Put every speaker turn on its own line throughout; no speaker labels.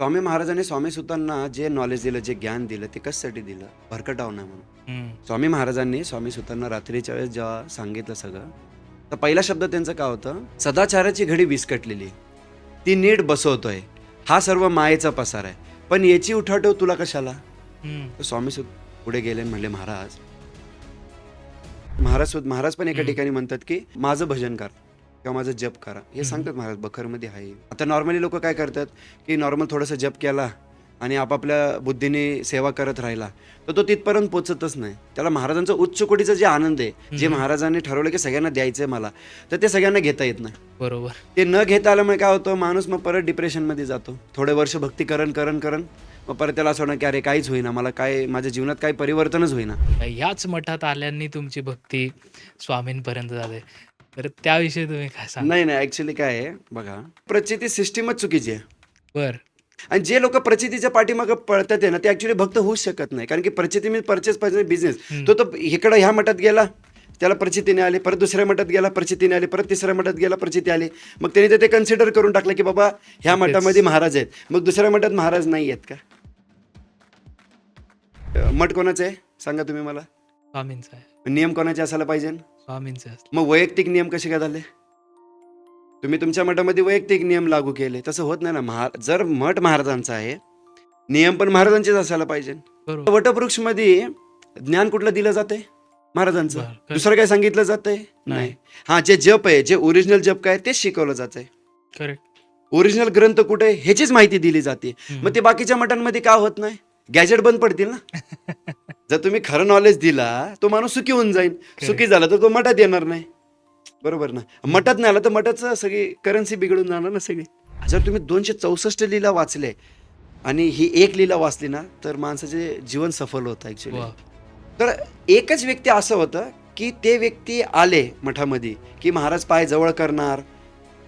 स्वामी महाराजांनी स्वामी सुतांना जे नॉलेज दिलं, जे ज्ञान दिलं, ते कशासाठी दिलं? भरकटाव नाही म्हणून.
हं,
स्वामी महाराजांनी स्वामी सुतांना रात्रीच्या वेळेस जेव्हा सांगितलं सगळं, तर पहिला शब्द त्यांचं काय होतं? सदाचाराची घडी विस्कटलेली, ती नीट बसवतोय. हा सर्व मायेचा पसार आहे. पण याची उठाठेव तुला कशाला?
हं,
तर स्वामी सुत पुढे गेले आणि म्हणले, महाराज पण एका
हं,
ठिकाणी म्हणतात, की माझं भजन करा किंवा माझं जप करा. हे
हं,
सांगतात महाराज बखरमध्ये आहे. आता नॉर्मली लोक काय करतात, की नॉर्मल थोडंसं जप केला आणि आपापल्या बुद्धीने सेवा करत राहिला, तर तो तिथपर्यंत पोचतच नाही. त्याला महाराजांचं उच्च कोटीचा जे आनंद आहे,
हं,
जे
हं.
महाराजांनी ठरवलं की सगळ्यांना द्यायचंय मला, तर ते सगळ्यांना घेता येत नाही.
बरोबर.
ते न घेता आल्यामुळे काय होतं, माणूस मग परत डिप्रेशनमध्ये जातो. थोडे वर्ष भक्ती करण मग परत त्याला असं होणार, की अरे काहीच होईना, मला काय माझ्या जीवनात काही परिवर्तनच होईना.
ह्याच मठात आल्यांनी तुमची भक्ती स्वामींपर्यंत जाते. तर त्याविषयी तुम्ही काय सांगाल?
नाही, ॲक्चुअली काय आहे बघा, प्रचिती सिस्टीमच चुकीची आहे.
बरं.
आणि जे लोक प्रचितीच्या पाठीमागे पळतात आहे ना, ते ॲक्च्युअली भक्त होऊच शकत नाही. कारण की प्रचिती मी परचेस पाहिजे बिझनेस.
हं.
तो तर इकडं ह्या मठात गेला, त्याला प्रचितीने आली, परत दुसऱ्या मठात गेला, प्रचितीने आली, परत तिसऱ्या मठात गेला, प्रचिती आली. मग त्याने ते कन्सिडर करून टाकलं, की बाबा ह्या
तेच
मठामध्ये महाराज आहेत. मग दुसऱ्या मठात महाराज नाही आहेत का? मठ कोणाचं आहे सांगा तुम्ही मला?
स्वामींचं आहे.
नियम कोणाचे असायला पाहिजे?
स्वामींचं असतं.
मग वैयक्तिक नियम कसे काय झाले? तुम्ही तुमच्या मठामध्ये वैयक्तिक नियम लागू केले, तसं होत नाही ना. जर मठ महाराजांचा आहे, नियम पण महाराजांचेच असायला पाहिजे.
बरोबर.
वटवृक्षमध्ये ज्ञान कुठलं दिलं जातंय? महाराजांचं.
बरं.
दुसरं काय सांगितलं जातंय?
नाही.
नाही. हां, जे जप आहे, जे ओरिजिनल जप काय तेच शिकवलं जातंय.
करेक्ट.
ओरिजिनल ग्रंथ कुठे आहे ह्याचीच माहिती दिली जाते. मग ते बाकीच्या मठांमध्ये का होत नाही? गॅजेट बंद पडतील ना. जर तुम्ही खरं नॉलेज दिला, तो माणूस सुखी होऊन जाईल. सुखी झाला तर तो मठात येणार नाही. बरोबर ना. मठात नाही आला तर मठाचं सगळी करन्सी बिघडून जाणार ना सगळी. जर तुम्ही 264 लीला वाचले आणि ही एक लीला वाचली ना, तर माणसाचे जीवन सफल होतं ॲक्च्युली.
वाह!
तर एकच व्यक्ती असं होतं, की ते व्यक्ती आले मठामध्ये, की महाराज पाय जवळ करणार,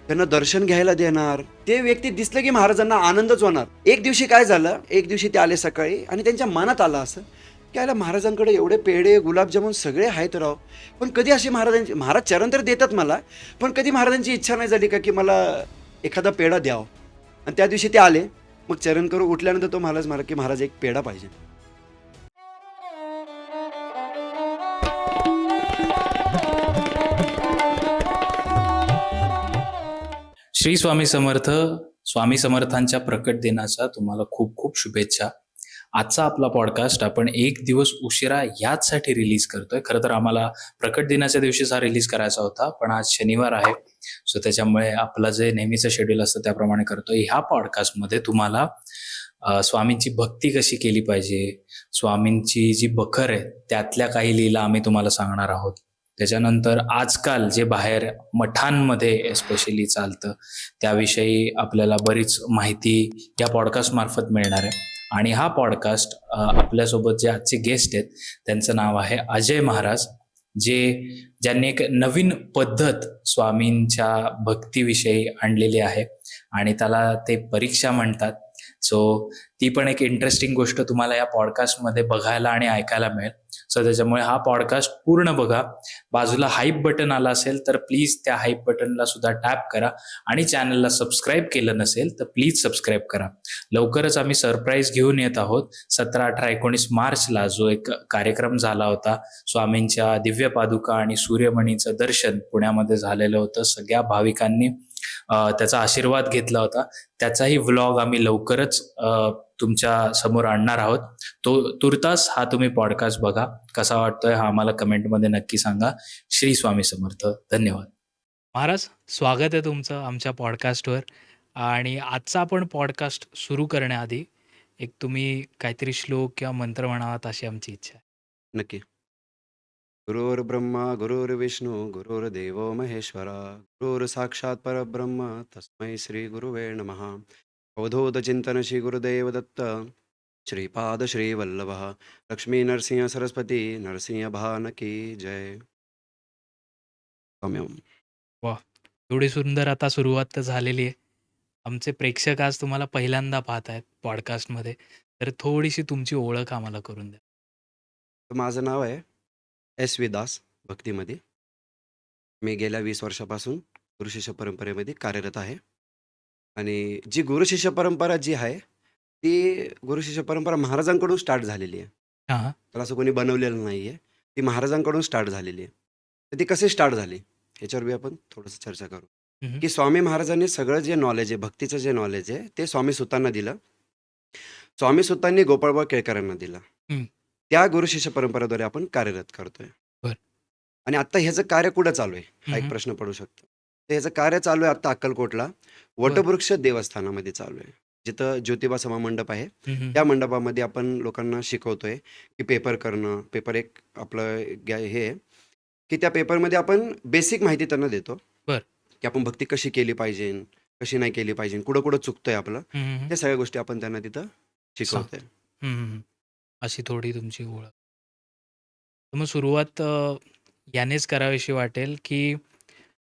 त्यांना दर्शन घ्यायला देणार. ते व्यक्ती दिसलं की महाराजांना आनंदच होणार. एक दिवशी काय झालं, एक दिवशी ते आले सकाळी आणि त्यांच्या मनात आलं असं, की याला महाराजांकडे एवढे पेढे, गुलाबजामुन सगळे आहेत राव. पण कधी अशी महाराज चरण तर देतात मला, पण कधी महाराजांची इच्छा नाही झाली का, की मला एखादा पेढा द्यावा. आणि त्या दिवशी ते आले. मग चरण करून उठल्यानंतर तो महाराज म्हणाला, की महाराज एक पेढा पाहिजे.
श्री स्वामी समर्थ. स्वामी समर्थांच्या प्रकट दिनाच्या तुम्हाला खूप खूप शुभेच्छा. आजचा आपला पॉडकास्ट आपण एक दिवस उशिरा याचसाठी रिलीज करतोय. खरं तर आम्हाला प्रकट दिनाच्या दिवशीच हा रिलीज करायचा होता, पण आज शनिवार आहे, सो त्याच्यामुळे आपलं जे नेहमीचं शेड्यूल असतं त्याप्रमाणे करतोय. ह्या पॉडकास्टमध्ये तुम्हाला स्वामींची भक्ती कशी केली पाहिजे, स्वामींची जी बखर आहे त्यातल्या काही लीला आम्ही तुम्हाला सांगणार आहोत. त्याच्यानंतर आजकाल जे बाहेर मठांमध्ये एस्पेशली चालतं त्याविषयी आपल्याला बरीच माहिती या पॉडकास्ट मार्फत मिळणार आहे. आणि हा पॉडकास्ट आपल्यासोबत जे आजचे गेस्ट आहेत त्यांचं नाव आहे अजय महाराज, ज्यांनी एक नवीन पद्धत स्वामींच्या भक्तीविषयी आणलेली आहे आणि त्याला ते परीक्षा म्हणतात. सो ती पण एक इंटरेस्टिंग गोष्ट तुम्हाला या पॉडकास्टमध्ये बघायला आणि ऐकायला मिळेल. सो त्याच्यामुळे हा पॉडकास्ट पूर्ण बघा. बाजूला हाईप बटन आला असेल तर प्लीज त्या हाईप बटनला सुद्धा टॅप करा आणि चॅनलला सबस्क्राईब केलं नसेल तर प्लीज सबस्क्राईब करा. लवकरच आम्ही सरप्राईज घेऊन येत आहोत. 17, 18, 19 मार्चला जो एक कार्यक्रम झाला होता, स्वामींच्या दिव्य पादुका आणि सूर्यमणीचं दर्शन पुण्यामध्ये झालेलं होतं. सगळ्या भाविकांनी त्याचा आशीर्वाद घेतला होता. त्याचाही व्लॉग आम्ही लवकरच तुमच्या समोर आणणार आहोत. तो तुर्तास हा तुम्ही पॉडकास्ट बघा. कसा वाटतोय हा आम्हाला कमेंटमध्ये नक्की सांगा. श्री स्वामी समर्थ. धन्यवाद.
महाराज, स्वागत आहे तुमचं आमच्या पॉडकास्टवर. आणि आजचा आपण पॉडकास्ट सुरू करण्याआधी एक तुम्ही काहीतरी श्लोक किंवा मंत्र म्हणावात अशी आमची इच्छा आहे.
नक्की. गुरुर्ब्रह्मा गुरुर्विष्णू गुरुर्देवो महेश्वरा गुरुर साक्षात परब्रह्म तस्मै श्री गुरुवे नमः. अवधूत चिंतन श्री गुरुदेव दत्त श्रीपाद श्री वल्लभ लक्ष्मी नरसिंह सरस्वती नरसिंह भानकी जय. सौम्यम.
वा, एवढी सुंदर आता सुरुवात तर झालेली आहे. आमचे प्रेक्षक आज तुम्हाला पहिल्यांदा पाहत आहेत पॉडकास्टमध्ये, तर थोडीशी तुमची ओळख आम्हाला करून द्या.
तर माझं नाव आहे S.V. दास. भक्तीमध्ये मी गेल्या 20 वर्षापासून गुरुशिष्य परंपरेमध्ये कार्यरत आहे. आणि जी गुरुशिष्य परंपरा जी आहे ती गुरु शिष्य परंपरा महाराजांकडून स्टार्ट झालेली आहे.
हां.
तर असं कोणी बनवलेलं नाहीये. ती महाराजांकडून स्टार्ट झालेली आहे. तर ती कशी स्टार्ट झाली? ह्याच्यावर बी आपण थोडंसं चर्चा करू.
हं, हं.
की स्वामी महाराजांनी सगळं जे नॉलेज आहे, भक्तीचं जे नॉलेज आहे, ते स्वामी सुतांना दिलं. स्वामी सुतांनी गोपाळबा केळकरांना दिलं.
हं.
त्या गुरु शिष्य परंपरेद्वारे आपण कार्यरत करतोय.
बरं.
आणि आता ह्याचं कार्य कुठं चालू आहे?
हं,
हा एक
हं.
प्रश्न पडू शकतो. तर ह्याचं कार्य चालू आहे आता अक्कलकोटला
बरं.
वटवृक्ष देवस्थानामध्ये चालू आहे. जिथं ज्योतिबा सभामंडप आहे.
हं, हं.
त्या मंडपामध्ये आपण लोकांना शिकवतोय, की पेपर करणं. पेपर एक आपलं हे आहे, की त्या पेपरमध्ये आपण बेसिक माहिती त्यांना देतो.
बरं.
की आपण भक्ती कशी केली पाहिजे, कशी नाही केली पाहिजे, कुठं-कुठं चुकतंय आपलं.
हं, हं, हं.
त्या सगळ्या गोष्टी आपण त्यांना तिथं शिकवतोय.
हं, हं, हं. अशी थोडी तुमची ओळख. तर मग सुरुवात यानेच करावीशी वाटेल, की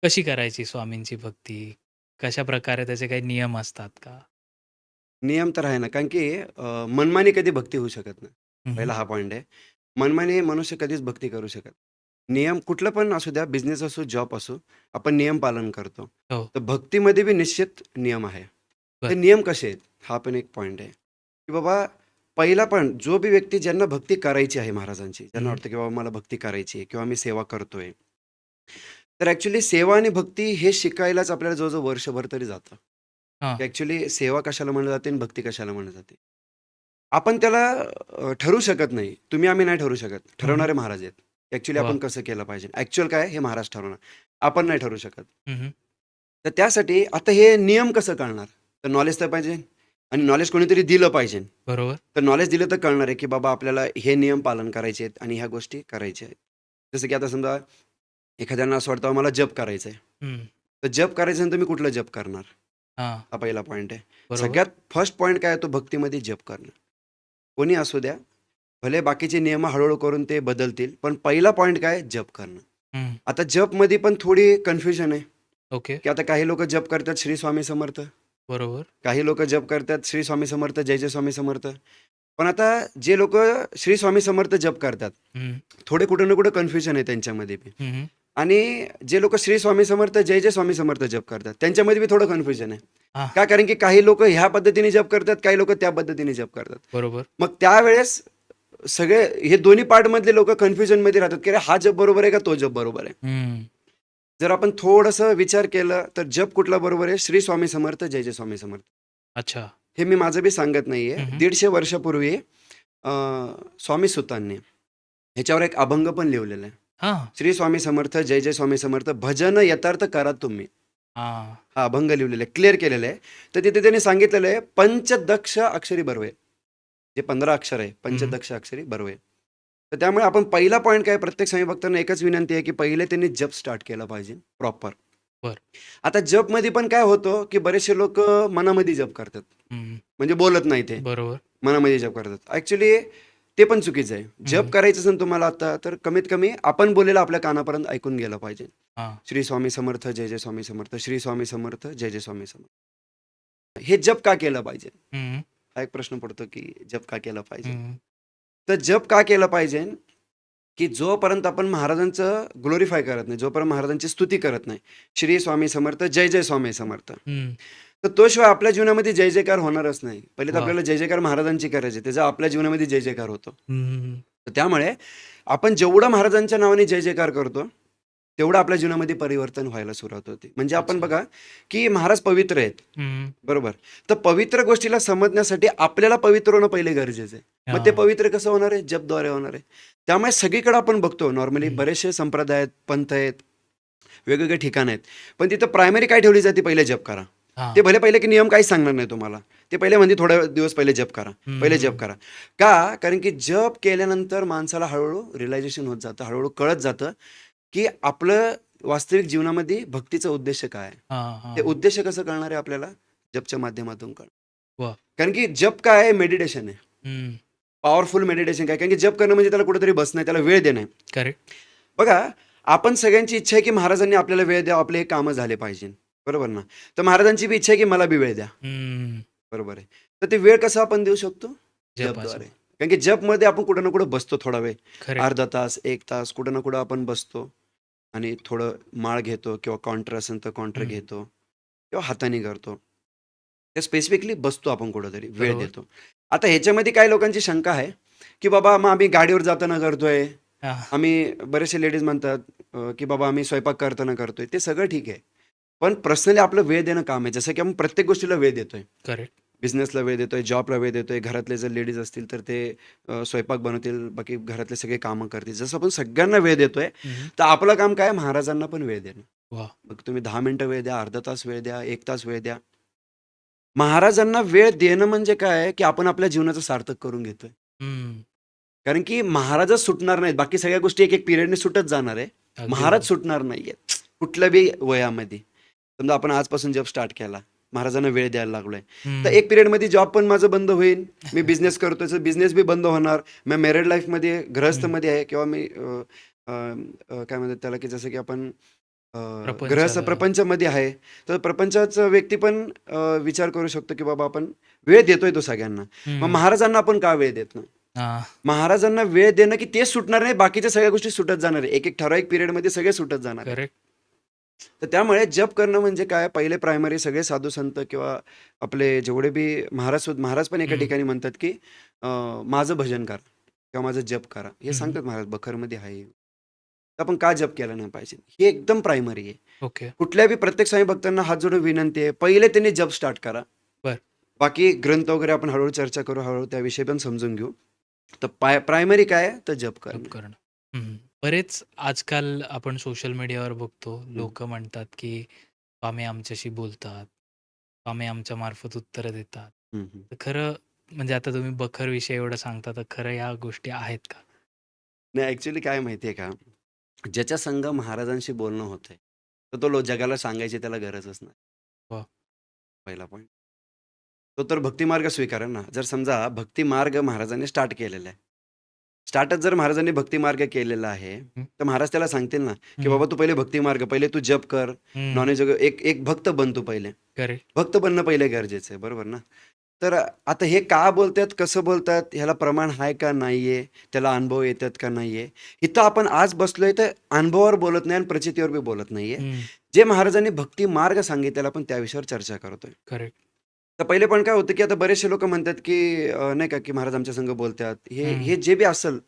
कशी करायची स्वामींची भक्ती? कशाप्रकारे त्याचे काही नियम असतात का?
नियम तर आहे ना, कारण की मनमानी कधी भक्ती होऊ शकत नाही.
हं, हं.
पहिला हा पॉइंट आहे. मनमानी मनुष्य कधीच भक्ती करू शकत. नियम कुठलं पण असू द्या, बिझनेस असो, जॉब असो, आपण नियम पालन करतो.
हो.
तर भक्तीमध्ये बी निश्चित नियम आहे. ते
बरं.
नियम कसे आहेत? हा पण एक पॉइंट आहे, की बाबा पहिला पण जो बी व्यक्ती ज्यांना भक्ती करायची आहे महाराजांची, ज्यांना
हं.
वाटतं की बाबा मला भक्ती करायची आहे किंवा मी सेवा करतोय. तर ॲक्चुअली सेवा आणि भक्ती हे शिकायलाच आपल्याला जवळ-जवळ वर्षभर तरी जातं.
हां.
की ॲक्चुअली सेवा कशाला म्हणली जाते आणि भक्ती कशाला म्हणली जाते. आपण त्याला ठरवू शकत नाही. तुम्ही आम्ही नाही ठरवू शकत.
हं, हं.
ठरवणारे महाराज आहेत. ॲक्चुअली
वाह!
आपण कसं केलं पाहिजे. ॲक्चुअल काय हे महाराज ठरवणार. आपण नाही ठरवू शकत.
हं, हं.
तर त्यासाठी आता हे नियम कसं कळणार? तर नॉलेज तर पाहिजे आणि नॉलेज कोणीतरी दिलं पाहिजे.
बरोबर.
तर नॉलेज दिलं तर कळणार आहे, की बाबा आपल्याला हे नियम पालन करायचे आहेत आणि ह्या गोष्टी करायच्या आहेत. जसं की आता समजा एखाद्याला असं वाटतं मला जप करायचा आहे.
हं.
तर जप करायचं आहे तुम्ही कुठलं जप करणार?
हां.
हा पहिला पॉइंट आहे.
बरोबर.
सगळ्यात फर्स्ट पॉइंट काय आहे तो भक्तीमध्ये जप करणं. कोणी असू द्या, भले बाकीचे नियम हळू-हळू करून ते बदलतील, पण पहिला पॉइंट काय आहे? जप करणं.
हं.
आता जपमध्ये पण थोडी कन्फ्युजन आहे,
ओके.
की आता काही लोकं जप करतात श्री स्वामी समर्थ,
बरोबर.
काही लोकं जप करतात श्री स्वामी समर्थ, जय जय स्वामी समर्थ. पण आता जे लोकं श्री स्वामी समर्थ जप करतात,
हं.
थोडे कुठे ना कुठे कन्फ्युजन आहे त्यांच्यामध्ये बी.
हं, हं.
आणि जे लोकं श्री स्वामी समर्थ, जय जय स्वामी समर्थ जप करतात, त्यांच्यामध्ये बी थोडं कन्फ्युजन आहे.
हां.
का? कारण की काही लोकं ह्या पद्धतीने जप करतात, काही लोकं त्या पद्धतीने जप करतात.
बरोबर.
मग त्यावेळेस सगळे हे दोन्ही पार्टमधले लोकं कन्फ्युजनमध्ये राहतात, की अरे हा जप बरोबर आहे का तो जप बरोबर आहे?
हं.
जर आपण थोडंसं विचार केलं तर जप कुठला बरोबर आहे? श्री स्वामी समर्थ, जय जय स्वामी समर्थ.
अच्छा.
हे मी माझं बी सांगत नाहीये.
हं, हं.
150 वर्षापूर्वी स्वामी सुतांनी ह्याच्यावर एक अभंग पण लिहिलेला आहे.
हां.
श्री स्वामी समर्थ, जय जय स्वामी समर्थ, भजन यथार्थ करा तुम्ही.
हां.
हा अभंग लिहिलेला आहे, क्लिअर केलेला आहे. तर तिथे त्यांनी सांगितलेलं आहे पंचदक्ष अक्षरी बर्वे. जे 15 अक्षर आहे,
हं.
पंचदक्ष अक्षरी बर्वे. तर त्यामुळे आपण पहिला पॉइंट काय प्रत्येक स्वामी भक्तांना एकच विनंती आहे, की पहिले त्यांनी जप स्टार्ट केला पाहिजे प्रॉपर.
बरं.
आता जपमध्ये पण काय होतं, की बरेचसे लोकं मनामध्ये जप करतात.
हं.
म्हणजे बोलत नाही ते.
बरोबर.
मनामध्ये जप करतात. ॲक्चुअली ते पण चुकीचं आहे.
हं,
जप
हं.
करायचं असेल तुम्हाला आता, तर कमीत कमी आपण बोललेलं आपल्या कानापर्यंत ऐकून गेलं पाहिजे.
हां.
श्री स्वामी समर्थ, जय जय स्वामी समर्थ, श्री स्वामी समर्थ, जय जय स्वामी समर्थ. हे जप का केलं पाहिजे?
हं.
हा एक प्रश्न पडतो, की जप का केलं पाहिजे?
हं.
तर जप का केलं पाहिजे? की जोपर्यंत आपण महाराजांचं ग्लोरिफाय करत नाही, जोपर्यंत महाराजांची स्तुती करत नाही, श्री स्वामी समर्थ, जय जय स्वामी समर्थ,
हं.
तर तो शिवाय आपल्या जीवनामध्ये जय जयकार होणारच नाही. पहिले तर
वाह!
आपल्याला जय जयकार महाराजांची करायची, त्याचा आपल्या जीवनामध्ये जय जयकार होतो.
हं, हं, हं.
तर त्यामुळे आपण जेवढं महाराजांच्या नावाने जय जयकार करतो, तेवढं आपल्या जीवनामध्ये परिवर्तन व्हायला सुरुवात होते. म्हणजे आपण
अच्छा.
बघा, की महाराज पवित्र आहेत,
हं.
बरोबर. तर पवित्र गोष्टीला समजण्यासाठी आपल्याला पवित्र होणं पहिले गरजेचं आहे. मग ते
हां.
पवित्र कसं होणार आहे? जपद्वारे होणार आहे. त्यामुळे सगळीकडे आपण बघतो नॉर्मली
हं.
बरेचसे संप्रदाय आहेत, पंथ आहेत, वेगवेगळे ठिकाण आहेत. पण तिथं प्रायमरी काय ठेवली जाते? पहिले जप करा.
हां.
ते भले पहिले की नियम काहीच सांगणार नाही तुम्हाला. ते पहिले म्हणजे थोडे दिवस पहिले जप करा.
हं,
पहिले जप
हं.
करा. का? कारण की जप केल्यानंतर माणसाला हळू रिअलायझेशन होत जातं, हळू कळत जातं, की आपलं वास्तविक जीवनामध्ये भक्तीचा उद्देश काय आहे?
हां,
ते
हां.
उद्देश कसं कळणार आहे आपल्याला? जपच्या माध्यमातून कळणार.
वाह!
कारण की जप काय आहे? मेडिटेशन आहे.
हं.
पॉवरफुल मेडिटेशन काय? कारण की जप करणं म्हणजे त्याला कुठेतरी बसणं आहे, त्याला वेळ देणं आहे.
करेक्ट.
बघा, आपण सगळ्यांची इच्छा आहे की महाराजांनी आपल्याला वेळ द्यावा, आपले हे कामं झाले पाहिजे. बरोबर ना? तर महाराजांची बी इच्छा आहे की मला बी वेळ द्या.
हं.
बरोबर आहे. तर ते वेळ कसा आपण देऊ शकतो?
जपाचं.
जपद्वारे. कारण की जपमध्ये आपण कुठं ना कुठं बसतो थोडा वेळ.
करेक्ट.
अर्धा तास, 1 तास कुठं ना कुठं आपण बसतो आणि थोडं माळ घेतो किंवा काउंटर असेल तर काउंटर
हं.
घेतो किंवा हाताने करतो. त्या स्पेसिफिकली बसतो आपण कुठेतरी, वेळ
बरोबर.
देतो. आता ह्याच्यामध्ये काही लोकांची शंका आहे, की बाबा मग आम्ही गाडीवर जाताना करतोय,
हां,
आम्ही बरेचसे लेडीज म्हणतात की बाबा आम्ही स्वयंपाक करताना करतोय. ते सगळं ठीक आहे. पण पर्सनली आपलं वेळ देणं काम आहे. जसं की आपण प्रत्येक गोष्टीला वेळ देतोय.
करेक्ट.
बिझनेसला वेळ देतोय, जॉबला वेळ देतोय, घरातले जर लेडीज असतील तर ते स्वयंपाक बनवतील, बाकी घरातले सगळे कामं करतील. जसं आपण सगळ्यांना वेळ देतोय,
हं,
तर आपलं काम काय आहे महाराजांना पण वेळ देणं.
वाह!
मग तुम्ही 10 मिनिटं वेळ द्या, अर्धा तास वेळ द्या, 1 तास वेळ द्या. महाराजांना वेळ देणं म्हणजे काय आहे, की आपण आपल्या जीवनाचं सार्थक करून घेतोय.
हं,
कारण की महाराजच सुटणार नाहीत. बाकी सगळ्या गोष्टी एक-एक पिरियडने सुटत जाणार आहे.
अगदी
महाराज
बरोबर.
सुटणार नाहीयेत. कुठल्या बी वयामध्ये. समजा आपण आजपासून जॉब स्टार्ट केला. महाराजांना वेळ द्यायला लागलोय. तर
हं,
एक पिरियडमध्ये जॉब पण माझं बंद होईल. मी बिझनेस करतोय तर बिझनेस बी बंद होणार. मी मॅरिड लाईफमध्ये
हं.
गृहस्थमध्ये आहे किंवा मी अ, अ, काय म्हणतात त्याला, की जसं की आपण अ, गृहस्थ
प्रपंचाला.
प्रपंचामध्ये आहे. तर प्रपंचाचा व्यक्ती पण विचार करू शकतो, की बाबा आपण वेळ देतोय तो सगळ्यांना. मग
हं,
महाराजांना आपण का वेळ देत नाही?
हां,
महाराजांना वेळ देणं की तेच सुटणार नाही, बाकीच्या सगळ्या गोष्टी सुटत जाणार आहे. एक-एक ठराविक पिरियडमध्ये सगळे सुटत जाणार आहे.
करेक्ट.
तर त्यामुळे जप करणं म्हणजे काय, पहिले प्रायमरी सगळे साधू संत किंवा आपले जेवढे बी महाराज पण एका
हं,
ठिकाणी म्हणतात, की माझं भजन करा किंवा माझं जप करा. हे
हं,
सांगतात महाराज बखरमध्ये आहे. तर आपण का जप केला नाही पाहिजे? हे एकदम प्रायमरी आहे.
ओके.
कुठल्या बी प्रत्येक स्वामी भक्तांना हात जोडून विनंती आहे, पहिले त्यांनी जप स्टार्ट करा.
बरं.
बाकी ग्रंथ वगैरे आपण हळूहळू चर्चा करू, हळूहळू त्याविषयी पण समजून घेऊ. तर प्रायमरी काय आहे? तर जप
जप
करणं.
करणं. हं. बरेच आजकाल आपण सोशल मीडियावर बघतो,
हं,
लोकं म्हणतात, की स्वामी आमच्याशी बोलतात, स्वामी आमच्या मार्फत उत्तरं देतात.
हं, हं.
तर खरं म्हणजे आता तुम्ही बखरविषयी एवढं सांगता, तर खरं ह्या गोष्टी आहेत का?
नाही ॲक्चुअली काय माहिती आहे का? ज्याच्या संग महाराजांशी बोलणं होतंय, तर तो जगाला सांगायची त्याला गरजच नाही.
वाह!
पहिला पॉइंट. तो तर भक्तिमार्ग स्वीकारेल ना. जर समजा भक्तिमार्ग महाराजांनी स्टार्ट केलेला आहे. स्टार्टच जर महाराजांनी भक्तिमार्ग केलेला आहे,
हं,
तर महाराज त्याला सांगतील ना, की
हं,
"बाबा तू पहिले भक्तिमार्ग, पहिले तू जप कर,
हं.
नॉलेज वगैरे एक एक भक्त बन तू पहिले."
करेक्ट.
भक्त बनणं पहिले गरजेचं आहे, बरोबर ना? तर आता हे का बोलतात, कसं बोलतात, ह्याला प्रमाण आहे का नाहीये, त्याला अनुभव येतात का नाहीये? इथं आपण आज बसलोय तर अनुभवावर बोलत नाही आणि प्रचितीवर बी बोलत नाहीये.
हं,
जे महाराजांनी भक्ती मार्ग सांगितलेला आपण त्या विषयावर चर्चा करतोय.
करेक्ट.
तर पहिले पण काय होतं, की आता बरेचसे लोकं म्हणतात, की नाही का, की महाराज आमच्या संग बोलतात. हे
हं,
हे जे बी असेल,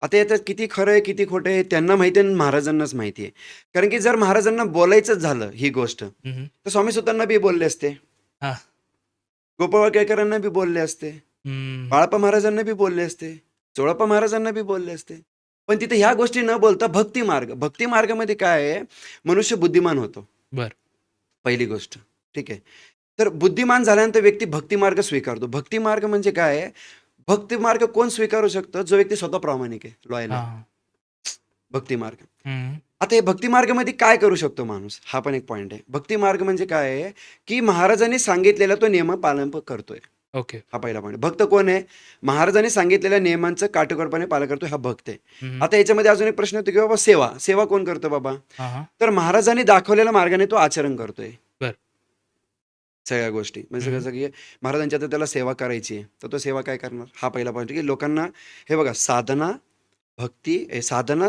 आता याच्यात किती खरं आहे, किती खोटं आहे, त्यांना माहिती आहे आणि महाराजांनाच माहिती आहे. कारण की जर महाराजांना बोलायचंच झालं ही गोष्ट,
हं, हं.
तर स्वामी सुतांना बी बोलले असते.
हां.
गोपाळ केळकरांना बी बोलले असते.
हं,
बाळाप्पा महाराजांना बी बोलले असते. चोळाप्पा महाराजांना बी बोलले असते. पण तिथे ह्या गोष्टी न बोलता भक्ती मार्ग. भक्ती मार्गामध्ये काय आहे, मनुष्य बुद्धिमान होतो.
बरं.
पहिली गोष्ट. ठीक आहे. तर बुद्धिमान झाल्यानंतर व्यक्ती भक्ती मार्ग स्वीकारतो. भक्ती मार्ग म्हणजे काय आहे? भक्ती मार्ग कोण स्वीकारू शकतो? जो व्यक्ती स्वतः प्रामाणिक आहे, लॉयल आहे.
हां.
भक्ती मार्ग.
हं,
आता हे भक्ती मार्गामध्ये काय करू शकतो माणूस? हा पण एक पॉइंट आहे. भक्ती मार्ग म्हणजे काय आहे, की महाराजांनी सांगितलेला तो नियम पालन करतोय.
ओके.
हा पहिला पॉइंट. भक्त कोण आहे? महाराजांनी सांगितलेल्या नियमांचं काटेकोरपणे पालन करतोय हा भक्त आहे.
हं,
आता याच्यामध्ये अजून एक प्रश्न येतो, की बाबा सेवा. सेवा कोण करतं बाबा?
हां, हां.
तर महाराजांनी दाखवलेल्या मार्गाने तो आचरण करतोय.
बरं.
सगळ्या गोष्टी. म्हणजे
हं,
कसं, की महाराजांची आता त्याला सेवा करायची आहे. तर तो सेवा काय करणार? हा पहिला पॉइंट, की लोकांना हे बघा साधना,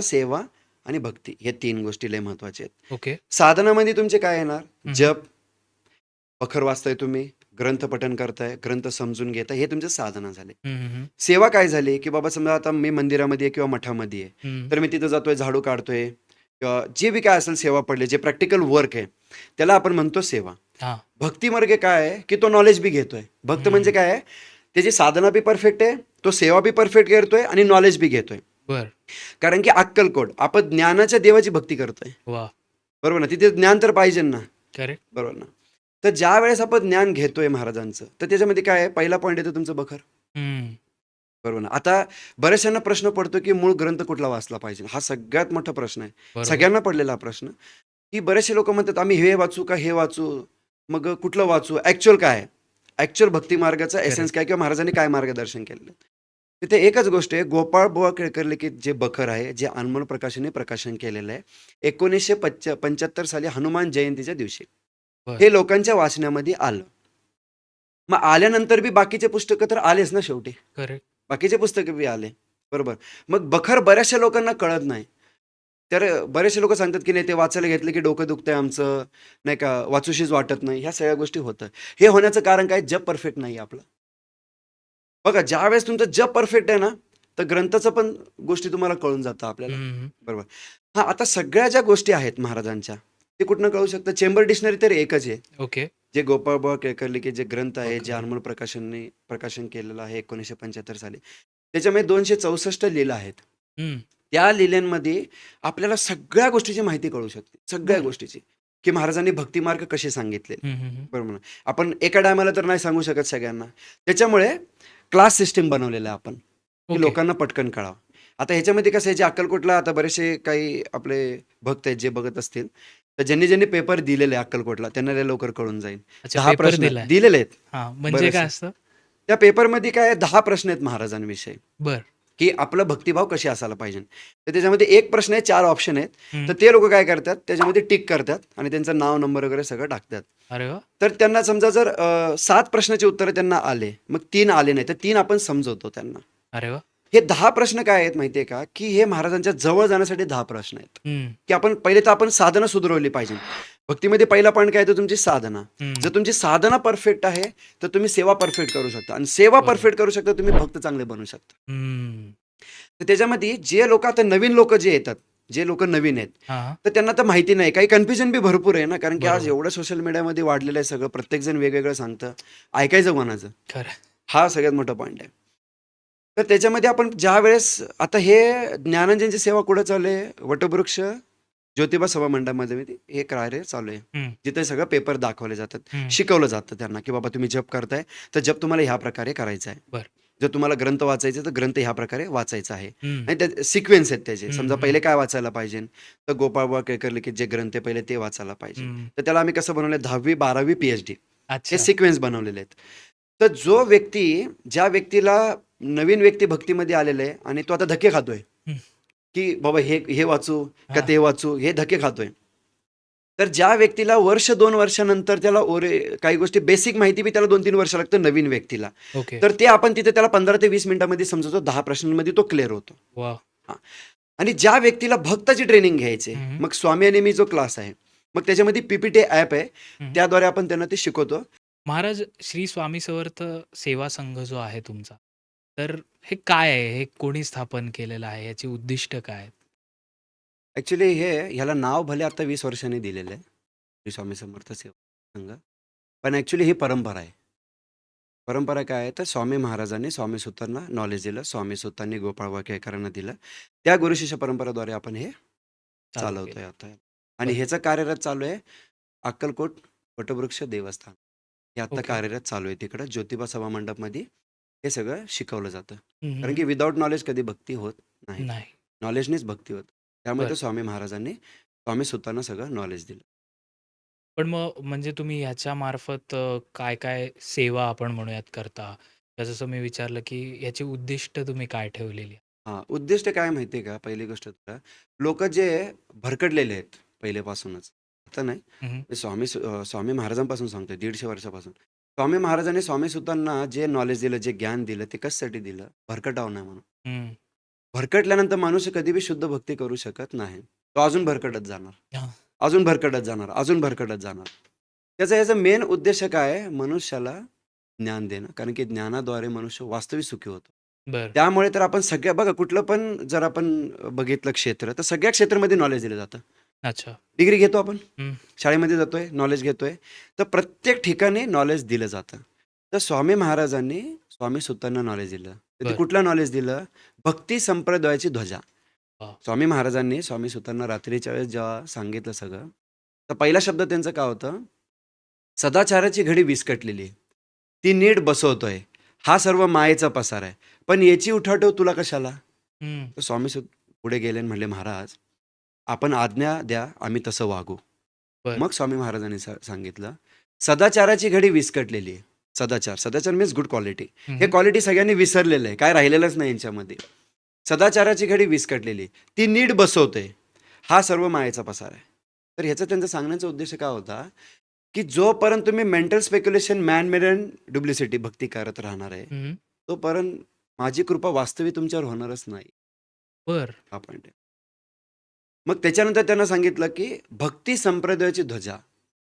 सेवा आणि भक्ती हे 3 गोष्टी लय महत्त्वाच्या आहेत.
ओके.
साधनामध्ये तुमचे काय येणार?
हं, हं.
जप, बखर वाचताय तुम्ही, ग्रंथ पठण करताय, ग्रंथ समजून घेताय, हे तुमचे साधना झाले.
हं, हं, हं.
सेवा काय झाली, की बाबा समजा आता मी मंदिरामध्ये आहे किंवा मठामध्ये आहे.
हं.
तर मी तिथं जातोय, झाडू काढतोय किंवा जे बी काय असेल सेवा पडली, जे प्रॅक्टिकल वर्क आहे, त्याला आपण म्हणतो सेवा.
हां.
भक्ती मार्ग काय आहे, की तो नॉलेज बी घेतोय. भक्त म्हणजे
हं.
काय आहे, त्याची साधना बी परफेक्ट आहे, तो सेवा बी परफेक्ट करतोय आणि नॉलेज बी घेतोय.
बरं.
कारण की अक्कलकोट आपण ज्ञानाच्या देवाची भक्ती करतोय.
वाह!
बरोबर ना? तिथे ज्ञान तर पाहिजे ना.
करेक्ट.
बरोबर ना? तर ज्या वेळेस आपण ज्ञान घेतोय महाराजांचं, तर त्याच्यामध्ये काय आहे, पहिला पॉईंट येतो तुमचं बखर.
हं.
बरोबर ना? आता बऱ्याचशांना प्रश्न पडतो, की मूळ ग्रंथ कुठला वाचला पाहिजे? हा सगळ्यात मोठा प्रश्न आहे.
बरोबर.
सगळ्यांना पडलेला हा प्रश्न, की बरेचसे लोकं म्हणतात, आम्ही हे वाचू का हे वाचू? मग कुठलं वाचू? ॲक्चुअल काय आहे? ॲक्चुअल भक्ती मार्गाचा एसेन्स
करेक्ट.
काय किंवा महाराजांनी काय मार्गदर्शन केलेलं? तिथे एकच गोष्ट आहे, गोपाळबुवा केळकर लिखित जे बखर आहे, जे अनमोल प्रकाशनने प्रकाशन केलेलं आहे, 1975 साली हनुमान जयंतीच्या दिवशी.
बरं.
हे लोकांच्या वाचण्यामध्ये आलं. मग आल्यानंतर बी बाकीचे पुस्तकं तर आलेच ना शेवटी.
करेक्ट.
बाकीचे पुस्तकं बी आले. बरोबर. मग बखर बऱ्याचशा लोकांना कळत नाही. तर बरेचसे लोक सांगतात की नाही ते वाचायला घेतलं की डोकं दुखतंय आमचं, नाही का, वाचूशीच वाटत नाही, ह्या सगळ्या गोष्टी होतं. हे होण्याचं कारण काय? जप परफेक्ट नाही आपलं. बघा, ज्यावेळेस तुमचं जप परफेक्ट आहे ना, तर ग्रंथाचं पण गोष्टी तुम्हाला कळून जातं आपल्याला.
हं,
बरोबर. हां, आता सगळ्या ज्या गोष्टी आहेत महाराजांच्या, ते कुठनं कळू शकतं? चेंबर डिक्शनरी तर एकच आहे.
ओके.
जे गोपाळबुवा केळकर लिखित जे ग्रंथ आहे, जे
ओके.
अनमोल प्रकाशनने प्रकाशन केलेलं आहे 1975 साली. त्याच्यामध्ये 264 लीला आहेत.
हं.
त्या लिल्यांमध्ये आपल्याला सगळ्या गोष्टीची माहिती कळू शकते. सगळ्या
बरं.
गोष्टीची, की महाराजांनी भक्तिमार्ग कसे सांगितले.
हं, हं, हं.
बरोबर ना. आपण एका टायमाला तर नाही सांगू शकत सगळ्यांना. त्याच्यामुळे क्लास सिस्टम बनवलेलं आहे आपण, की
ओके.
लोकांना पटकन कळावं. आता ह्याच्यामध्ये कसं आहे, जे अक्कलकोटला आता बरेचसे काही आपले भक्त आहेत जे बघत असतील, तर ज्यांनी पेपर दिलेले आहे अक्कलकोटला, त्यांना लय लवकर कळून जाईल.
अच्छा,
10
पेपर
प्रश्न
दिलाय.
दिलेले आहेत
हां, म्हणजे काय
बरेचसे.
असतं?
त्या पेपरमध्ये काय आहे, 10 प्रश्न आहेत महाराजांविषयी,
बरं.
की आपला भक्तिभाव कशी असायला पाहिजे. तर त्याच्यामध्ये एक प्रश्न आहे, 4 ऑप्शन आहेत.
हं.
तर ते लोकं काय करतात, त्याच्यामध्ये टिक करतात आणि त्यांचं नाव, नंबर वगैरे सगळं टाकतात.
अरे वाह!
तर त्यांना समजा जर 7 प्रश्नाचे उत्तरं त्यांना आले, मग 3 आले नाही, तर 3 आपण समजवतो त्यांना.
अरे वाह!
हे 10 प्रश्न काय आहेत माहिती आहे का, की हे महाराजांच्या जवळ जाण्यासाठी 10 प्रश्न आहेत,
हं,
की आपण पहिले तर आपण साधना सुधारवली पाहिजे. भक्तीमध्ये पहिला पॉईंट काय, तर तुमची साधना.
हं.
जर तुमची साधना परफेक्ट आहे, तर तुम्ही सेवा परफेक्ट करू शकता आणि सेवा
बरोबर.
परफेक्ट करू शकता, तुम्ही भक्त चांगले बनू शकता.
हं.
तर त्याच्यामध्ये जे लोक आता नवीन लोक जे येतात, जे लोक नवीन आहेत,
हां, हां.
तर त्यांना तर माहिती नाही. काही कन्फ्युजन बी भरपूर आहे ना, कारण की आज
बरोबर.
एवढं सोशल मीडियामध्ये वाढलेलं आहे सगळं. प्रत्येकजण वेगवेगळं सांगतं. ऐकायचं कोणाचं?
खरं.
हा सगळ्यात मोठा पॉईंट आहे. तर त्याच्यामध्ये आपण ज्यावेळेस आता हे ज्ञानंजनची सेवा कुठं चालू आहे? वटवृक्ष ज्योतिबा सभा मंडळामध्ये हे कार्य चालू आहे.
हं,
जिथे सगळं पेपर दाखवले जातात.
हं.
शिकवलं जातं त्यांना, की बाबा तुम्ही जप करताय, तर जप तुम्हाला ह्या प्रकारे करायचा आहे.
बरं.
जर तुम्हाला ग्रंथ वाचायचे, तर ग्रंथ ह्या प्रकारे वाचायचा आहे.
हं,
आणि त्यात सिक्वेन्स आहेत त्याचे.
हं,
समजा
हं,
पहिले काय वाचायला पाहिजे? तर गोपाळबुवा केळकर लिखित जे ग्रंथ आहे पहिले ते वाचायला पाहिजे.
हं.
तर त्याला आम्ही कसं बनवलं, 10वी, 12वी, पी-एच-डी हे
अच्छा.
सिक्वेन्स बनवलेले आहेत. तर जो व्यक्ती, ज्या व्यक्तीला नवीन व्यक्ती भक्तीमध्ये आलेला आहे आणि तो आता धक्के खातोय,
हं.
की बाबा हे हे वाचू का
हां.
ते वाचू, हे धक्के खातोय. तर ज्या व्यक्तीला वर्ष 2 वर्षानंतर त्याला काही गोष्टी बेसिक माहिती बी त्याला 2-3 वर्ष लागतं नवीन व्यक्तीला.
ओके.
तर ते आपण तिथे त्याला 15 ते 20 मिनिटांमध्ये समजवतो. 10 प्रश्नांमध्ये तो क्लिअर होतो.
वाह!
हां. आणि ज्या व्यक्तीला भक्ताची ट्रेनिंग घ्यायची आहे,
हं, हं.
मग स्वामी आणि मी जो क्लास आहे, मग त्याच्यामध्ये पी-पी-टी ॲप आहे.
हं.
त्याद्वारे आपण त्यांना ते शिकवतो.
महाराज, श्री स्वामी समर्थ सेवा संघ जो आहे तुमचा, तर हे काय आहे? हे कोणी स्थापन केलेलं आहे? याची उद्दिष्ट काय आहेत?
ॲक्चुअली ह्याला नाव भले आता 20 वर्षांनी दिलेलं आहे, श्री स्वामी समर्थ सेवा संघ. पण ॲक्चुअली ही परंपरा आहे. परंपरा काय आहे, तर स्वामी महाराजांनी स्वामी सुतांना नॉलेज दिलं. स्वामी सुतांनी गोपाळ केळकरांना दिलं. त्या गुरुशिष्य परंपरेद्वारे आपण हे
चालू
चालवतोय
केलं.
आता. आणि
बरं.
ह्याचं कार्यरत चालू आहे अक्कलकोट वटवृक्ष देवस्थान. हे आत्ता
ओके.
कार्यरत चालू आहे तिकडं ज्योतिबा सभा मंडपमध्ये हे सगळं शिकवलं जातं.
हं, हं,
कारण
हं.
की विदाऊट नॉलेज कधी भक्ती होत नाही.
नाही.
नॉलेजनेच भक्ती होत. त्यामुळे
बरं.
तर स्वामी महाराजांनी स्वामी सुतांना सगळं नॉलेज दिलं.
पण मग म्हणजे तुम्ही ह्याच्यामार्फत काय-काय सेवा आपण म्हणूयात करता? तर जसं मी विचारलं, की याची उद्दिष्ट तुम्ही काय ठेवलेली आहे?
हां, उद्दिष्ट काय माहिती आहे का? पहिली गोष्ट तर लोकं जे भरकटलेले आहेत पहिलेपासूनच. आता नाही,
हं, हं.
मी स्वामी महाराजांपासून सांगतोय 150 वर्षापासून. स्वामी महाराजांनी स्वामी सुतांना जे नॉलेज दिलं, जे ज्ञान दिलं, ते कशासाठी दिलं? भरकटावं नाही म्हणून.
हं.
भरकटल्यानंतर माणूस कधी बी शुद्ध भक्ती करू शकत नाही. तो अजून भरकटत जाणार.
हां.
अजून भरकटत जाणार, अजून भरकटत जाणार. याचा मेन उद्देश काय आहे? मनुष्याला ज्ञान देणं. कारण की ज्ञानाद्वारे मनुष्य वास्तविक सुखी होतो.
बरं.
त्यामुळे तर आपण सगळ्या बघा कुठलं पण जर आपण बघितलं क्षेत्र, तर सगळ्या क्षेत्रामध्ये नॉलेज दिलं जातं.
अच्छा.
डिग्री घेतो आपण,
हं.
शाळेमध्ये जातोय, नॉलेज घेतोय. तर प्रत्येक ठिकाणी नॉलेज दिलं जातं. तर स्वामी महाराजांनी स्वामी सुतांना नॉलेज दिलं. तर ते
बरं.
कुठलं नॉलेज दिलं? भक्ती संप्रदायाची ध्वजा.
वाह!
स्वामी महाराजांनी स्वामी सुतांना रात्रीच्या वेळेस जेव्हा सांगितलं सगळं, तर पहिला शब्द त्यांचं काय होतं? सदाचाराची घडी विस्कटलेली आहे. ती नीट बसवतोय. हा सर्व मायेचा पसार आहे. पण याची उठावठेव तुला कशाला?
हं.
तर स्वामी सुत पुढे गेले आणि म्हणले, "महाराज, आपण आज्ञा द्या, आम्ही तसं वागू."
बरं.
मग स्वामी महाराजांनी सांगितलं, "सदाचाराची घडी विस्कटलेली आहे." सदाचार मीन्स गुड क्वालिटी.
हं,
हे
हं.
क्वालिटी सगळ्यांनी विसरलेलं आहे. काय राहिलेलंच नाही यांच्यामध्ये. सदाचाराची घडी विस्कटलेली. ती नीट बसवते. हा सर्व मायेचा पसार आहे. तर ह्याचा त्यांचा सांगण्याचा उद्देश काय होता, की जोपर्यंत तुम्ही mental speculation, man made and duplicity भक्ती करत राहणार आहे,
हं.
तोपर्यंत माझी कृपा वास्तविक तुमच्यावर होणारच नाही.
बरं.
हा पॉइंट आहे. मग त्याच्यानंतर त्यांना सांगितलं, की भक्ती संप्रदायाची ध्वजा.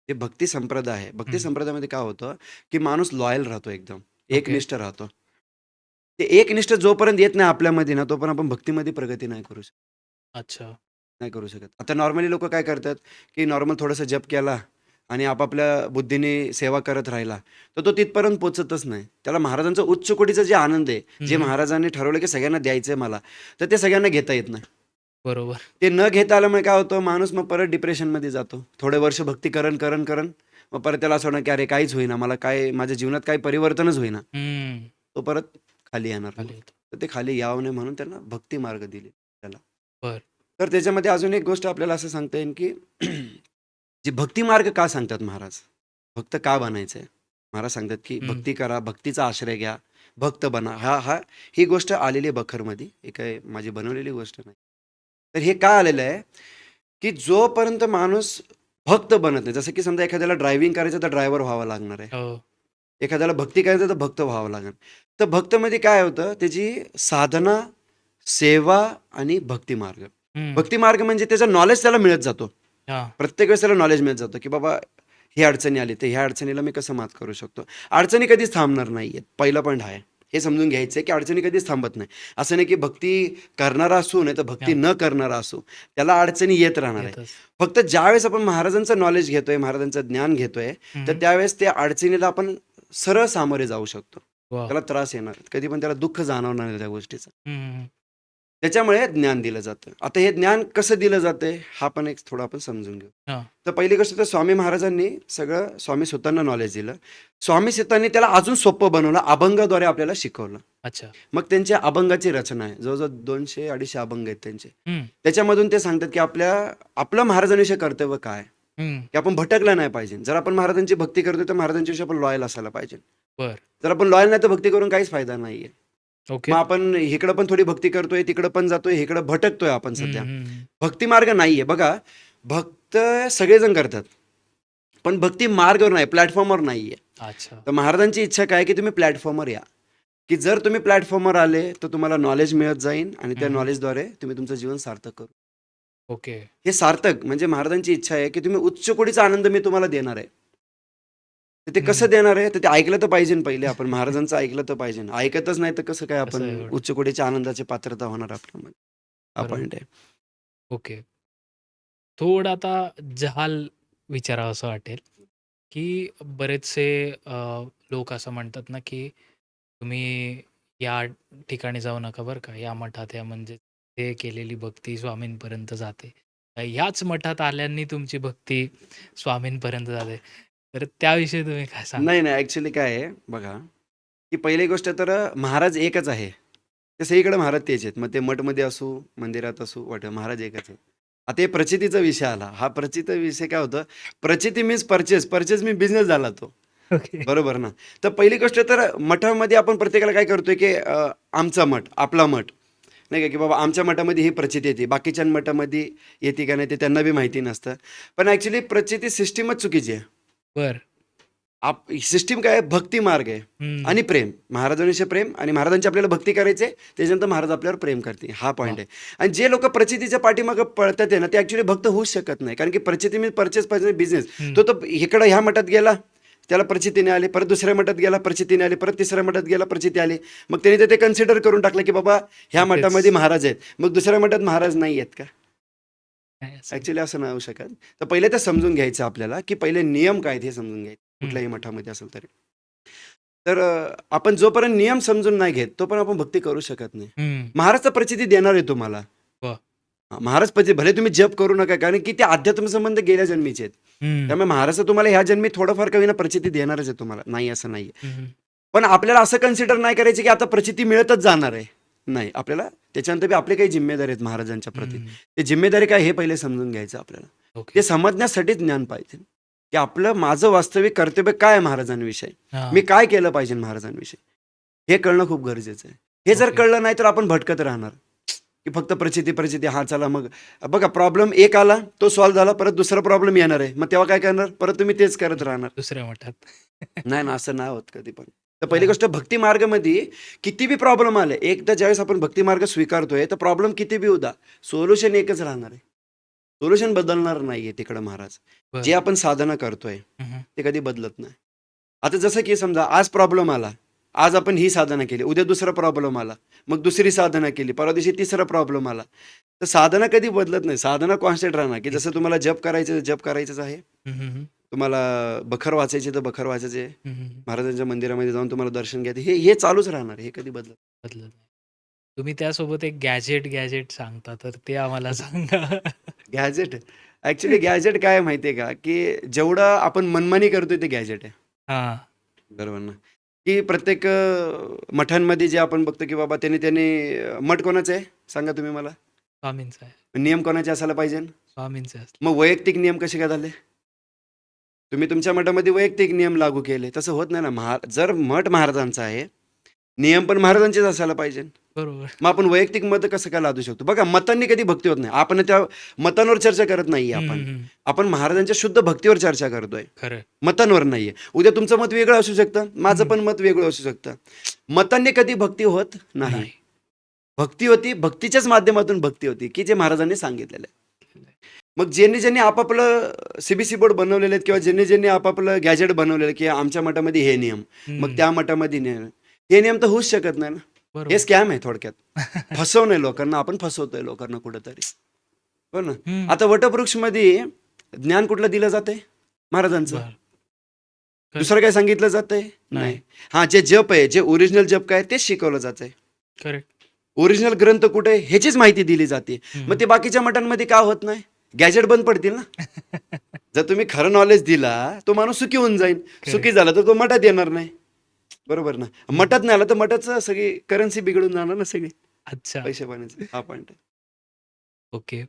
हे भक्ती संप्रदाय आहे. भक्ती
हं.
संप्रदायामध्ये काय होतं, की माणूस लॉयल राहतो एकदम.
ओके.
एकनिष्ठ राहतो. ते एकनिष्ठ जोपर्यंत येत नाही आपल्यामध्ये ना, तोपर्यंत आपण भक्तीमध्ये प्रगती नाही करू शकत.
अच्छा.
नाही करू शकत. आता नॉर्मली लोकं काय करतात, की नॉर्मल थोडासा जप केला आणि आपापल्या बुद्धीने सेवा करत राहिला, तर तो तिथपर्यंत पोहोचतच नाही. त्याला महाराजांचा उच्च कोटीचा जे आनंद आहे,
हं,
जे
हं.
महाराजांनी ठरवलं, की सगळ्यांना द्यायचंय मला, तर ते सगळ्यांना घेता येत नाही.
बरोबर.
ते न घेता आल्यामुळे काय होतं, माणूस मग परत डिप्रेशनमध्ये जातो. थोडे वर्ष भक्ती करण, मग परत त्याला असं वाटतं, की अरे काहीच होईना, मला काय माझ्या जीवनात काही परिवर्तनच होईना.
हं.
तो परत खाली येणार मग.
खाली येतो.
तर ते खाली यावं नये म्हणून त्यांना भक्ती मार्ग दिले त्याला.
बरं.
तर त्याच्यामध्ये अजून एक गोष्ट आपल्याला असं सांगता येईल, की जे भक्ती मार्ग का सांगतात महाराज? भक्त का बनायचंय? महाराज सांगतात, की
हं.
भक्ती करा, भक्तीचा आश्रय घ्या, भक्त बना. ही गोष्ट आलेली आहे बखरमध्ये. ही काही माझी बनवलेली गोष्ट नाही. तर हे का आलेलं आहे, की जोपर्यंत माणूस भक्त बनत नाही, जसं की समजा एखाद्याला ड्रायव्हिंग करायचं तर ड्रायव्हर व्हावं लागणार आहे.
हो.
एखाद्याला भक्ती करायचं तर भक्त व्हावं लागेल. तर भक्तमध्ये काय होतं, त्याची साधना, सेवा आणि भक्ती मार्ग.
हं.
भक्ती मार्ग म्हणजे त्याचं नॉलेज त्याला मिळत जातो.
हां.
प्रत्येक वेळेस त्याला नॉलेज मिळत जातं, की बाबा ही अडचणी आली, तर ह्या अडचणीला मी कसं मात करू शकतो. अडचणी कधीच थांबणार नाहीयेत. पहिला पॉईंट हा आहे. हे समजून घ्यायचं आहे, की अडचणी कधीच थांबत नाही. असं नाही, की भक्ती करणारा असू नाही तर भक्ती
हां.
न करणारा असू, त्याला अडचणी येत राहणार आहे.
येतच.
फक्त ज्यावेळेस आपण महाराजांचं नॉलेज घेतोय, महाराजांचं ज्ञान घेतोय, तर
हं.
त्यावेळेस त्या अडचणीला आपण सरळ सामोरे जाऊ शकतो.
वाह!
त्याला त्रास येणार. कधी पण त्याला दुःख जाणवणार नाही त्या गोष्टीचं.
हं, हं.
त्याच्यामुळे ज्ञान दिलं जातं. आता हे ज्ञान कसं दिलं जातंय, हा पण एक थोडं आपण समजून घेऊ.
हां.
तर पहिली गोष्ट तर स्वामी महाराजांनी सगळं स्वामी सुतांना नॉलेज दिलं. स्वामी सुतांनी त्याला अजून सोपं बनवलं. अभंगाद्वारे आपल्याला शिकवलं.
अच्छा.
मग त्यांच्या अभंगाची रचना आहे. जवळजवळ 200-250 अभंग आहेत त्यांचे.
हं.
त्याच्यामधून ते सांगतात, की आपलं महाराजांविषयी कर्तव्य काय?
हं.
की आपण भटकलं नाही पाहिजे. जर आपण महाराजांची भक्ती करतोय, तर महाराजांच्याविषयी आपण लॉयल असायला पाहिजे.
बरं.
जर आपण लॉयल नाही, तर भक्ती करून काहीच फायदा नाहीये.
ओके.
मग आपण इकडं पण थोडी भक्ती करतोय, तिकडं पण जातोय, इकडं भटकतोय आपण
हं,
सध्या.
हं.
भक्ती मार्ग नाहीये. बघा, भक्त सगळेजण करतात. पण भक्ती मार्गावर नाही, प्लॅटफॉर्मवर नाहीये.
अच्छा.
तर महाराजांची इच्छा काय, की तुम्ही प्लॅटफॉर्मवर या. की जर तुम्ही प्लॅटफॉर्मवर आले, तर तुम्हाला नॉलेज मिळत जाईल आणि त्या
हं, हं.
नॉलेजद्वारे तुम्ही तुमचं जीवन सार्थक करू.
ओके.
हे सार्थक म्हणजे महाराजांची इच्छा आहे, की तुम्ही उच्च कोटीचा आनंद मी तुम्हाला देणार आहे. तर ते कसं
हं.
देणार आहे? तर ते ऐकलं तर पाहिजे पहिले आपण महाराजांचं ऐकलं तर पाहिजे. ऐकतच नाही तर कसं काय
कसं
आपण
एवढं?
उच्च कोटीच्या आनंदाची पात्रता होणार आपल्यामध्ये. हा
बरोबर.
पॉइंट आहे.
ओके. थोडं आता जहाल विचारावसं वाटेल, की बरेचसे लोक असं म्हणतात ना, की तुम्ही या ठिकाणी जाऊ नका बरं का, या मठात या म्हणजे ते केलेली भक्ती स्वामींपर्यंत जाते. ह्याच मठात आल्यांनी तुमची भक्ती स्वामींपर्यंत जाते. तर त्याविषयी तुम्ही काय सांगाल?
नाही, नाही. ॲक्चुअली काय आहे बघा, की पहिली गोष्ट तर महाराज एकच आहे. ते सगळीकडे महाराज तेच आहेत. मग ते मठमध्ये असू, मंदिरात असू, महाराज एकच आहे. आता हे प्रचितीचा विषय आला. हा प्रचिती विषय काय होतं, प्रचिती मीन्स पर्चेस मी बिझनेस झाला तो.
ओके.
बरोबर ना. तर पहिली गोष्ट तर मठामध्ये आपण प्रत्येकाला काय करतोय, की आमचा मठ, आपला मठ. नाही का, की बाबा आमच्या मठामध्ये ही प्रचिती येते. बाकीच्या मठामध्ये येते का नाही ते त्यांना बी माहिती नसतं. पण ॲक्चुअली प्रचिती सिस्टमच चुकीची आहे.
बरं.
सिस्टम काय आहे? भक्ती मार्ग आहे
हं.
आणि प्रेम. महाराजांविषयी प्रेम आणि महाराजांची आपल्याला भक्ती करायची आहे, त्याच्यानंतर महाराज आपल्यावर प्रेम करतील. हा पॉईंट
वाह!
आहे. आणि जे लोकं प्रचितीच्या पाठीमागे पळतात आहे ना, ते ॲक्चुअली भक्त होऊच शकत नाही. कारण की प्रचिती मीन्स पर्चेस पाहिजे बिझनेस.
हं.
तो तर इकडं ह्या मठात गेला, त्याला प्रचितीने आली. परत दुसऱ्या मठात गेला, प्रचितीने आली. परत तिसऱ्या मठात गेला, प्रचिती आली. मग त्याने तर ते कन्सिडर करून टाकलं, की बाबा ह्या
तेच.
मठामध्ये महाराज आहेत. मग दुसऱ्या मठात महाराज नाही आहेत का?
नाही असं.
ॲक्चुअली असं नाही होऊ शकत. तर पहिले ते समजून घ्यायचं आपल्याला, की पहिले नियम काय आहेत हे समजून घ्यायचं.
हं.
कुठल्याही मठामध्ये असेल तरी. तर आपण जोपर्यंत नियम समजून नाही घेत, तोपर्यंत आपण भक्ती करू शकत नाही.
हं.
महाराज तर प्रचिती देणार आहे तुम्हाला.
वाह!
महाराज भले तुम्ही जप करू नका, कारण की ते अध्यात्म संबंध गेल्या जन्मीचे आहेत.
हं.
त्यामुळे महाराज तर तुम्हाला ह्या जन्मी थोडंफार का होईना प्रचिती देणारच आहे तुम्हाला. नाही असं नाहीये.
हं, हं.
पण आपल्याला असं कन्सिडर नाही करायचं, की आता प्रचिती मिळतच जाणार आहे. नाही, आपल्याला त्याच्यानंतर बी आपले काही जिम्मेदारी आहेत महाराजांच्या प्रती.
हं.
ते जिम्मेदारी काय हे पहिले समजून घ्यायचं आपल्याला.
ओके.
ते समजण्यासाठी ज्ञान पाहिजे, की माझं वास्तविक कर्तव्य काय आहे महाराजांविषयी.
हां.
मी काय केलं पाहिजे महाराजांविषयी. हे कळणं खूप गरजेचं आहे. हे जर
ओके.
कळलं नाही तर आपण भटकत राहणार, की फक्त प्रचिती हां, चला मग बघा प्रॉब्लेम एक आला, तो सॉल्व्ह झाला, परत दुसरा प्रॉब्लेम येणार आहे. मग तेव्हा काय करणार? परत तुम्ही तेच करत राहणार.
दुसऱ्या मठात.
नाही ना, असं नाही होत कधी पण. तर पहिली
हां.
गोष्ट भक्ती मार्गामध्ये किती बी प्रॉब्लेम आले, एकदा ज्यावेळेस आपण भक्ती मार्ग स्वीकारतोय, तर प्रॉब्लेम किती बी होता, सोल्युशन एकच राहणार आहे. सोल्युशन बदलणार नाहीये तिकडं महाराज.
बर
जे आपण साधना करतोय
हम्म,
ते कधी बदलत नाही. आता जसं की समजा आज प्रॉब्लेम आला, आज आपण ही साधना केली, उद्या दुसरा प्रॉब्लेम आला, मग दुसरी साधना केली, परवा दिवशी तिसरा प्रॉब्लेम आला. तर साधना कधी बदलत नाही, साधना कॉन्स्टंट राहणार. की जसं तुम्हाला जप करायचं जप करायचंच आहे,
हम्म, हम्म,
तुम्हाला बखर वाचायचे तर बखर वाचायचे,
हम्म.
महाराजांच्या मंदिरामध्ये जाऊन तुम्हाला दर्शन घ्यायचं, हे हे चालूच राहणार, हे कधी बदलत
बदलत नाही. तुम्ही त्यासोबत एक गॅजेट सांगता तर ते आम्हाला सांगा.
गॅजेट. ऍक्च्युली गॅजेट काय आहे माहितीये का, की जेवढं आपण मनमानी करतोय ते गॅजेट आहे.
हा
बरोबर ना. की प्रत्येक मठांमध्ये जे आपण बघतो की बाबा त्याने त्याने मठ कोणाचं आहे सांगा तुम्ही मला,
स्वामींचं आहे.
नियम कोणाचे असायला पाहिजे.
स्वामींचं असतं.
मग वैयक्तिक नियम कसे काय झाले. तुम्ही तुमच्या मठामध्ये वैयक्तिक नियम लागू केले, तसं होत नाही ना. जर मठ महाराजांचा आहे, नियम पण महाराजांचेच असायला पाहिजे.
बरोबर.
मग आपण वैयक्तिक मत कसं काय लादू शकतो. बघा मतांनी कधी भक्ती होत नाही. आपण त्या मतांवर चर्चा करत नाहीये. आपण
हम्म.
आपण महाराजांच्या शुद्ध भक्तीवर चर्चा करतोय,
खरं.
मतांवर नाहीये. उद्या तुमचं मत वेगळं असू शकतं, माझं
हम्म.
पण मत वेगळं असू शकतं. मतांनी कधी भक्ती होत नाही.
नाही.
भक्ती होती, भक्तीच्याच माध्यमातून भक्ती होती, की जे महाराजांनी सांगितलेलं आहे. मग ज्यांनी ज्यांनी आपापलं सीबीसी बोर्ड बनवलेले आहेत किंवा ज्यांनी ज्यांनी आपापलं गॅजेट बनवलेलं की आमच्या मठामध्ये हे नियम, मग
हम्म.
त्या मठामध्ये नियम, हे नियम तर होऊच शकत नाही ना. हे
बरोबर.
स्कॅम आहे थोडक्यात. फसवणं लोकांना, आपण फसवतोय लोकांना कुठंतरी. हो ना.
हम्म.
आता वटवृक्षमध्ये ज्ञान कुठलं दिलं जातंय, महाराजांचं.
बर.
दुसरं काय सांगितलं जातंय
नाही.
नाही. हा जे जप आहे, जे ओरिजिनल जप काय तेच शिकवलं जातंय.
करेक्ट.
ओरिजिनल ग्रंथ कुठे आहे ह्याचीच माहिती दिली जाते. मग ते बाकीच्या मठांमध्ये का होत नाही. गॅजेट बंद पडतील ना. जर तुम्ही खरं नॉलेज दिला तो माणूस सुखी होऊन जाईल, सुखी झाला तर तो मठात येणार नाही. बरोबर ना. मठात नाही आला तर मठाचं सगळी करन्सी बिघडून जाणार ना, सगळी
अच्छा.
पैसे पाण्याचे. हा पॉइंट.
ओके.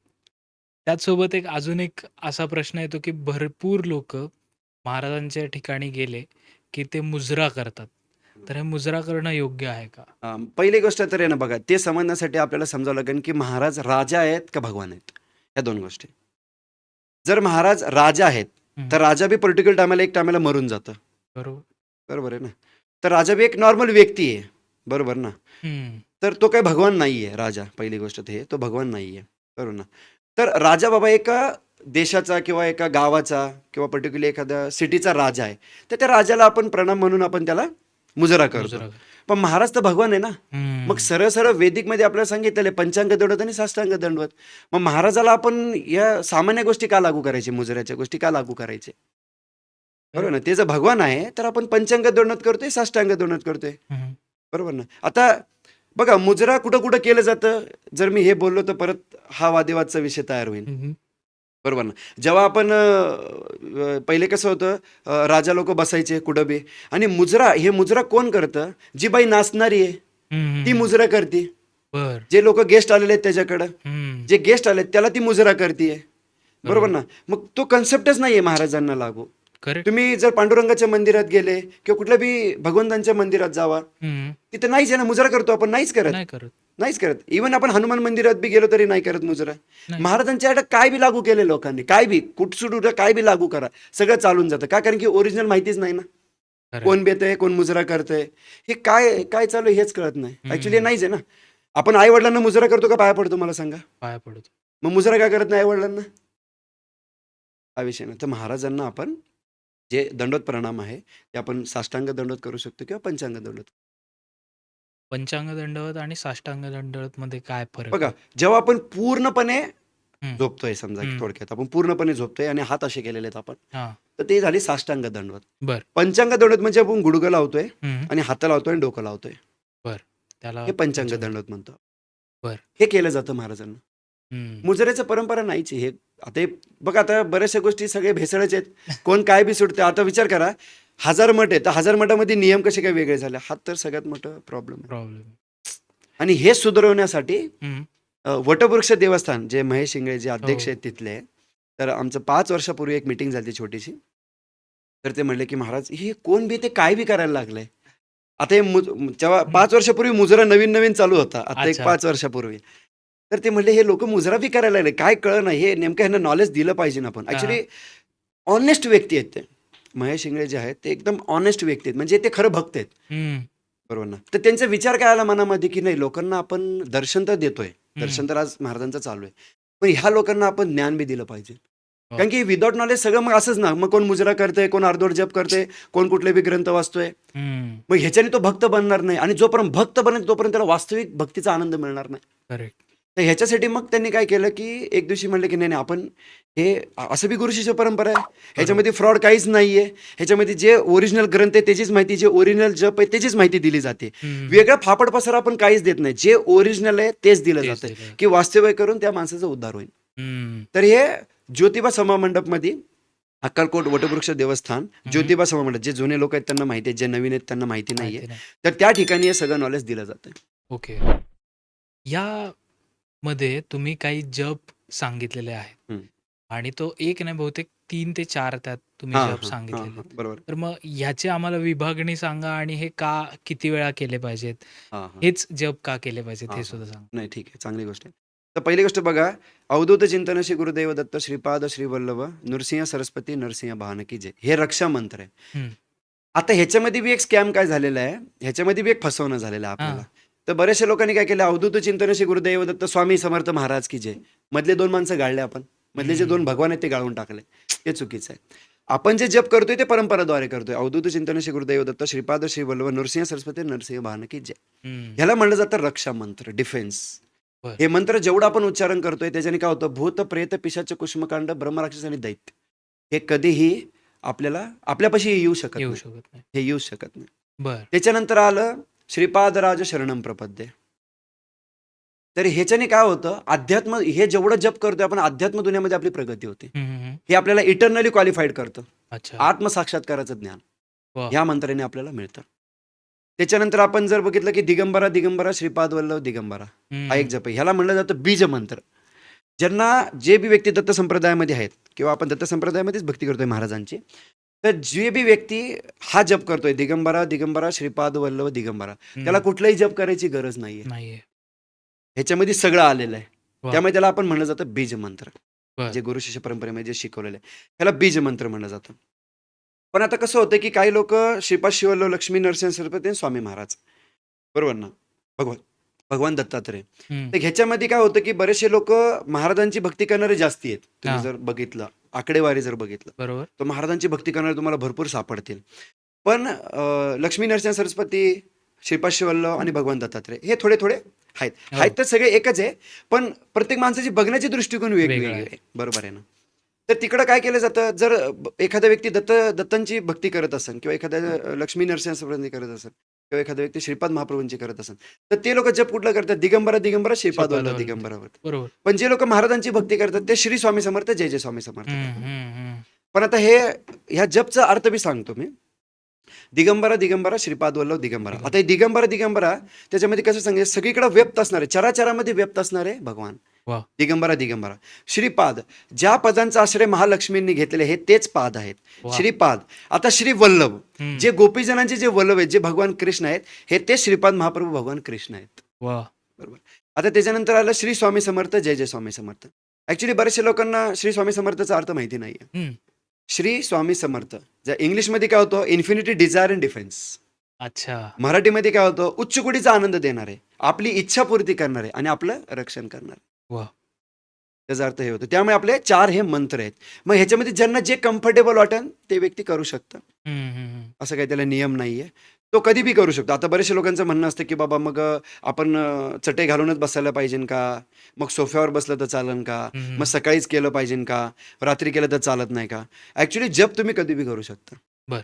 त्याचसोबत एक अजून एक असा प्रश्न येतो की भरपूर लोक महाराजांच्या ठिकाणी गेले की ते मुजरा करतात. तर हे मुजरा करणं योग्य आहे का?
पहिली गोष्ट तर आहे ना बघा, ते समजण्यासाठी आपल्याला समजावं लागेल की महाराज राजा आहेत का भगवान आहेत, या दोन गोष्टी. जर महाराज राजा आहेत
हम्म.
तर राजा बी पर्टिक्युलर टायमाला एक टायमाला मरून जातं.
बरोबर.
बरोबर आहे ना. तर राजा बी एक नॉर्मल व्यक्ती आहे. बरोबर ना.
हम्म.
तर तो काही भगवान नाही आहे राजा. पहिली गोष्ट तर हे, तो भगवान नाही आहे. बरोबर ना. तर राजा बाबा एका देशाचा किंवा एका गावाचा किंवा पर्टिक्युलर एखाद्या सिटीचा राजा आहे, तर त्या राजाला आपण प्रणाम म्हणून आपण त्याला मुजरा करतो.
मुजरा.
पण महाराज तर भगवान आहे ना.
हम्म.
मग सरळ सरळ वेदिकमध्ये आपल्याला सांगितलेलं आहे पंचांग दंडवत आणि साष्टांग दंडवत. मग महाराजाला आपण या सामान्य गोष्टी का लागू करायचे, मुजऱ्याच्या गोष्टी का लागू करायचे. बरोबर ना. ते जर भगवान आहे तर आपण पंचांग दंडवत करतोय, साष्टांग दंडवत करतोय.
हम्म.
बरोबर ना. आता बघा मुजरा कुठं कुठं केलं जातं. जर मी हे बोललो तर परत हा वादेवादचा विषय तयार होईल.
हम्म.
बरोबर ना. जेव्हा आपण पहिले कसं होतं, राजा लोक बसायचे कुठं बी, आणि मुजरा, हे मुजरा कोण करतं, जी बाई नाचणारी आहे
हम्म.
ती मुजरा करते.
बर.
जे लोक गेस्ट आलेले आहेत त्याच्याकडं,
हम्म.
जे गेस्ट आलेत त्याला ती मुजरा करते. बरोबर
बरोबर.
ना. मग तो कन्सेप्टच नाहीये महाराजांना लागू.
करेक्ट.
तुम्ही जर पांडुरंगाच्या मंदिरात गेले किंवा कुठल्या बी भगवंतांच्या मंदिरात जावा,
हम्म.
तिथे नाहीच आहे ना. मुजरा करतो आपण, नाहीच करत,
नाही करत.
नाहीच करत. इव्हन आपण हनुमान मंदिरात बी गेलो तरी नाही करत मुजरा.
नाही.
महाराजांच्या आड काय बी लागू केले लोकांनी, काय बी कुटसुट काय बी लागू करा, सगळं चालून जातं. का, कारण की ओरिजिनल माहितीच नाही ना.
खरं.
कोण बेतय, कोण मुजरा करतंय, हे काय काय चालू आहे हेच कळत नाही. ऍक्च्युली नाहीच आहे ना. आपण आई वडिलांना मुजरा करतो का पाया पडतो, मला सांगा.
पाया पडतो.
मग मुजरा काय करत नाही आई वडिलांना, हा विषय ना. तर महाराजांना आपण जे दंडोत प्रणाम आहे ते आपण साष्टांग दंडोत करू शकतो किंवा पंचांग दंडोत.
पंचांग दंडवत आणि साष्टांग दंडवत मध्ये काय फरक
बघा,
आहे?
जेव्हा आपण पूर्णपणे
हम्म.
झोपतोय, समजा की
हम्म.
थोडक्यात आपण पूर्णपणे झोपतोय आणि हात असे केलेले आहेत आपण,
हा.
तर ते झाली साष्टांग दंडवत.
बर.
पंचांग दंडवत म्हणजे आपण गुडघं लावतोय
हम्म.
आणि हात लावतोय आणि डोकं लावतोय,
त्याला
हे पंचांग दंडवत म्हणतो.
बर.
हे केलं जातं महाराजांना.
हम्म.
मुजऱ्याचं परंपरा नाहीच आहे. हे आता हे बघा, आता बऱ्याचशा गोष्टी सगळे भेसळच आहेत. कोण काय बी सुटते. आता विचार करा, 1000 मठ आहे तर 1000 मठामध्ये नियम कसे काय वेगळे झाले, हा तर सगळ्यात मोठा प्रॉब्लेम आहे.
प्रॉब्लेम.
आणि हे सुधारवण्यासाठी
हम्म.
वटवृक्ष देवस्थान, जे महेश शिंगळे जे अध्यक्ष
हो.
आहेत तिथले, तर आमचं 5 वर्षापूर्वी एक मीटिंग झाली छोटीशी. तर ते म्हणले की महाराज हे कोण बी ते काय बी करायला लागलंय. आता हे जेव्हा 5 वर्षापूर्वी मुजरा नवीन नवीन चालू होता, आता एक
अच्छा.
5 वर्षापूर्वी, तर ते म्हणले हे लोक मुजरा बी करायला लागले, काय कळ नाही. हे नेमकं ह्यांना नॉलेज दिलं पाहिजे ना आपण.
हा.
ऍक्च्युली ऑनेस्ट व्यक्ती आहेत ते. महेश शिंगळे जे आहेत ते एकदम ऑनेस्ट व्यक्ती आहेत, म्हणजे ते खरं भक्त आहेत.
हम्म.
बरोबर ना. तर त्यांचा विचार काय आला मनामध्ये की नाही, लोकांना आपण दर्शन तर देतोय, दर्शन तर आज महाराजांचं चालू आहे, पण ह्या लोकांना आपण ज्ञान बी दिलं पाहिजे.
वा.
कारण की विदाऊट नॉलेज सगळं मग असंच ना, मग कोण मुजरा करतंय, कोण अर्धवट जप करतंय, कोण कुठले बी ग्रंथ वाचतोय.
हम्म.
मग ह्याच्याने तो भक्त बनणार नाही आणि जोपर्यंत भक्त बनेल तोपर्यंत त्याला वास्तविक भक्तीचा आनंद मिळणार नाही.
करेक्ट.
तर ह्याच्यासाठी मग त्यांनी काय केलं की एक दिवशी म्हणलं की नाही नाही, आपण हे असं बी गुरु शिष्य परंपरा आहे, ह्याच्यामध्ये फ्रॉड काहीच नाहीये, ह्याच्यामध्ये जे ओरिजिनल ग्रंथ आहे त्याचीच माहिती, जे ओरिजिनल जप आहे त्याचीच माहिती दिली जाते. वेगळा फापड पसारा आपण काहीच देत नाही, जे ओरिजिनल आहे तेच दिलं
तेच
जातं
दिलं.
की वास्तव्य करून त्या माणसाचा उद्धार होईल. तर हे ज्योतिबा समामंडपमध्ये अक्कलकोट वटवृक्ष देवस्थान ज्योतिबा समामंडप, जे जुने लोक आहेत त्यांना माहिती आहे, जे नवीन आहेत त्यांना माहिती नाहीये,
माहिती नाही.
तर त्या ठिकाणी हे सगळं नॉलेज दिलं जातं.
ओके. या मध्ये तुम्ही काही जप सांगितलेले आहेत
हम्म.
आणि तो एक नाही, बहुतेक 3 ते 4 त्यात तुम्ही
हा
जप
हा हा
सांगितलेले
हा
आहेत.
बरोबर.
तर मग ह्याची आम्हाला विभागणी सांगा आणि हे का किती वेळा केले पाहिजेत,
हा हा
हेच जप का केले पाहिजेत
हा
हे
हा
सुद्धा सांगा.
नाही, ठीक आहे, चांगली गोष्ट आहे. तर पहिली गोष्ट बघा, अवधूत चिंतन श्री गुरुदेव दत्त श्रीपाद श्री वल्लभ नृसिंह सरस्वती नरसिंह भानकी जय, हे रक्षा मंत्र आहे.
हम्म.
आता ह्याच्यामध्ये बी एक स्कॅम काय झालेला आहे, ह्याच्यामध्ये बी एक फसवणं झालेलं आहे आपल्याला. तर बऱ्याचशा लोकांनी काय केलं, अवधूत चिंतन श्री गुरुदेव दत्त स्वामी समर्थ महाराज की जय, मधले 2 माणसं गाळले आपण, मधले जे 2 भगवान आहेत ते गाळून टाकले, ते चुकीचं आहे. आपण जे जप करतोय ते परंपराद्वारे करतोय, अवधूत चिंतन श्री गुरुदेव दत्त श्रीपाद श्री वल्लभ नरसिंह सरस्वती नरसिंह भानकी जय. ह्याला म्हणलं जातं रक्षा मंत्र, डिफेन्स.
बरं.
हे मंत्र जेवढं आपण उच्चारण करतोय त्याच्याने काय होतं, भूत प्रेत पिशाच कुष्मकांड ब्रह्मराक्षस आणि दैत्य हे कधीही आपल्याला आपल्यापाशी येऊ शकत
येऊ
नाही,
शकत नाही.
हे येऊ शकत नाही.
बर.
त्याच्यानंतर आलं श्रीपादराज शरणम प्रपद्ये. तर ह्याच्याने काय होतं, अध्यात्म हे जेवढं जप करतोय आपण, अध्यात्म दुनियामध्ये आपली प्रगती होते. हे आपल्याला इटर्नली क्वालिफाईड करतं.
अच्छा.
आत्मसाक्षात्काराचं ज्ञान
वा.
ह्या मंत्राने आपल्याला मिळतं. त्याच्यानंतर आपण जर बघितलं की दिगंबरा दिगंबरा श्रीपाद वल्लभ दिगंबरा, हा एक जप आहे. ह्याला म्हणलं जातं बीज मंत्र. ज्यांना जे बी व्यक्ती दत्त संप्रदायामध्ये आहेत किंवा आपण दत्त संप्रदायामध्येच भक्ती करतोय महाराजांची, तर जे बी व्यक्ती हा जप करतोय दिगंबरा दिगंबरा श्रीपाद वल्लभ दिगंबरा, त्याला कुठलाही जप करायची गरज नाहीये.
नाहीये.
ह्याच्यामध्ये सगळं आलेलं आहे.
वा.
त्यामुळे त्याला आपण म्हणलं जातं बीज मंत्र,
बर.
जे गुरु शिष्य परंपरेमध्ये जे शिकवलेलं आहे ह्याला बीज मंत्र म्हणलं जातं. पण आता कसं होतं की काही लोक श्रीपाद शिवल्लभ लक्ष्मी नरसिंह सरस्वती आणि स्वामी महाराज, बरोबर ना, भगवान भगवान दत्तात्रय, तर ह्याच्यामध्ये काय होतं की बरेचसे लोक महाराजांची भक्ती करणारे जास्ती आहेत. तुम्ही
हा.
जर बघितलं, आकडेवारी जर बघितलं,
बरोबर.
तर महाराजांची भक्ती करणारे तुम्हाला भरपूर सापडतील. पण लक्ष्मी नरसिंह सरस्वती, श्रीपाद शिवल्लभ आणि भगवान दत्तात्रय हे थोडे थोडे आहेत.
हो.
आहेत तर सगळे एकच आहे, पण प्रत्येक माणसाची बघण्याची दृष्टिकोन वेगवेगळे
वेगळं आहे.
आहे. बरोबर आहे ना. तर तिकडं काय केलं जातं, जर एखादा व्यक्ती दत्तांची भक्ती करत असेल किंवा एखाद्या लक्ष्मी नरसिंह सरस्वती करत असेल किंवा एखादा व्यक्ती श्रीपाद महाप्रभूंची करत असेल, तर ते लोक जप कुठलं करतात, दिगंबरा दिगंबरा श्रीपाद वल्लभ
श्रीपाद
दिगंबरावर.
बरोबर.
पण जे लोक महाराजांची भक्ती करतात ते श्री स्वामी समर्थ जय जय स्वामी समर्थ करतात.
हम्म.
पण आता ह्या जपचा अर्थ मी सांगतो. मी दिगंबरा दिगंबरा श्रीपाद वल्लभ दिगंबरा, आता हे दिगंबरा दिगंबरा त्याच्यामध्ये कसं सांगितलं, सगळीकडे व्यक्त असणारे, चराचरामध्ये व्यक्त असणारे भगवान
वा.
दिगंबरा दिगंबरा. श्रीपाद, ज्या पदांचा आश्रय महालक्ष्मींनी घेतलेले हे तेच पाद आहेत,
वा.
श्रीपाद. आता श्री वल्लभ, जे गोपीजनांचे जे वल्लभ आहेत, जे भगवान कृष्ण आहेत, हे ते श्रीपाद महाप्रभू भगवान कृष्ण आहेत.
वा.
बरोबर. आता त्याच्यानंतर आलं श्री स्वामी समर्थ जय जय स्वामी समर्थ. ऍक्च्युली बऱ्याचशा लोकांना श्री स्वामी समर्थचा अर्थ माहिती नाहीये. श्री स्वामी समर्थ ज्या इंग्लिशमध्ये काय होतं, इन्फिनिटी डिझायर अँड डिफेन्स.
अच्छा.
मराठीमध्ये काय होतं, उच्च कोटीचा आनंद देणारे, आपली इच्छा पूर्ती करणारे आणि आपलं रक्षण करणारे.
वा.
त्याचा अर्थ हे होतं. त्यामुळे आपले 4 हे मंत्र आहेत. मग ह्याच्यामध्ये ज्यांना जे कम्फर्टेबल वाटेल ते व्यक्ती करू शकतं. असं काही त्याला नियम नाहीये, तो कधी बी करू शकतो. आता बरेचशा लोकांचं म्हणणं असतं की बाबा मग आपण चटई घालूनच बसायला पाहिजे का, मग सोफ्यावर बसलं तर चालन का, मग सकाळीच केलं पाहिजे का, रात्री केलं तर चालत नाही का. ऍक्च्युली जप तुम्ही कधी बी करू शकता.
बर.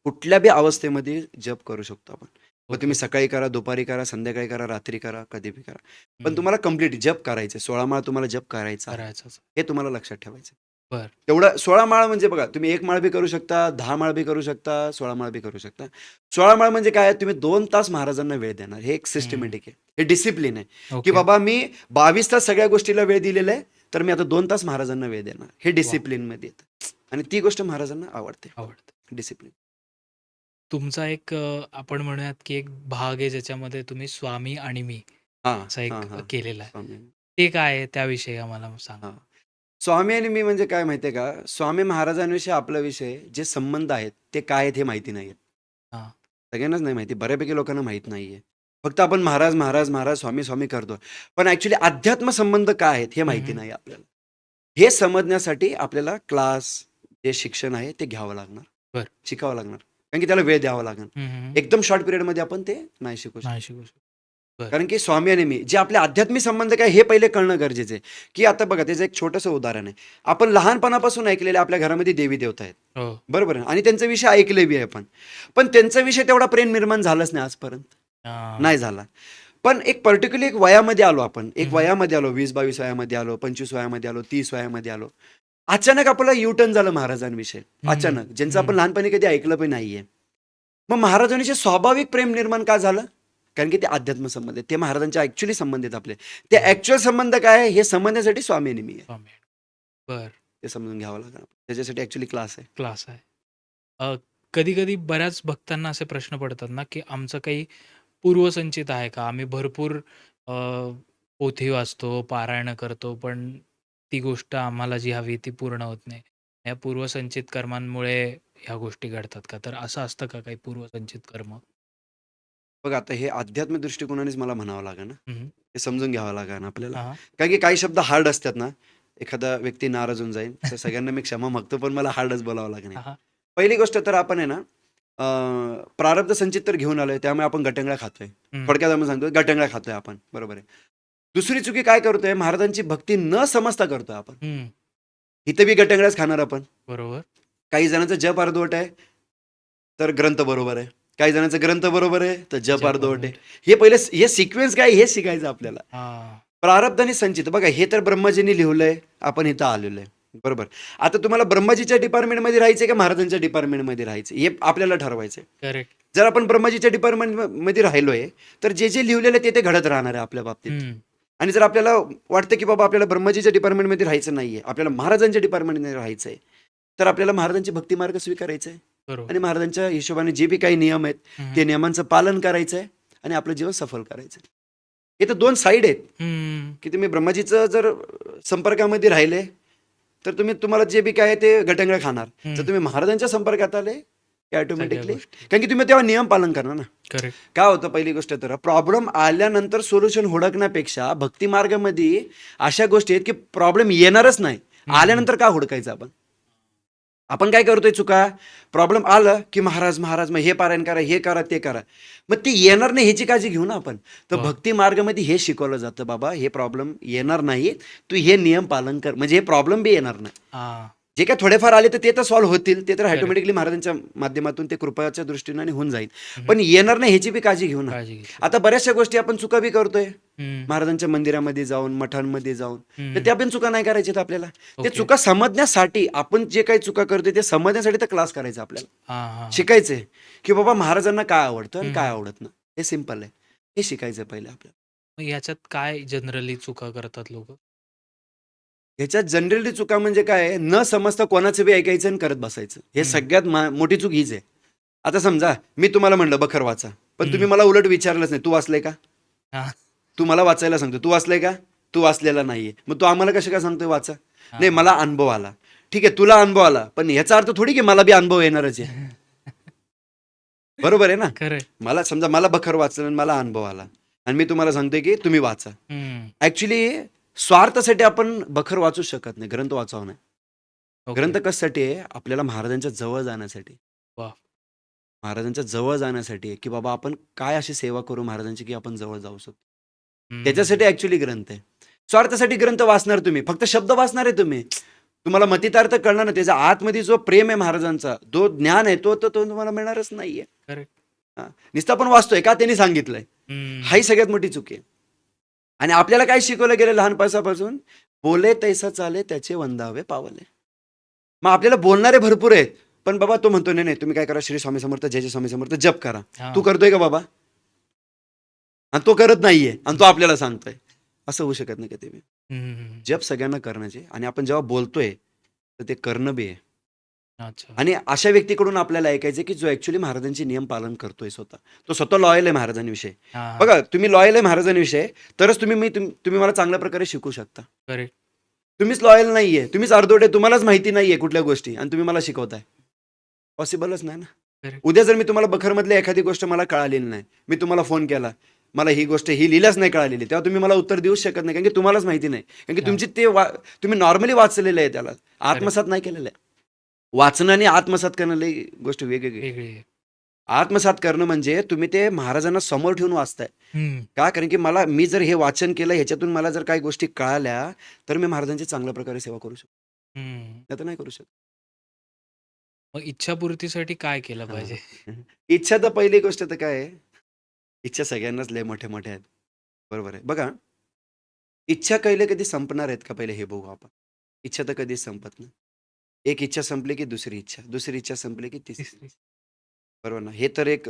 कुठल्या बी अवस्थेमध्ये जप करू शकतो आपण. मग
ओके.
तुम्ही सकाळी करा, दुपारी करा, संध्याकाळी करा, रात्री करा, कधी बी करा. पण तुम्हाला कम्प्लीट जप करायचं, 16 माळ तुम्हाला जप करायचा आहे.
करायचंच.
हे तुम्हाला लक्षात ठेवायचं.
बर.
तेवढं 16 माळ म्हणजे बघा, तुम्ही 1 माळ बी करू शकता, 10 माळ बी करू शकता, 16 माळ बी करू शकता. 16 माळ म्हणजे काय, तुम्ही 2 तास महाराजांना वेळ देणार. हे एक सिस्टमॅटिक आहे, हे डिसिप्लिन आहे की
ओके.
बाबा मी 22 तास सगळ्या गोष्टीला वेळ दिलेला आहे, तर मी आता 2 तास महाराजांना वेळ देणार. हे डिसिप्लिन मध्ये येतं आणि ती गोष्ट महाराजांना आवडते,
आवडतं.
डिसिप्लिन.
तुमचा एक आपण म्हणूयात की एक भाग आहे ज्याच्यामध्ये तुम्ही स्वामी आणि मी
हा
असा एक
हा हा
केलेला आहे.
स्वामी.
ते काय आहे त्याविषयी आम्हाला सांगा.
हा, स्वामी आणि मी म्हणजे काय माहितीये का, स्वामी महाराजांविषयी आपला विषय जे संबंध आहेत ते काय आहेत हे माहिती नाहीये.
हा.
सगळ्यांनाच नाही माहिती, बऱ्यापैकी लोकांना माहित नाहीये. फक्त आपण महाराज महाराज महाराज स्वामी स्वामी करतो, पण ऍक्च्युली अध्यात्म संबंध काय आहेत हे माहिती
हम्म.
नाही आपल्याला. हे समजण्यासाठी आपल्याला क्लास, जे शिक्षण आहे ते घ्यावं लागणार,
बर.
शिकावं लागणार, कारण की त्याला वेळ द्यावा लागणार.
हम्म.
एकदम शॉर्ट पिरियडमध्ये आपण ते नाही शिकू शकत.
नाही शिकू शकत. बर.
कारण की स्वामी आणि मी जे आपले आध्यात्मिक संबंध काय हे पहिले कळणं गरजेचं आहे. की आता बघा, त्याचं एक छोटंसं उदाहरण आहे. आपण लहानपणापासून ऐकलेले आपल्या घरामध्ये देवी देवता आहेत,
हो.
बरोबर आहे, आणि त्यांचा विषय ऐकले बी आहे आपण, पण त्यांचा विषय तेवढा प्रेम निर्माण झालाच नाही आजपर्यंत,
हा.
नाही झाला. पण एक पर्टिक्युलर एक वयामध्ये आलो आपण, एक
हम्म.
वयामध्ये आलो, 20-22 वयामध्ये आलो, 25 वयामध्ये आलो, 30 वयामध्ये आलो, अचानक आपल्याला युटर्न झालं महाराजांविषयी, अचानक, ज्यांचं आपण लहानपणी कधी ऐकलं पण नाहीये. मग महाराजांविषयी स्वाभाविक प्रेम निर्माण का झालं? कारण की ते अध्यात्म संबंध आहेत, ते महाराजांच्या ऍक्च्युली संबंध आहेत आपले. ते ऍक्च्युअल संबंध काय आहे हे समजण्यासाठी स्वामी आणि मी आहे,
स्वामी. बर.
ते समजून घ्यावं लागेल. त्याच्यासाठी ऍक्च्युली क्लास आहे.
क्लास आहे. कधी कधी बऱ्याच भक्तांना असे प्रश्न पडतात ना, की आमचं काही पूर्वसंचित आहे का? आम्ही भरपूर अ, पोथी वाचतो, पारायण करतो, पण ती गोष्ट आम्हाला जी हवी ती पूर्ण होत नाही. या पूर्वसंचित कर्मांमुळे ह्या गोष्टी घडतात का? तर असं असतं का काही पूर्वसंचित कर्म?
बघा, आता हे आध्यात्मिक दृष्टिकोनानेच मला म्हणावं लागेल ना,
हम्म.
हे समजून घ्यावं लागेल आपल्याला.
हा.
कारण की काही शब्द हार्ड असतात ना, एखादा व्यक्ती नाराज होऊन जाईल, तर सगळ्यांना मी क्षमा मागतो, पण मला हार्डच बोलावं लागेल.
हा.
पहिली गोष्ट तर आपण आहे ना, प्रारब्ध संचित तर घेऊन आलोय, त्यामुळे आपण गटंगळा खातोय.
हम्म.
थोडक्यात आपण सांगतो, गटंगळा खातोय आपण, बरोबर आहे. दुसरी चुकी काय करतोय, महाराजांची भक्ती न समजता करतोय आपण.
हम्म.
इथं बी गटंगळाच खाणार आपण.
बरोबर.
काही जणांचं जप अर्धवट आहे तर ग्रंथ बरोबर आहे, काही जणांचं ग्रंथ बरोबर आहे तर जप
जप
अर्धवट आहे.
अर्धवट.
हे पहिले हे सिक्वेन्स काय हे शिकायचं आपल्याला.
हा.
प्रारब्ध आणि संचित, बघा हे तर ब्रह्मजींनी लिहिलंय, आपण इथं आलेलो आहे, बरोबर. आता तुम्हाला ब्रह्मजीच्या डिपार्टमेंटमध्ये राहायचंय का महाराजांच्या डिपार्टमेंटमध्ये राहायचं हे आपल्याला ठरवायचंय.
करेक्ट.
जर आपण ब्रह्मजीच्या डिपार्टमेंटमध्ये राहिलोय तर जे जे लिहिलेलं आहे ते घडत राहणार आहे आपल्या बाबतीत.
हम्म.
आणि जर आपल्याला वाटतं की बाबा आपल्याला ब्रह्मजीच्या डिपार्टमेंटमध्ये राहायचं नाहीये, आपल्याला महाराजांच्या डिपार्टमेंटमध्ये राहायचंय, तर आपल्याला महाराजांची भक्ती मार्ग स्वीकारायचा आहे
बरोबर.
आणि महाराजांच्या हिशोबाने जे बी काही नियम आहेत
हम्म.
ते नियमांचं पालन करायचं आहे आणि आपलं जीवन सफल करायचं आहे. हे तर दोन साईड आहेत.
हम्म.
की तुम्ही ब्रह्मजीचं जर संपर्कामध्ये राहिले तर तुम्हाला जे बी काय आहे ते गटंगळा खाणार.
हम्म.
जर तुम्ही महाराजांच्या संपर्कात आले की
सगळ्या
ऑटोमॅटिकली,
गोष्टी.
कारण की तुम्ही तेव्हा नियम पालन करणार ना.
करेक्ट.
काय होतं, पहिली गोष्ट तर प्रॉब्लेम आल्यानंतर सोल्युशन हुडकण्यापेक्षा भक्ती मार्गामध्ये अशा गोष्टी आहेत की प्रॉब्लेम येणारच नाही, आल्यानंतर का हुडकायचं आपण. आपण काय करतोय चुका, प्रॉब्लेम आलं की महाराज महाराज मग हे पारायण करा, हे करा, ते करा, मग ते येणार नाही ह्याची काळजी घेऊ ना आपण. तर
वा.
भक्ती मार्गामध्ये हे शिकवलं जातं, बाबा हे प्रॉब्लेम येणार नाही, तू हे नियम पालन कर, म्हणजे हे प्रॉब्लेम बी येणार नाही.
हा.
जे काय थोडेफार आले तर ते तर सॉल्व्ह होतील, ते तर
Correct.
ऑटोमॅटिकली महाराजांच्या माध्यमातून ते कृपाच्या दृष्टीने होऊन जाईल,
हम्म.
पण येणार नाही ह्याची बी काळजी घेऊ ना.
काळजी घ्यायची.
आता बऱ्याचशा गोष्टी आपण चुका बी करतोय,
हम्म.
महाराजांच्या मंदिरामध्ये जाऊन, मठांमध्ये जाऊन, तर
हम्म.
त्या पण चुका नाही करायच्यात आपल्याला. ते
ओके.
चुका समजण्यासाठी, आपण जे काही चुका करतोय ते समजण्यासाठी तर क्लास करायचा आपल्याला,
हा. हा. हा.
शिकायचंय की बाबा महाराजांना काय आवडतं आणि
हम्म.
काय आवडत नाही, हे सिम्पल आहे, हे शिकायचं पहिले आपल्याला.
मग याच्यात काय जनरली चुका करतात लोक?
ह्याच्यात जनरली चुका म्हणजे काय आहे, न समजता कोणाचं बी ऐकायचं आणि करत बसायचं, हे
हम्म.
सगळ्यात मोठी चूक हीच आहे. आता समजा मी तुम्हाला म्हणलं बखर वाचा, पण तुम्ही
हम्म.
मला उलट विचारलंच नाही, तू वाचलंय का.
हा.
तू मला वाचायला सांगतो, तू वाचलंय का, तू वाचलेला नाहीये, मग तू आम्हाला कसं काय सांगतोय वाचा.
हा.
नाही, मला अनुभव आला, ठीक आहे, तुला अनुभव आला, पण याचा अर्थ थोडी की मला बी अनुभव येणारच आहे. बरोबर आहे ना.
खरंय.
मला समजा मला बखर वाचलं आणि मला अनुभव आला आणि मी तुम्हाला सांगतोय की तुम्ही वाचा.
हम्म.
ऍक्च्युली स्वार्थासाठी आपण बखर वाचू शकत नाही, ग्रंथ वाचावं नाही.
ओके.
ग्रंथ कशासाठी आहे, आपल्याला महाराजांच्या जवळ जाण्यासाठी,
वा.
महाराजांच्या जवळ जाण्यासाठी आहे, की बाबा आपण काय अशी सेवा करू महाराजांची की आपण जवळ जाऊ शकतो.
हम्म.
त्याच्यासाठी ऍक्च्युली ग्रंथ आहे. स्वार्थासाठी ग्रंथ वाचणार तुम्ही, फक्त शब्द वाचणार आहे तुम्ही, तुम्हाला मतितार्थ कळणार ना, त्याच्या आतमध्ये जो प्रेम आहे महाराजांचा, जो ज्ञान आहे तो तुम्हाला मिळणारच नाहीये.
करेक्ट.
नुसतं आपण वाचतोय का त्यांनी सांगितलंय,
हम्म.
हाही सगळ्यात मोठी चुकी आहे. आणि आपल्याला काय शिकवलं गेलं लहानपणापासून, बोले तैसा चाले त्याचे वंदावे पावले. मग आपल्याला बोलणारे भरपूर आहेत, पण बाबा तो म्हणतो नाही नाही तुम्ही काय करा, श्री स्वामी समर्थ, जय जय स्वामी समर्थ जप करा.
हा.
तू करतोय का बाबा, आणि तो करत नाहीये आणि तो आपल्याला सांगतोय, असं होऊ शकत नाही कधी.
हम्म.
जप सगळ्यांना करण्याचे, आणि आपण जेव्हा बोलतोय तर ते करणं बी आहे.
अच्छा.
आणि अशा व्यक्तीकडून आपल्याला ऐकायचं की जो ऍक्च्युली महाराजांचे नियम पालन करतोय, तो स्वतः लॉयल आहे महाराजांविषयी.
हा. हा.
बघा, तुम्ही लॉयल आहे महाराजांविषयी तरच तुम्ही मला चांगल्या प्रकारे शिकू शकता.
करेक्ट.
तुम्हीच लॉयल नाहीये, तुम्हीच अर्धवट आहे, तुम्हालाच माहिती नाहीये कुठल्या गोष्टी, आणि तुम्ही मला शिकवताय, पॉसिबलच नाही ना.
Correct.
उद्या जर मी तुम्हाला बखरमधली एखादी गोष्ट मला कळालेली नाही, मी तुम्हाला फोन केला, मला ही गोष्ट ही लिहिल्याच नाही कळालेली, तेव्हा तुम्ही मला उत्तर देऊच शकत नाही, कारण की तुम्हालाच माहिती नाही, कारण की
हां.
तुमची ते तुम्ही नॉर्मली वाचलेलं आहे, त्याला आत्मसात नाही केलेलं आहे. वाचणं आणि आत्मसात करणं लई गोष्ट वेगवेगळी.
वेगळी आहे.
आत्मसात करणं म्हणजे तुम्ही ते महाराजांना समोर ठेवून वाचताय.
हं.
का? कारण की मी जर हे वाचन केलं, ह्याच्यातून मला जर काही गोष्टी कळाल्या, तर मी महाराजांची चांगल्या प्रकारे सेवा करू शकतो.
हं.
नाहीतर नाही करू शकत.
मग इच्छापूर्तीसाठी काय केलं
हां.
पाहिजे?
इच्छा तर पहिली गोष्ट तर काय आहे, इच्छा सगळ्यांनाच लय मोठ्या-मोठ्या आहेत. बरोबर आहे. बघा, इच्छा कधी संपणार आहेत का पहिले हे बघू आपण. इच्छा तर कधीच संपत नाही. एक इच्छा संपली की दुसरी इच्छा, दुसरी इच्छा संपली की तिसरी.
तिसरी.
बरोबर ना. हे तर एक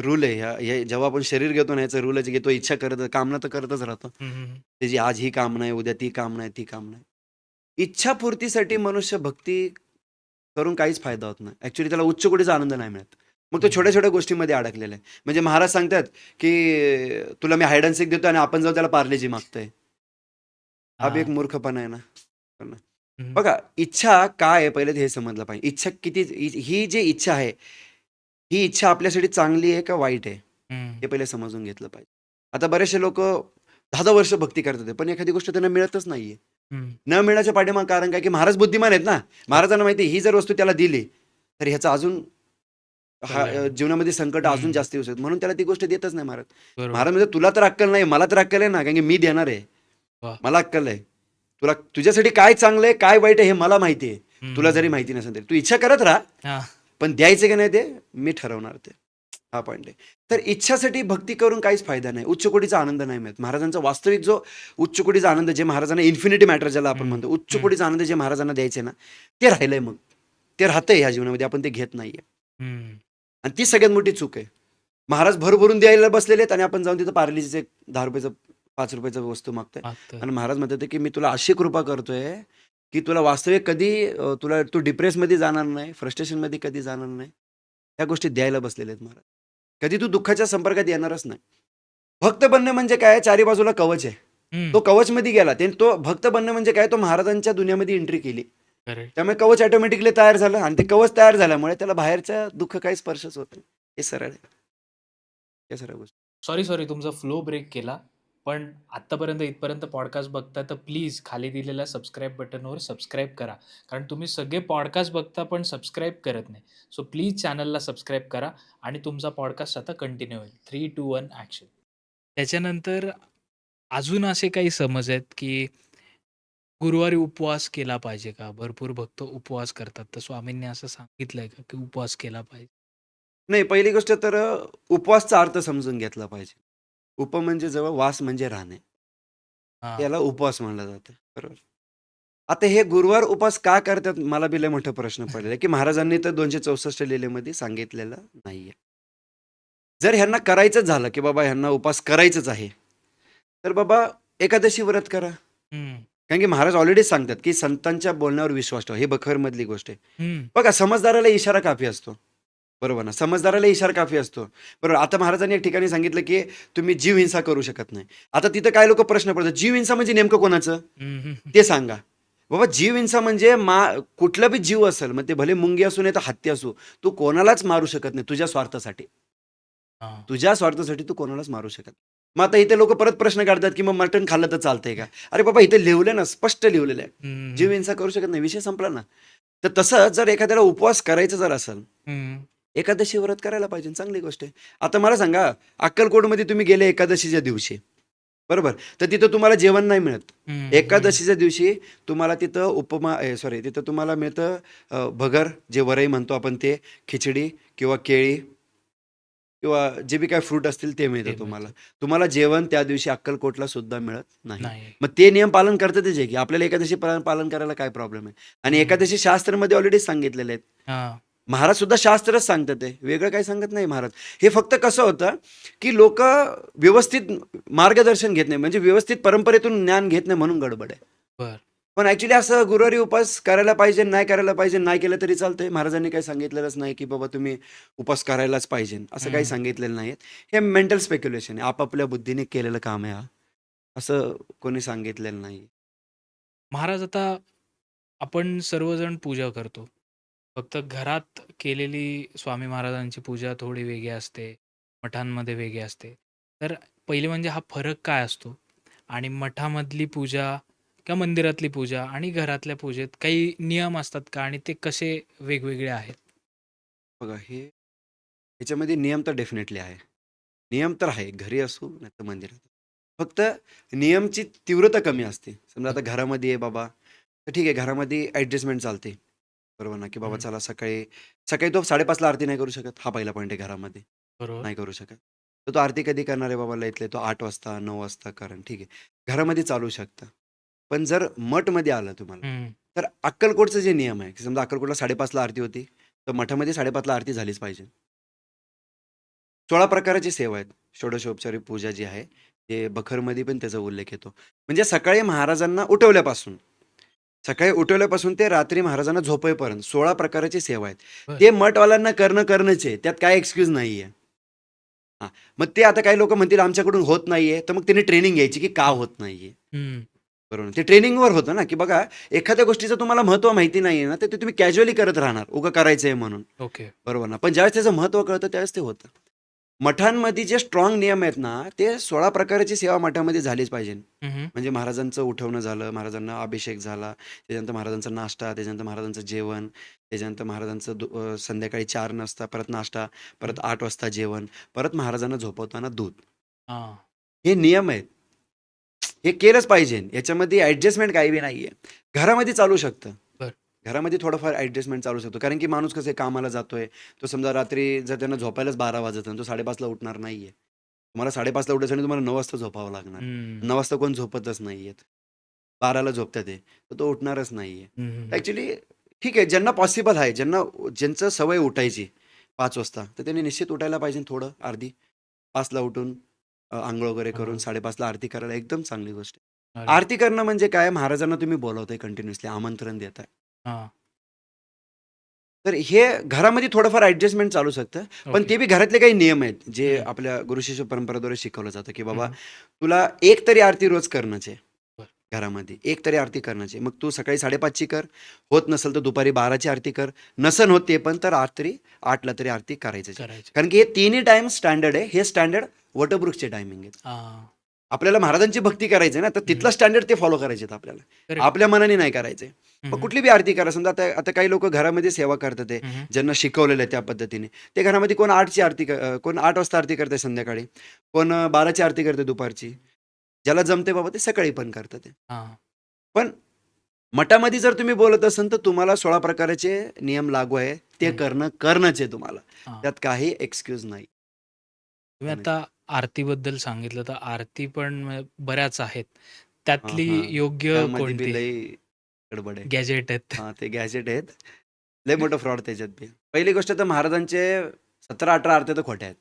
रूल आहे. हे जेव्हा आपण शरीर घेतो ना, ह्याचा रूलच आहे की तो इच्छा करत कामना तर करतच राहतो.
हं, हं.
त्याची आज ही कामना आहे, उद्या ती कामना आहे, ती कामना आहे. इच्छापूर्तीसाठी मनुष्य भक्ती करून काहीच फायदा होत नाही. ॲक्चुअली त्याला उच्च कोटीचा आनंद नाही मिळत. मग तो
हं.
छोट्या-छोट्या गोष्टींमध्ये अडकलेला आहे. म्हणजे महाराज सांगतात, की तुला मी हाईड अँड सीक देतोय आणि आपण जाऊन त्याला पार्लेजी मागतोय. हा बी एक
हां.
मूर्खपणा आहे ना. हो ना.
हं.
बघा, इच्छा काय आहे पहिले हे समजलं पाहिजे. इच्छा किती ही जी इच्छा आहे, ही इच्छा आपल्यासाठी चांगली आहे का वाईट आहे?
हं.
हे पहिले समजून घेतलं पाहिजे. आता बरेचसे लोकं 10-10 वर्ष भक्ती करतात आहे, पण एखादी गोष्ट त्यांना मिळतच नाहीये.
हं.
न मिळण्याच्या पाठीमागे कारण काय, की महाराज बुद्धिमान आहेत ना.
हो.
महाराजांना माहिती आहे, ही जर वस्तू त्याला दिली, तर ह्याचा अजून
कल्याण.
जीवनामध्ये संकट अजून
हं.
जास्त येऊ शकतात. म्हणून त्याला ती गोष्ट देतच नाही महाराज.
बरोबर.
महाराज म्हणजे तुला तर अक्कल नाही, मला तर अक्कल आहे ना, कारण की मी देणार आहे.
वाह!
मला अक्कल आहे. तुझ्यासाठी काय चांगलं आहे, काय वाईट आहे हे मला माहिती आहे.
हं,
तुला
हं,
जरी
हं.
माहिती नसेल तरी. तू इच्छा करत राहा,
हां.
पण द्यायचं की नाही ते मी ठरवणार ते. हा पॉइंट आहे. तर इच्छासाठी भक्ती करून काहीच फायदा नाही. उच्च कोटीचा आनंद नाही मिळत. महाराजांचा वास्तविक जो उच्च कोटीचा आनंद, जे महाराजांना इन्फिनिटी मॅटर ज्याला आपण
हं,
म्हणतो, उच्च
हं,
कोटीचा आनंद जे महाराजांना द्यायचे ना, ते राहिलंय मग. ते राहतंय ह्या जीवनामध्ये, आपण ते घेत नाहीये.
हं.
आणि ती सगळ्यात मोठी चूक आहे. महाराज भरभरून द्यायला बसलेले आहेत आणि आपण जाऊन तिथं पार्लेजीचं एक ₹10 ₹5 वस्तू मागतोय.
मागतोय.
आणि महाराज म्हणतात आहे, की मी तुला अशी कृपा करतोय, की तुला वास्तविक कधी तू डिप्रेसमध्ये जाणार नाही, फ्रस्ट्रेशनमध्ये कधी जाणार नाही. ह्या गोष्टी द्यायला बसलेले आहेत महाराज. कधी तू दुःखाच्या संपर्कात येणारच नाही. भक्त बनणे म्हणजे काय? चारी बाजूला कवच आहे.
हं.
तो कवचमध्ये गेला. तो भक्त बनणं म्हणजे काय? तो महाराजांच्या दुनियामध्ये एंट्री केली.
करेक्ट.
त्यामुळे कवच ऑटोमॅटिकली तयार झालं आणि ते कवच तयार झाल्यामुळे त्याला बाहेरच्या दुःख काही स्पर्शच होत नाही. हे सरळ आहे. या सर्व गोष्टी.
सॉरी तुमचा फ्लो ब्रेक केला. पण आत्तापर्यंत इथपर्यंत पॉडकास्ट बघता तर प्लीज खाली दिलेल्या सबस्क्राईब बटनवर सबस्क्राईब करा. कारण तुम्ही सगळे पॉडकास्ट बघता पण सबस्क्राईब करत नाही. सो प्लीज चॅनलला सबस्क्राईब करा आणि तुमचा पॉडकास्ट आता कंटिन्यू होईल. 3, 2, 1 ॲक्शन. त्याच्यानंतर अजून असे काही समज आहेत, की गुरुवारी उपवास केला पाहिजे का? भरपूर भक्त उपवास करतात. तर स्वामींनी असं सांगितलंय का, की उपवास केला पाहिजे?
नाही, पहिली गोष्ट तर उपवासचा अर्थ समजून घेतला पाहिजे. उप म्हणजे जवळ, वास म्हणजे राहणे.
हां.
याला उपवास म्हणलं जातं. बरोबर. आता हे गुरुवार उपवास का करतात? मला बी लय मोठा प्रश्न पडलेला, की महाराजांनी तर 264 लीलेमध्ये सांगितलेलं नाहीये. जर ह्यांना करायचंच झालं, की बाबा ह्यांना उपवास करायचंच आहे, तर बाबा एकादशी व्रत करा.
हं,
कारण की महाराज ऑलरेडीच सांगतात, की संतांच्या बोलण्यावर विश्वास ठेवा. हे बखरमधली गोष्ट आहे.
हं,
बघा, समजदाराला इशारा काफी असतो. बरोबर ना? समजदाराला इशारा काफी असतो. बरोबर. आता महाराजांनी एक ठिकाणी सांगितलं, की तुम्ही जीव हिंसा करू शकत नाही. आता तिथं काय लोकं प्रश्न पडतात, जीव हिंसा म्हणजे नेमकं कोणाचं?
हं, हं, हं.
ते सांगा. बाबा, जीव हिंसा म्हणजे कुठला बी जीव असेल, मग ते भले मुंगी असू नाही तर हत्ती असू, तू कोणालाच मारू शकत नाही तुझ्या स्वार्थासाठी.
हां.
तुझ्या स्वार्थासाठी तू कोणालाच मारू शकत नाही. मग आता इथे लोकं परत प्रश्न काढतात, की मग मटण खाल्लं तर चालतंय का? अरे बाबा, इथे लिहिलंय ना, स्पष्ट लिहिलेलं आहे.
हं,
जीव
हं,
हिंसा करू शकत नाही, विषय संपला ना. तर तसं जर एखाद्याला उपवास करायचा जर असेल,
हं,
एकादशी व्रत करायला पाहिजे, चांगली गोष्ट आहे. आता मला सांगा, अक्कलकोटमध्ये तुम्ही गेले एकादशीच्या दिवशी, बरोबर? तर तिथं तुम्हाला जेवण नाही मिळत.
हं, हं.
एकादशीच्या दिवशी तुम्हाला तिथं तिथं तुम्हाला मिळतं भगर, जे वरई म्हणतो आपण ते, खिचडी किंवा केळी किंवा जे बी काही फ्रूट असतील ते
ते
मिळतं तुम्हाला.
मिळतं.
तुम्हाला जेवण त्या दिवशी अक्कलकोटला सुद्धा मिळत नाही.
नाही.
मग ते नियम पालन करतातच आहे, की आपल्याला एकादशी पालन करायला काय प्रॉब्लेम आहे? आणि
हं.
एकादशी शास्त्रामध्ये ऑलरेडी सांगितलेले आहेत.
हां.
महाराज सुद्धा शास्त्रच सांगतात आहे. वेगळं काही सांगत नाही महाराज. हे फक्त कसं होतं, की लोकं व्यवस्थित मार्गदर्शन घेत नाही. म्हणजे व्यवस्थित परंपरेतून ज्ञान घेत नाही म्हणून गडबड आहे.
बरं.
पण ॲक्चुअली असं गुरुवारी उपवास करायला पाहिजे, नाही करायला पाहिजे, नाही केलं तरी चालतंय. महाराजांनी काही सांगितलेलंच नाही, की बाबा तुम्ही उपवास करायलाच पाहिजे. असं काही
हं.
सांगितलेलं नाही. हे मेंटल स्पेक्युलेशन आहे. आपापल्या बुद्धीने केलेलं काम आहे हा. असं कोणी सांगितलेलं नाही.
महाराज आता आपण सर्वजण पूजा करतो. फक्त घरात केलेली स्वामी महाराजांची पूजा थोडी वेगळी असते, मठांमध्ये वेगळी असते. तर पहिली म्हणजे हा फरक काय असतो? आणि मठामधली पूजा किंवा मंदिरातली पूजा आणि घरातल्या पूजेत काही नियम असतात का? आणि ते कसे वेगवेगळे आहेत?
बघा ह्याच्यामध्ये नियम तर डेफिनेटली आहे. नियम तर आहे. घरी असो नाहीतर मंदिरात. फक्त नियमची तीव्रता कमी असते. समजा आता घरामध्ये आहे बाबा, तर ठीक आहे घरामध्ये ॲडजस्टमेंट चालते. बरोबर ना, की बाबा
हं,
चला सकाळी सकाळी तो 5:30 ला आरती नाही करू शकत. हा पहिला पॉइंट आहे घरामध्ये.
बरोबर.
नाही करू शकत. तर तो आरती कधी करणार आहे बाबा लयत लय तो 8 वाजता, 9 वाजता कारण ठीक आहे. घरामध्ये चालू शकतं. पण जर मठमध्ये आलं तुम्हाला,
हं,
तर अक्कलकोटचे जे नियम आहे, की समजा अक्कलकोटला 5:30 ला आरती होती, तर मठामध्ये 5:30 ला आरती झालीच पाहिजे. 16 प्रकारची सेवा आहेत. षोडशोपचारी पूजा जी आहे, ते बखरमध्ये पण त्याचा उल्लेख येतो. म्हणजे सकाळी उठवल्यापासून ते रात्री महाराजांना झोपेपर्यंत 16 प्रकारची सेवा आहेत.
बरं.
ते मठवाल्यांना करणंच आहे. त्यात काही एक्सक्यूज नाहीये. हां, मग ते आता काही लोकं म्हणतील आमच्याकडून होत नाहीये, तर मग त्यांनी ट्रेनिंग घ्यायची, की का होत नाहीये?
हं,
बरोबर. ते ट्रेनिंगवर होतं ना, की बघा एखाद्या गोष्टीचं तुम्हाला महत्त्व माहिती नाहीये ना, तर ते तुम्ही कॅज्युअली करत राहणार, उगाच करायचंय म्हणून.
ओके.
बरोबर ना. पण ज्यावेळेस त्याचं महत्त्व कळतं त्यावेळेस ते होतं. मठांमध्ये जे स्ट्राँग नियम आहेत ना, ते 16 प्रकारची सेवा मठामध्ये झालीच पाहिजे.
हं, हं.
म्हणजे महाराजांचं उठवणं झालं, महाराजांना अभिषेक झाला, त्याच्यानंतर महाराजांचा नाश्ता, त्याच्यानंतर महाराजांचं जेवण, त्याच्यानंतर महाराजांचं संध्याकाळी 4 नाश्ता, परत नाश्ता,
हं.
परत 8 वाजता जेवण, परत महाराजांना झोपवताना दूध.
हां.
हे नियम आहेत. हे केलंच पाहिजे. याच्यामध्ये ॲडजस्टमेंट काही बी नाहीये. घरामध्ये चालू शकतं.
बरं.
घरामध्ये थोडंफार ॲडजस्टमेंट चालू शकतो. कारण की माणूस कसं आहे कामाला जातोय. तो समजा रात्री जर त्यांना झोपायलाच 12 वाजत आणि तो 5:30 ला उठणार नाहीये. तुम्हाला 5:30 ला उठायसाठी तुम्हाला 9 वाजता झोपावं लागणार.
हं.
9 वाजता कोण झोपतच नाहीयेत. 12 ला झोपतात ते. तर तो उठणारच नाहीये.
हं, हं, हं.
ॲक्चुअली ठीक आहे ज्यांना पॉसिबल आहे, ज्यांचं सवय उठायची 5 वाजता, तर त्यांनी निश्चित उठायला पाहिजे थोडं अर्धी. 5 ला उठून अंघोळ वगैरे करून
हां.
5:30 ला आरती करायला एकदम चांगली गोष्ट आहे.
अरे वाह!
आरती करणं म्हणजे काय महाराजांना तुम्ही बोलावताय कंटिन्युअसली आमंत्रण देताय.
हां.
तर हे घरामध्ये थोडंफार ॲडजस्टमेंट चालू शकतं. पण
ओके.
ते बी घरातले काही नियम आहेत, जे
हं,
आपल्या गुरुशिष्य परंपरेद्वारे शिकवलं जातं, की बाबा
हं.
तुला एक तरी आरती रोज करणंच आहे
बरं.
घरामध्ये. एक तरी आरती करणंच आहे. मग तू सकाळी 5:30 ची कर, होत नसेल तर दुपारी 12 ची आरती कर. नसेल होत ते पण तर रात्री 8 ला तरी आरती करायचीच आहे.
करायचे.
कारण की हे तिन्ही टाईम स्टँडर्ड आहे. हे स्टँडर्ड वटवृक्षचे टायमिंग आहेत.
हां.
आपल्याला महाराजांची भक्ती करायची आहे ना, तर
हं.
तिथला स्टँडर्ड ते फॉलो करायचे आहेत आपल्याला.
करेक्ट.
आपल्या मनाने नाही करायचे.
हं,
मग
हं.
कुठली बी आरती करा. समजा आता आता काही लोकं घरामध्ये सेवा करतात आहे,
हं, हं.
ज्यांना शिकवलेलं आहे त्या पद्धतीने. ते घरामध्ये कोण 8 वाजता आरती करतंय संध्याकाळी, कोण 12 ची आरती करतंय दुपारची. ज्याला जमते बाबा ते सकाळी पण करतात आहे.
हां.
पण मठामध्ये जर तुम्ही बोलत असाल, तर तुम्हाला 16 प्रकारचे नियम लागू आहे. ते
हं.
करणंच आहे तुम्हाला.
हां.
त्यात काही एक्सक्यूज नाही.
तुम्ही आता आरतीबद्दल सांगितलं, तर आरती पण बऱ्याच आहेत.
हां,
त्यातली
हां.
योग्य
त्यामध्ये बी
कोणती
लई गडबड आहे.
गॅजेट आहेत?
हां, ते गॅजेट आहेत. लय मोठं फ्रॉड त्याच्यात बी. पहिली गोष्ट तर महाराजांचे 17-18 आरत्या तर खोट्या आहेत.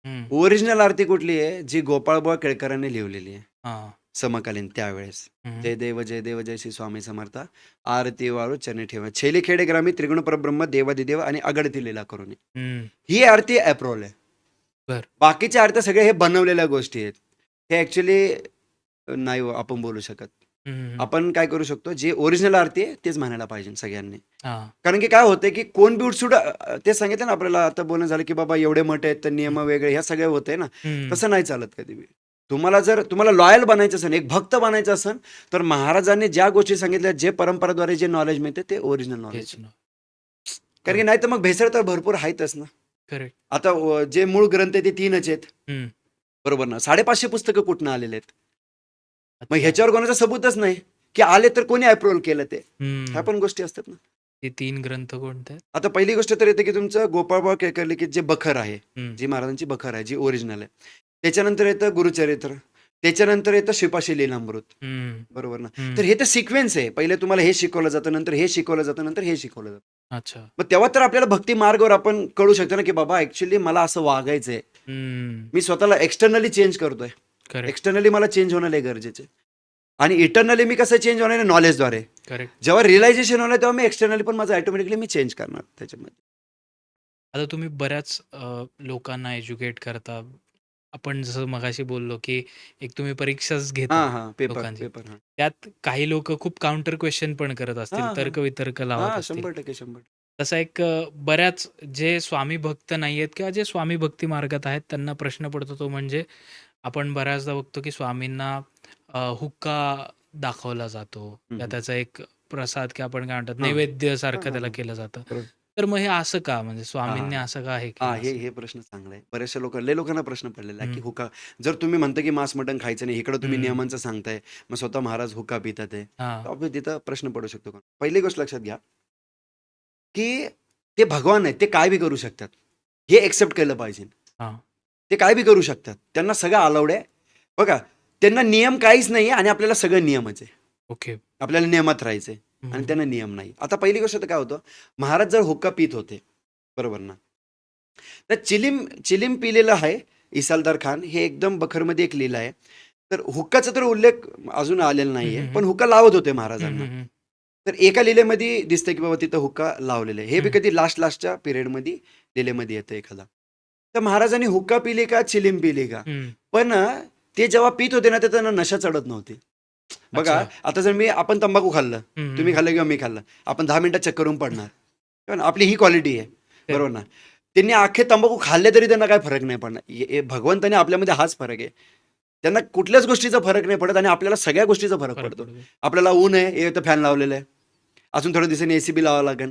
हं.
ओरिजिनल आरती कुठली आहे? जी गोपाळबुवा केळकरांनी लिहिलेली आहे.
हां.
समकालीन त्यावेळेस.
हं,
जय देव जय देव जय श्री स्वामी समर्थ. आरती वाळू चरणी ठेवा. छेली खेडे ग्रामी त्रिगुण परब्रह्म देवादिदेव आणि अगडती लीला करुणी.
हं.
ही आरती अप्रूव्हल आहे.
बरं.
बाकीच्या आरत्या सगळ्या हे बनवलेल्या गोष्टी आहेत. हे ॲक्चुअली नाही हो, आपण बोलू शकत.
हं, हं, हं.
आपण काय करू शकतो, जे ओरिजिनल आरती आहे तेच म्हणायला पाहिजे सगळ्यांनी.
हां.
कारण की काय होतंय, की कोण बी उठसूट तेच सांगितलं ना आपल्याला आता बोलणं झालं, की बाबा एवढे मठ आहेत, तर
हं.
नियम वेगळे ह्या सगळं होतंय ना.
हं.
तसं नाही चालत कधी बी. तुम्हाला लॉयल बनायचं असेल, एक भक्त बनायचं असेल, तर महाराजांनी ज्या गोष्टी सांगितल्या, जे परंपरेद्वारे जे नॉलेज मिळते ते ओरिजिनल नॉलेज
तेच
आहे.
ना.
कारण की
करेक्ट.
नाहीतर मग भेसळ तर भरपूर आहेतच ना.
करेक्ट.
आता जे मूळ ग्रंथ आहे ते 3च आहेत.
हं.
बरोबर ना. 550 पुस्तकं कुठनं आलेले आहेत. मग
अच्छा.
ह्याच्यावर कोणाचा सबूतच नाही, की आले तर कोणी अप्रूव्हल केलं ते. ह्या
हं.
पण गोष्टी असतात ना.
ते 3 ग्रंथ कोणते आहेत?
आता पहिली गोष्ट तर येते, की तुमचं गोपाळबुवा केळकर लिखित जे बखर आहे,
हं.
जी महाराजांची बखर आहे, जी ओरिजिनल आहे. त्याच्यानंतर येतं गुरुचरित्र. त्याच्यानंतर येतं श्रीपाशी लीलामृत.
हं.
बरोबर ना.
हं.
तर हे तर सिक्वेन्स आहे. पहिले तुम्हाला हे शिकवलं जातं, नंतर हे शिकवलं जातं, नंतर हे शिकवलं जातं.
अच्छा.
मग तेव्हा तर आपल्याला भक्ती मार्गावर आपण कळू शकतो ना, की बाबा ॲक्चुअली मला असं वागायचंय.
हं.
मी स्वतःला एक्सटर्नली चेंज करतोय.
करेक्ट.
एक्सटर्नली मला चेंज होणं लय गरजेचं आहे. आणि इंटरनली मी कसं चेंज होणार आहे नॉलेजद्वारे.
करेक्ट.
जेव्हा रिअलायझेशन होणार तेव्हा मी एक्सटर्नली पण माझं ऑटोमॅटिकली मी चेंज करणार त्याच्यामध्ये.
आता तुम्ही बऱ्याच लोकांना एज्युकेट करता. आपण जसं मगाशी बोललो, की एक तुम्ही परीक्षाच घेता
हां, हां. पेपर,
लोकांची.
पेपर. हां.
त्यात काही लोकं खूप काउंटर क्वेश्चन पण करत असतील,
हां, हां.
तर्क-वितर्क लावत
हां,
असतील.
100% 100%.
तसा एक बऱ्याच जे स्वामी भक्त नाहीयेत किंवा जे स्वामी भक्ती मार्गात आहेत, त्यांना प्रश्न पडतो तो म्हणजे आपण बऱ्याचदा बघतो की स्वामींना हुक्का दाखवला जातो
हं,
किंवा
हं.
त्याचा एक प्रसाद की आपण काय म्हणतात
हां. हां,
नैवेद्यासारखं
हां,
त्याला
हां.
केलं जातं.
बरोबर.
तर मग हे असं का? म्हणजे
हां, हां,
स्वामींनी
हां.
असं का हे
हां,
केलं
हे
असेल?
हे प्रश्न चांगला आहे. बऱ्याचशा लय लोकांना प्रश्न पडलेला आहे, की
हं,
हुक्का जर तुम्ही म्हणता, की मांस-मटण खायचं नाही, इकडं तुम्ही
हं.
नियमांचं सांगताय, मग स्वतः महाराज हुक्का पितात आहे.
हां,
तर ऑब्व्हियस तिथं प्रश्न पडू शकतो का? पहिली गोष्ट लक्षात घ्या, की ते भगवान आहेत. ते काय बी करू शकतात. हे एक्सेप्ट केलं पाहिजे.
हां.
ते काय बी करू शकतात. त्यांना सगळं अलाउड आहे. बघा, त्यांना नियम काहीच नाही आहे आणि आपल्याला सगळं नियमच आहे.
ओके.
आपल्याला नियमात राहायचं आहे आणि
हं,
त्यांना नियम नाही. आता पहिली गोष्ट तर काय होतं, महाराज जर हुक्का पीत होते, बरोबर ना? तर चिलीम चिलीम पिलेलं आहे इसालदार खान. हे एकदम बखरमध्ये एक लीला आहे. तर हुक्काचा तर उल्लेख अजून आलेला
हं,
नाहीये.
हं, हं.
पण हुक्का लावत होते
हं,
महाराजांना.
हं, हं.
तर एका लीलेमध्ये दिसतं की बाबा तिथं हुक्का लावलेला आहे. हे बी
हं,
कधी लास्टच्या पिरियडमध्ये लीलेमध्ये येतं एखादा. तर महाराजांनी हुक्का पिली का चिलीम पिली का?
हं.
पण ते जेव्हा पीत होते ना, तर त्यांना नशा चढत नव्हती. बघा,
अच्छा.
आता जर आपण तंबाखू खाल्लं,
हं, हं,
तुम्ही
हं.
खाल्लं किंवा मी खाल्लं, आपण 10 मिनिटात चक्करून पडणार. हो ना? आपली ही क्वालिटी आहे. बरोबर
करेक्ट.
ना? त्यांनी अख्खे तंबाखू खाल्ले तरी त्यांना काही फरक नाही पडणार. भगवंताने आपल्यामध्ये हाच फरक आहे. त्यांना कुठल्याच गोष्टीचा फरक नाही पडत आणि आपल्याला सगळ्या गोष्टीचा फरक
फरक
पडतो.
पडतो.
आपल्याला ऊन आहे, तर फॅन लावलेला आहे. अजून थोड्या दिवसांनी एसी बी लावावं लागेल.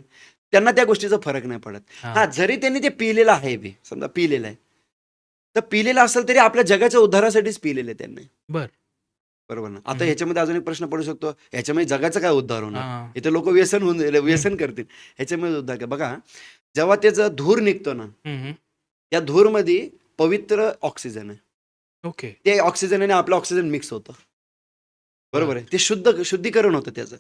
त्यांना त्या गोष्टीचा फरक नाही पडत.
हां.
हां, जरी त्यांनी ते पिलेलं आहे बी, समजा पिलेलं आहे. तर पिलेलं असेल तरी आपल्या जगाच्या उद्धारासाठीच पिलेलं आहे त्यांनी.
बरं.
बरोबर ना?
हं,
आता
हं.
ह्याच्यामध्ये अजून एक प्रश्न पडू शकतो, ह्याच्यामध्ये जगाचा काय उद्धार होणार?
हां.
इथे लोकं
हं.
व्यसन करतील. ह्याच्यामध्ये उद्धार काय? बघा, जेव्हा त्याचं धूर निघतो ना,
हं, हं.
त्या धूरमध्ये पवित्र ऑक्सिजन आहे.
ओके.
ते ऑक्सिजन आणि आपलं ऑक्सिजन मिक्स होतं.
बरं.
बरोबर आहे. ते शुद्धीकरण होतं त्याचं.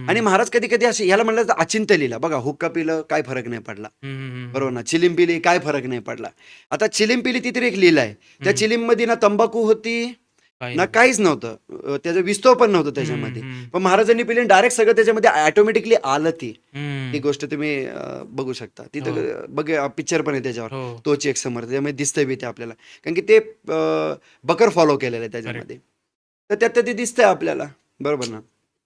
आणि
हं.
महाराज कधी-कधी असे ह्याला म्हणलं तर अचिंत्य लीला. बघा, हुक्का पिलं काय फरक नाही पडला.
हं, हं, हं,
बरोबर
हं.
ना? चिलीम पिली काय फरक नाही पडला. आता चिलीम पिली ती तरी एक लीला आहे. त्या
हं.
चिलीममध्ये ना तंबाखू होती,
काही
ना
नव्हतं.
काहीच नव्हतं. त्याचं विस्तव पण नव्हतं
हं,
त्याच्यामध्ये.
हं.
पण महाराजांनी पिली डायरेक्ट सगळं त्याच्यामध्ये ऑटोमॅटिकली आलं ती. ती
हं.
गोष्ट तुम्ही बघू शकता.
हो,
तिथं पिक्चर पण आहे त्याच्यावर.
हो.
तोच एक समर्थ. त्यामुळे दिसतंय बी ते आपल्याला. कारण की ते बकर फॉलो केलेलं आहे
करेक्ट.
त्याच्यामध्ये. तर त्यात ते दिसतंय आपल्याला. बरोबर ना?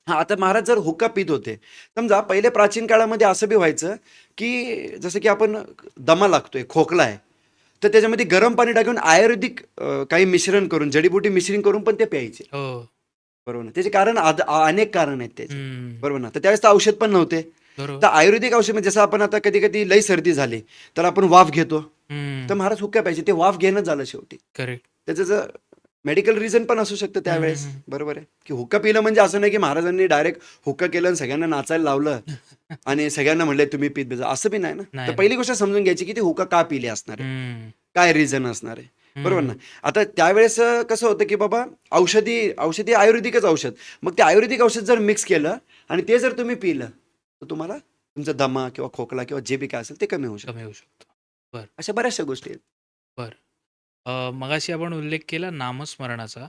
हां, आता महाराज जर हुक्का पित होते. समजा पहिले प्राचीन काळामध्ये असं बी व्हायचं, की जसं की आपण दमा लागतोय, खोकला आहे. तर त्याच्यामध्ये गरम पाणी टाकून आयुर्वेदिक काही मिश्रण करून, जडीबुटी मिश्रण करून पण ते प्यायचे.
हो.
बरोबर ना? त्याचे कारण अनेक कारण आहेत त्याचे.
हं.
बरोबर ना? तर त्यावेळेस तर औषध पण नव्हते. तर
बरोबर.
आयुर्वेदिक औषध म्हणजे जसं आपण आता कधी-कधी लई सर्दी झाली, तर आपण वाफ घेतो. तर
हं.
महाराज हुक्का प्यायचे. ते वाफ घेणंच झालं शेवटी.
करेक्ट.
त्याचं जर मेडिकल रिझन पण असू शकतं
हं, हं,
त्यावेळेस.
हं.
बरोबर आहे. की हुक्का पिलं म्हणजे असं नाही की महाराजांनी डायरेक्ट हुक्का केलं आणि सगळ्यांना नाचायला लावलं आणि सगळ्यांना म्हणले तुम्ही पीत जा. असं बी नाही ना. तर
नाही, नाही.
पहिली गोष्ट समजून घ्यायची की ते हुक्का का पिले असणार आहे?
हं.
काय रिझन असणार आहे? बरोबर ना?
हं.
आता त्यावेळेस कसं होतं की बाबा औषधी आयुर्वेदिकच औषध. मग ते आयुर्वेदिक औषध जर मिक्स केलं आणि ते जर तुम्ही पिलं, तर तुम्हाला तुमचा दमा किंवा खोकला किंवा जे बी काय असेल ते कमी होऊ शकतं.
कमी होऊ शकतो. बरं,
अशा बऱ्याचशा गोष्टी आहेत.
बरं. मगाशी आपण उल्लेख केला नामस्मरणाचा.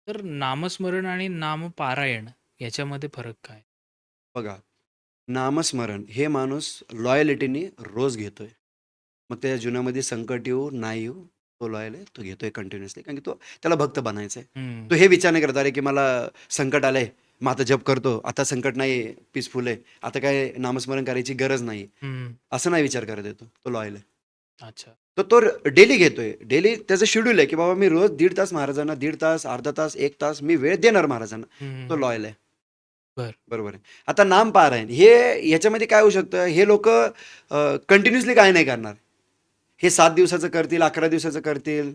तर नामस्मरण आणि नामपारायण याच्यामध्ये फरक काय?
बघा, नामस्मरण हे माणूस लॉयल्टीने रोज घेतोय. मग त्याच्या जीवनामध्ये संकट येऊ, नाही येऊ, तो लॉयल आहे. तो घेतोय कंटिन्युअसली कारण की त्याला भक्त बनायचं आहे.
हं.
तो हे विचार नाही करत, "अरे, की मला संकट आलंय, मग आता जप करतो. आता संकट नाही, पीसफुल आहे. आता काय नामस्मरण करायची गरज नाही."
हं.
असं नाही विचार करत आहे तो. तो लॉयल आहे.
अच्छा.
तर तो डेली घेतोय. डेली त्याचं शेड्यूल आहे, की बाबा मी रोज 1.5 तास महाराजांना, 1.5 तास, अर्धा तास, 1 तास मी वेळ देणार महाराजांना.
हं, हं,
तो
हं.
लॉयल आहे.
बरं.
बरोबर आहे. आता नामपारायण ह्याच्यामध्ये काय होऊ शकतं, हे लोकं कंटिन्युअसली काय नाही करणार. हे 7 दिवसाचं करतील, 11 दिवसाचं करतील,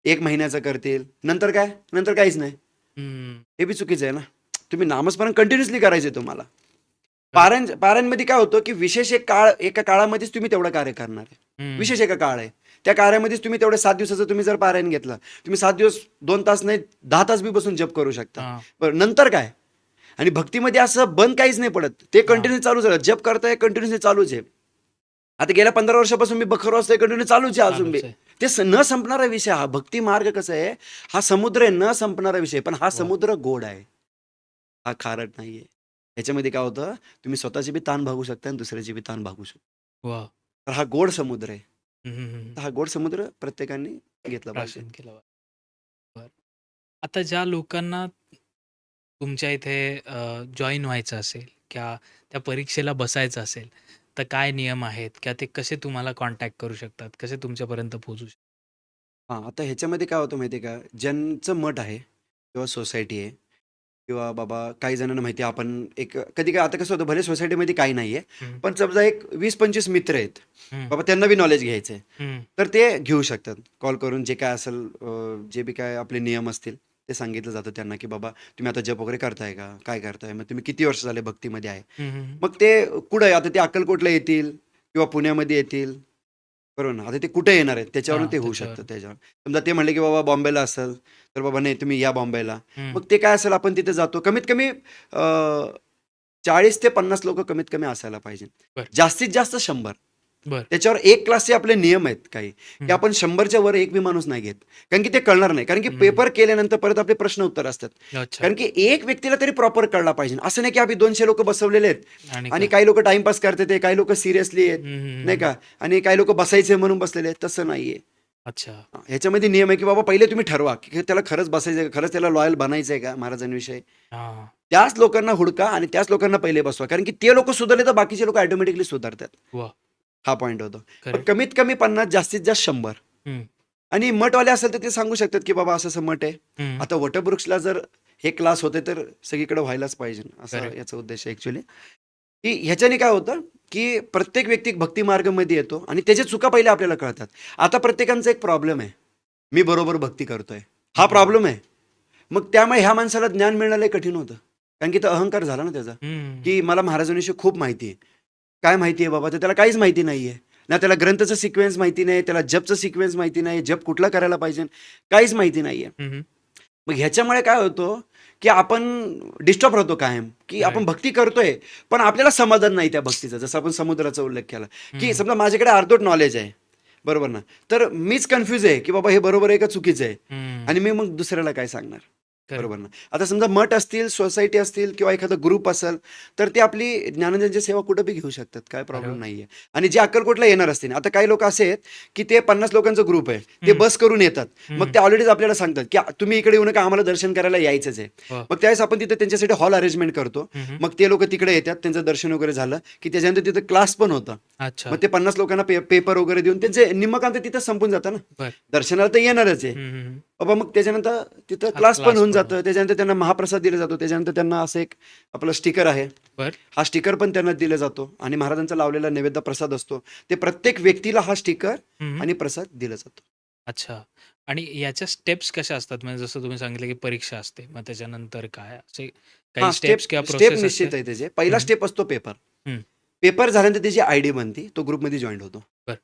1 महिन्याचं करतील. नंतर काय? नंतर काहीच नाही.
हं.
हे बी चुकीचं आहे ना. तुम्ही नामस्मरण कंटिन्युअसली करायचं तुम्हाला.
करेक्ट.
पारायणमध्ये काय होतं, की विशेष एका काळामध्येच तुम्ही तेवढं कार्य करणार आहे.
हं.
विशेष एका काळ आहे. त्या कार्यामध्येच तुम्ही तेवढे 7 दिवसाचं तुम्ही जर पारायण घेतलं, तुम्ही 7 दिवस 2 तास नाही 10 तास बी बसून जप करू शकता.
हां,
बरं नंतर काय? आणि भक्तीमध्ये असं बंद काहीच नाही पडत. ते
हां.
कंटिन्यू चालूच आहे. जप करताय कंटिन्यूअसली चालूच आहे. आता गेल्या 15 वर्षापासून मी बखर वाचतोय कंटिन्यू चालूच आहे अजून बी.
चालूच आहे.
ते न संपणारा विषय हा. भक्ती मार्ग कसा आहे, हा समुद्र आहे, न संपणारा विषय. पण हा
वाह!
समुद्र गोड आहे. हा खारट नाहीये. ह्याच्यामध्ये काय होतं, तुम्ही स्वतःची बी ताण भागू शकता आणि दुसऱ्याची बी ताण भागू शकता.
वाह!
तर हा गोड समुद्र आहे.
हं, हं, हं.
तर हा गोड समुद्र प्रत्येकाने घेतला पाहिजे.
प्राशन केलं. बरं. आता ज्या लोकांना तुमच्या इथे जॉइन व्हायचं असेल किंवा त्या परीक्षेला बसायचं असेल, तर काय नियम आहेत किंवा ते कसे तुम्हाला कॉन्टॅक्ट करू शकतात? कसे तुमच्यापर्यंत पोहोचू शकतात?
हां, आता ह्याच्यामध्ये काय होतं माहिती आहे का, ज्यांचं मठ आहे किंवा सोसायटी आहे किंवा बाबा काही जणांना माहिती आहे आपण एक कधी काय आता कसं होतं भले सोसायटीमध्ये काही नाही आहे,
हं,
पण समजा एक 20-25 मित्र आहेत.
हं,
बाबा त्यांना बी नॉलेज घ्यायचं आहे.
हं,
तर ते घेऊ शकतात. कॉल करून जे काय असेल जे बी काय आपले नियम असतील ते सांगितलं जातं त्यांना, की बाबा तुम्ही आता जप वगैरे करताय का? काय करताय? मग तुम्ही किती वर्ष झाले भक्तीमध्ये आहे?
हं, हं,
मग ते कुठं आहे? आता ते अक्कलकोटला येतील किंवा पुण्यामध्ये येतील. बरोबर ना? आता ते कुठे येणार आहेत त्याच्यावरून
हां,
ते होऊ शकतं
त्याच्यावर.
त्याच्यावर. समजा ते म्हणले, की बाबा बॉम्बेला असेल, तर बाबा नाही तुम्ही या बॉम्बेला.
हं,
मग ते काय असेल आपण तिथे जातो. कमीत कमी 40 ते 50 लोकं कमीत कमी असायला पाहिजे.
बरं,
जास्तीत जास्त 100.
बरं.
त्याच्यावर 1 क्लासचे आपले नियम आहेत काही, की
हं,
आपण 100च्या वर एक बी माणूस नाही घेत. कारण की ते कळणार नाही. कारण की
हं.
पेपर केल्यानंतर परत आपले प्रश्न उत्तर असतात.
अच्छा.
कारण की एक व्यक्तीला तरी प्रॉपर कळला पाहिजे. असं नाही की आम्ही 200 लोकं बसवलेले आहेत
आणि
आणि
काय?
काही लोकं टाईमपास करतात आहे, काही लोकं सिरियसली आहेत,
हं, हं,
नाही
हं.
का? आणि काही लोकं बसायचे म्हणून बसलेले आहेत. तसं नाहीये.
अच्छा.
ह्याच्यामध्ये नियम आहे, की बाबा पहिले तुम्ही ठरवा, की त्याला खरंच बसायचं आहे का? खरंच त्याला लॉयल बनायचं आहे का महाराजांविषयी?
हां.
त्याच लोकांना हुडका आणि त्याच लोकांना पहिले बसवा. कारण की ते लोकं सुधारले तर बाकीचे लोकं ऑटोमॅटिकली सुधारतात.
वाह!
हा पॉइंट होतो. पण
करेक्ट.
कमीत कमी 50 जास्तीत जास्त 100
हं,
आणि मठवाले असेल तर ते सांगू शकतात, की बाबा असं-असं मठ आहे.
हं.
आता वटवृक्षला जर हे क्लास होते तर सगळीकडे व्हायलाच पाहिजे. असा
करेक्ट.
याचा उद्देश आहे ॲक्चुअली, की ह्याच्याने काय होतं, की प्रत्येक व्यक्ती भक्ती मार्गामध्ये येतो आणि त्याच्या चुका पहिले आपल्याला कळतात. आता प्रत्येकाचा एक प्रॉब्लेम आहे. मी बरोबर भक्ती करतोय. हा
हं,
प्रॉब्लेम आहे. मग त्यामुळे ह्या माणसाला ज्ञान मिळणं लय कठीण होतं. कारण की तो अहंकार झाला ना त्याचा,
हं.
की मला महाराजांविषयी खूप माहिती आहे. काय माहिती आहे बाबा? तर त्याला काहीच माहिती नाहीये. ना त्याला ग्रंथचं सिक्वेन्स माहिती नाही, त्याला जपचं सिक्वेन्स माहिती नाही, जप कुठला करायला पाहिजे, काहीच माहिती नाहीये.
हं, हं.
मग ह्याच्यामुळे काय होतं, की आपण डिस्टर्ब राहतो कायम, की आपण
राइट.
भक्ती करतोय, पण आपल्याला समाधान नाही त्या भक्तीचं. जसं आपण समुद्राचा उल्लेख केला, की
हं,
समजा माझ्याकडे अर्धवट नॉलेज आहे, बरोबर ना? तर मीच कन्फ्यूज आहे, की बाबा हे बरोबर आहे का चुकीचं आहे?
हं.
आणि मी मग दुसऱ्याला काय सांगणार?
करेक्ट.
बरोबर ना? आता समजा मठ असतील, सोसायटी असतील किंवा एखादा ग्रुप असेल, तर ते आपली ज्ञानोदयांची सेवा कुठं बी घेऊ शकतात. काय
अरे
प्रॉब्लेम
वाह!
नाहीये. आणि जे अक्कलकोटला येणार असतील, आता काही लोक असे आहेत, की ते 50 लोकांचा ग्रुप आहे. ते
हं,
बस करून येतात. मग
हं.
ते ऑलरेडीच आपल्याला सांगतात, की तुम्ही इकडे येऊ नका, आम्हाला दर्शन करायला यायचंच आहे.
वाह!
मग त्यावेळेस आपण तिथे त्यांच्यासाठी हॉल अरेंजमेंट करतो.
हं, हं.
मग ते लोकं तिकडे येतात, त्यांचं दर्शन वगैरे झालं, की त्याच्यानंतर तिथं क्लास पण होता.
अच्छा.
मग ते 50 लोकांना पेपर वगैरे देऊन त्यांचे निम्मं काम तर तिथंच संपून जातं ना.
बरं.
दर्शनाला तर येणारच आहे.
हं, हं, हं.
बाबा मग त्याच्यानंतर तिथं
हा
क्लास पण
क्लास
होऊन
पण होता.
जातं. त्याच्यानंतर त्यांना महाप्रसाद दिला जातो. त्याच्यानंतर त्यांना असं एक आपलं स्टिकर आहे.
बरं.
हा स्टिकर पण त्यांना दिला जातो आणि महाराजांचा लावलेला नैवेद्य प्रसाद असतो. ते प्रत्येक व्यक्तीला हा स्टिकर
हं, हं.
आणि प्रसाद दिला जातो.
अच्छा. आणि याच्या स्टेप्स कशा असतात? म्हणजे जसं तुम्ही सांगितलं, की परीक्षा असते. मग त्याच्यानंतर काय असे काही
हां, स्टेप
स्टेप्स किंवा
स्टेप
प्रोसेस असते?
निश्चित आहे त्याचे. पहिला
हं,
स्टेप असतो पेपर.
हं.
पेपर झाल्यानंतर त्याची आयडी बनते. तो ग्रुपमध्ये जॉइन होतो.
बरं,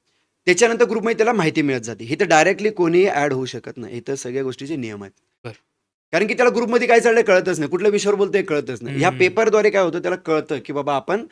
त्याच्यानंतर ग्रुपमध्ये त्याला माहिती मिळत जाते. इथं डायरेक्टली कोणीही ॲड होऊ शकत नाही. इथं सगळ्या गोष्टीचे नियम आहेत.
बरं.
कारण की त्याला ग्रुपमध्ये काय चाललंय कळतच नाही. कुठल्या विषयावर बोलतोय कळतच नाही. ह्या
हं.
पेपरद्वारे काय होतं त्याला कळतं, की बाबा आपण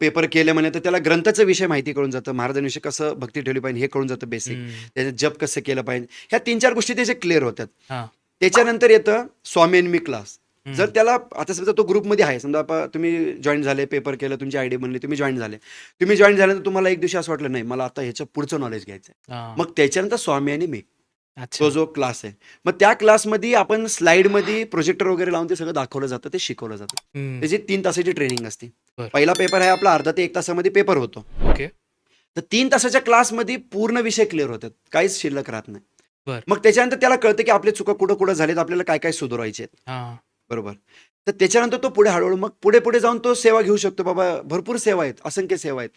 पेपर केले म्हणे तर त्याला ग्रंथाचा विषय माहिती कळून जातं. महाराजांविषयी कसं भक्ती ठेवली पाहिजे हे कळून जातं बेसिक.
हं.
त्याचं जप कसं केलं पाहिजे. ह्या 3-4 गोष्टी त्याचे क्लिअर होतात.
हां.
त्याच्यानंतर येतं स्वामी आणि मी क्लास. जर
हं.
त्याला आता समजा तो ग्रुपमध्ये आहे. समजा तुम्ही जॉइन झाले, पेपर केलं, तुमची आयडी बनली, तुम्ही जॉइन झाले. तुम्ही जॉइन झाल्यानंतर तुम्हाला एक दिवशी असं वाटलं, नाही मला आता ह्याच्या पुढचं नॉलेज घ्यायचं आहे.
हां.
मग त्याच्यानंतर स्वामी आणि मी. तो
अच्छा.
जो क्लास आहे. मग त्या क्लासमध्ये आपण स्लाईडमध्ये प्रोजेक्टर वगैरे लावून ते सगळं दाखवलं जातं, ते शिकवलं जातं.
हं.
त्याची 3 तासाची ट्रेनिंग असते.
बरं.
पहिला पेपर आहे आपला अर्धा ते 1 तासामध्ये पेपर होतो.
ओके.
तर 3 तासाच्या क्लासमध्ये पूर्ण विषय क्लिअर होतात. काहीच शिल्लक राहत नाही.
बरं.
मग त्याच्यानंतर त्याला कळतं, की आपल्या चुका कुठं-कुठं झाल्यात, आपल्याला काय-काय सुधारायचे आहेत.
हां.
बरोबर. तर त्याच्यानंतर तो पुढे हळू-हळू मग पुढे-पुढे जाऊन तो सेवा घेऊ शकतो. बाबा भरपूर सेवा आहेत, असंख्य सेवा आहेत.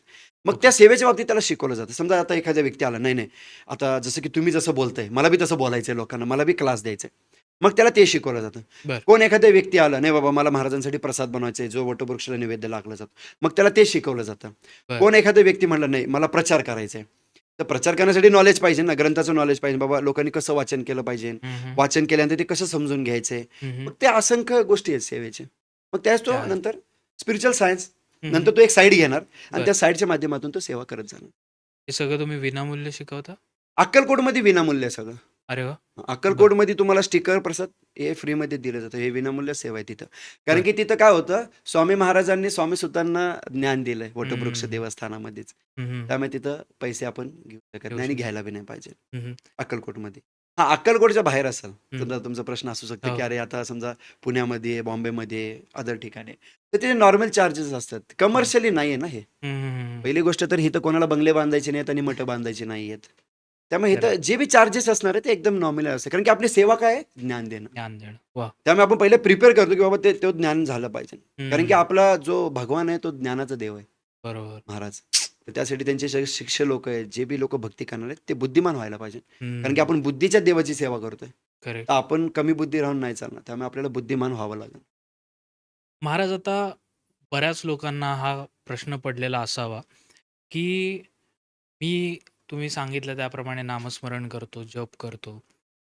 मग
ओके.
त्या सेवेच्या बाबतीत त्याला शिकवलं जातं. समजा आता एखादा व्यक्ती आला, नाही, नाही, आता जसं की तुम्ही जसं बोलताय, मला बी तसं बोलायचंय लोकांना, मला बी क्लास द्यायचा आहे. मग त्याला ते शिकवलं जातं.
बरं.
कोण एखादा व्यक्ती आला, नाही बाबा मला महाराजांसाठी प्रसाद बनवायचा आहे, जो वटवृक्षाला नैवेद्य लागला जातो. मग त्याला ते शिकवलं जातं.
बरं.
कोण एखादा व्यक्ती म्हणला, नाही मला प्रचार करायचा आहे. तर प्रचार करण्यासाठी नॉलेज पाहिजे ना, ग्रंथाचं नॉलेज पाहिजे. बाबा लोकांनी कसं वाचन केलं पाहिजे,
हं, हं.
वाचन केल्यानंतर ते कसं समजून घ्यायचंय.
हं, हं.
मग ते असंख्य गोष्टी आहेत सेवेचे. मग त्याच तो
क्या है?
नंतर स्पिरिच्युअल सायन्स
हं,
नंतर
हं.
तो एक साईड घेणार आणि
बरं.
त्या साईडच्या माध्यमातून तो सेवा करत जाणार.
हे सगळं तुम्ही विनामूल्य शिकवता?
अक्कलकोटमध्ये विनामूल्य आहे सगळं.
अरे वाह! बरं,
अक्कलकोटमध्ये तुम्हाला स्टिकर प्रसाद हे फ्रीमध्ये दिलं जातं. हे विनामूल्य सेवा आहे तिथं. कारण
बरं.
की तिथं काय होतं, स्वामी महाराजांनी स्वामी सुतांना ज्ञान दिलंय वटवृक्ष
हं.
देवस्थानामध्येच.
हं, हं.
त्यामुळे तिथं पैसे आपण घेऊ शकत
घेऊ
नाही आणि
शकतो.
घ्यायला बी नाही पाहिजे
हं, हं.
अक्कलकोटमध्ये. हां, अक्कलकोटच्या बाहेर असेल.
हं.
समजा तुमचा प्रश्न असू शकतो, की
हो.
अरे आता समजा पुण्यामध्ये आहे, बॉम्बेमध्ये आहे, अदर ठिकाणी आहे. तर ते नॉर्मल चार्जेस असतात.
हं.
कमर्शियली नाही आहे ना हे.
हं, हं, हं.
पहिली गोष्ट तर इथं कोणाला बंगले बांधायचे नाहीत आणि मठं बांधायची नाही आहेत. त्यामुळे इथं जे बी चार्जेस असणार आहे ते एकदम नॉमिनल असते, कारण की आपली सेवा काय आहे? ज्ञान देणं.
ज्ञान देणं. वाह!
त्यामुळे आपण पहिले प्रिपेअर करतो की बाबा ते ज्ञान झालं पाहिजे, कारण की
हं.
आपला जो भगवान आहे तो ज्ञानाचा देव आहे,
बरोबर.
महाराज. तर त्यासाठी त्यांचे शिष्य लोक आहेत, जे बी लोक भक्ती करणार आहेत ते बुद्धिमान व्हायला पाहिजे, कारण की
हं.
आपण बुद्धीच्या देवाची सेवा करतोय.
करेक्ट.
तर आपण कमी बुद्धी राहून नाही चालणार, त्यामुळे आपल्याला बुद्धिमान व्हावं लागेल.
महाराज, आता बऱ्याच लोकांना हा प्रश्न पडलेला असावा, की मी तुम्ही सांगितलं त्याप्रमाणे नामस्मरण करतो, जप करतो.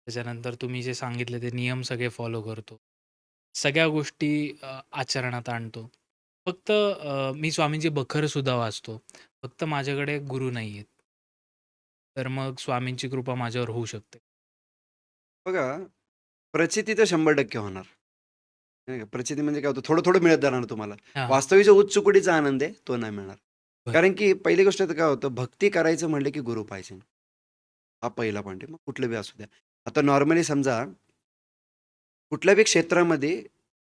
त्याच्यानंतर तुम्ही जे सांगितले ते नियम सगळे फॉलो करतो. सगळ्या गोष्टी आचरणात आणतो. फक्त मी स्वामींची बखरसुद्धा वाचतो. फक्त माझ्याकडे गुरु नाही आहेत. तर मग स्वामींची कृपा माझ्यावर होऊ शकते.
बघा, प्रचिती तर 100% होणार. नाही का? प्रचिती म्हणजे काय होतं, थोडं थोडं मिळत जाणार तुम्हाला.
हां.
वास्तविक जो उच्च कोटीचा आनंद आहे तो नाही मिळणार,
बरं.
कारण की पहिली गोष्ट तर काय होतं, भक्ती करायचं म्हणलं की गुरु पाहिजे. हा पहिला पॉईंट आहे. मग कुठलं बी असू द्या. आता नॉर्मली समजा कुठल्याही क्षेत्रामध्ये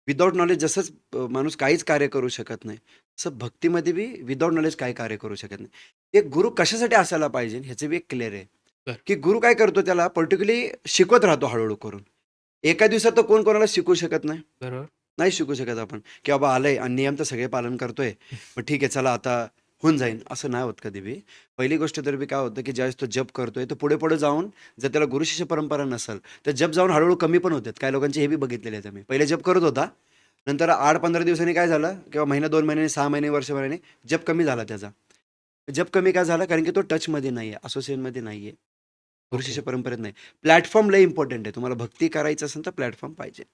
विदाऊट नॉलेज जसंच माणूस काहीच कार्य करू शकत नाही, तसं भक्तीमध्ये बी विदाऊट नॉलेज काही कार्य करू शकत नाही. एक गुरु कशासाठी असायला पाहिजे ह्याचं बी एक क्लिअर आहे,
बरं.
की गुरु काय करतो, त्याला पर्टिक्युलरली शिकवत राहतो हळूहळू करून. एका दिवसात तर कोण कोणाला शिकवू शकत नाही.
बरोबर.
नाही शिकू शकत आपण, की बाबा आलंय आणि नियम तर सगळे पालन करतोय, मग ठीक आहे चला आता होऊन जाईन, असं नाही होत कधी बी. पहिली गोष्ट तर बी काय होतं, की ज्यावेळेस तो जप करतोय तर पुढे पुढे जाऊन जर त्याला गुरुशिष्य परंपरा नसेल तर जप जाऊन हळूहळू कमी पण होतात. काही लोकांचे हे बी बघितलेले आहेत आम्ही. पहिले जप करत होता, नंतर 8-15 दिवसांनी काय झालं, किंवा महिना 2 महिन्याने 6 महिने वर्षभराने जप कमी झाला त्याचा. जप कमी काय झाला, कारण की तो टचमध्ये नाही आहे, असोसिएशनमध्ये नाही आहे, गुरुशिष्य
ओके.
परंपरेत नाही. प्लॅटफॉर्म लय इम्पॉर्टंट आहे. तुम्हाला भक्ती करायचं असेल तर प्लॅटफॉर्म पाहिजे.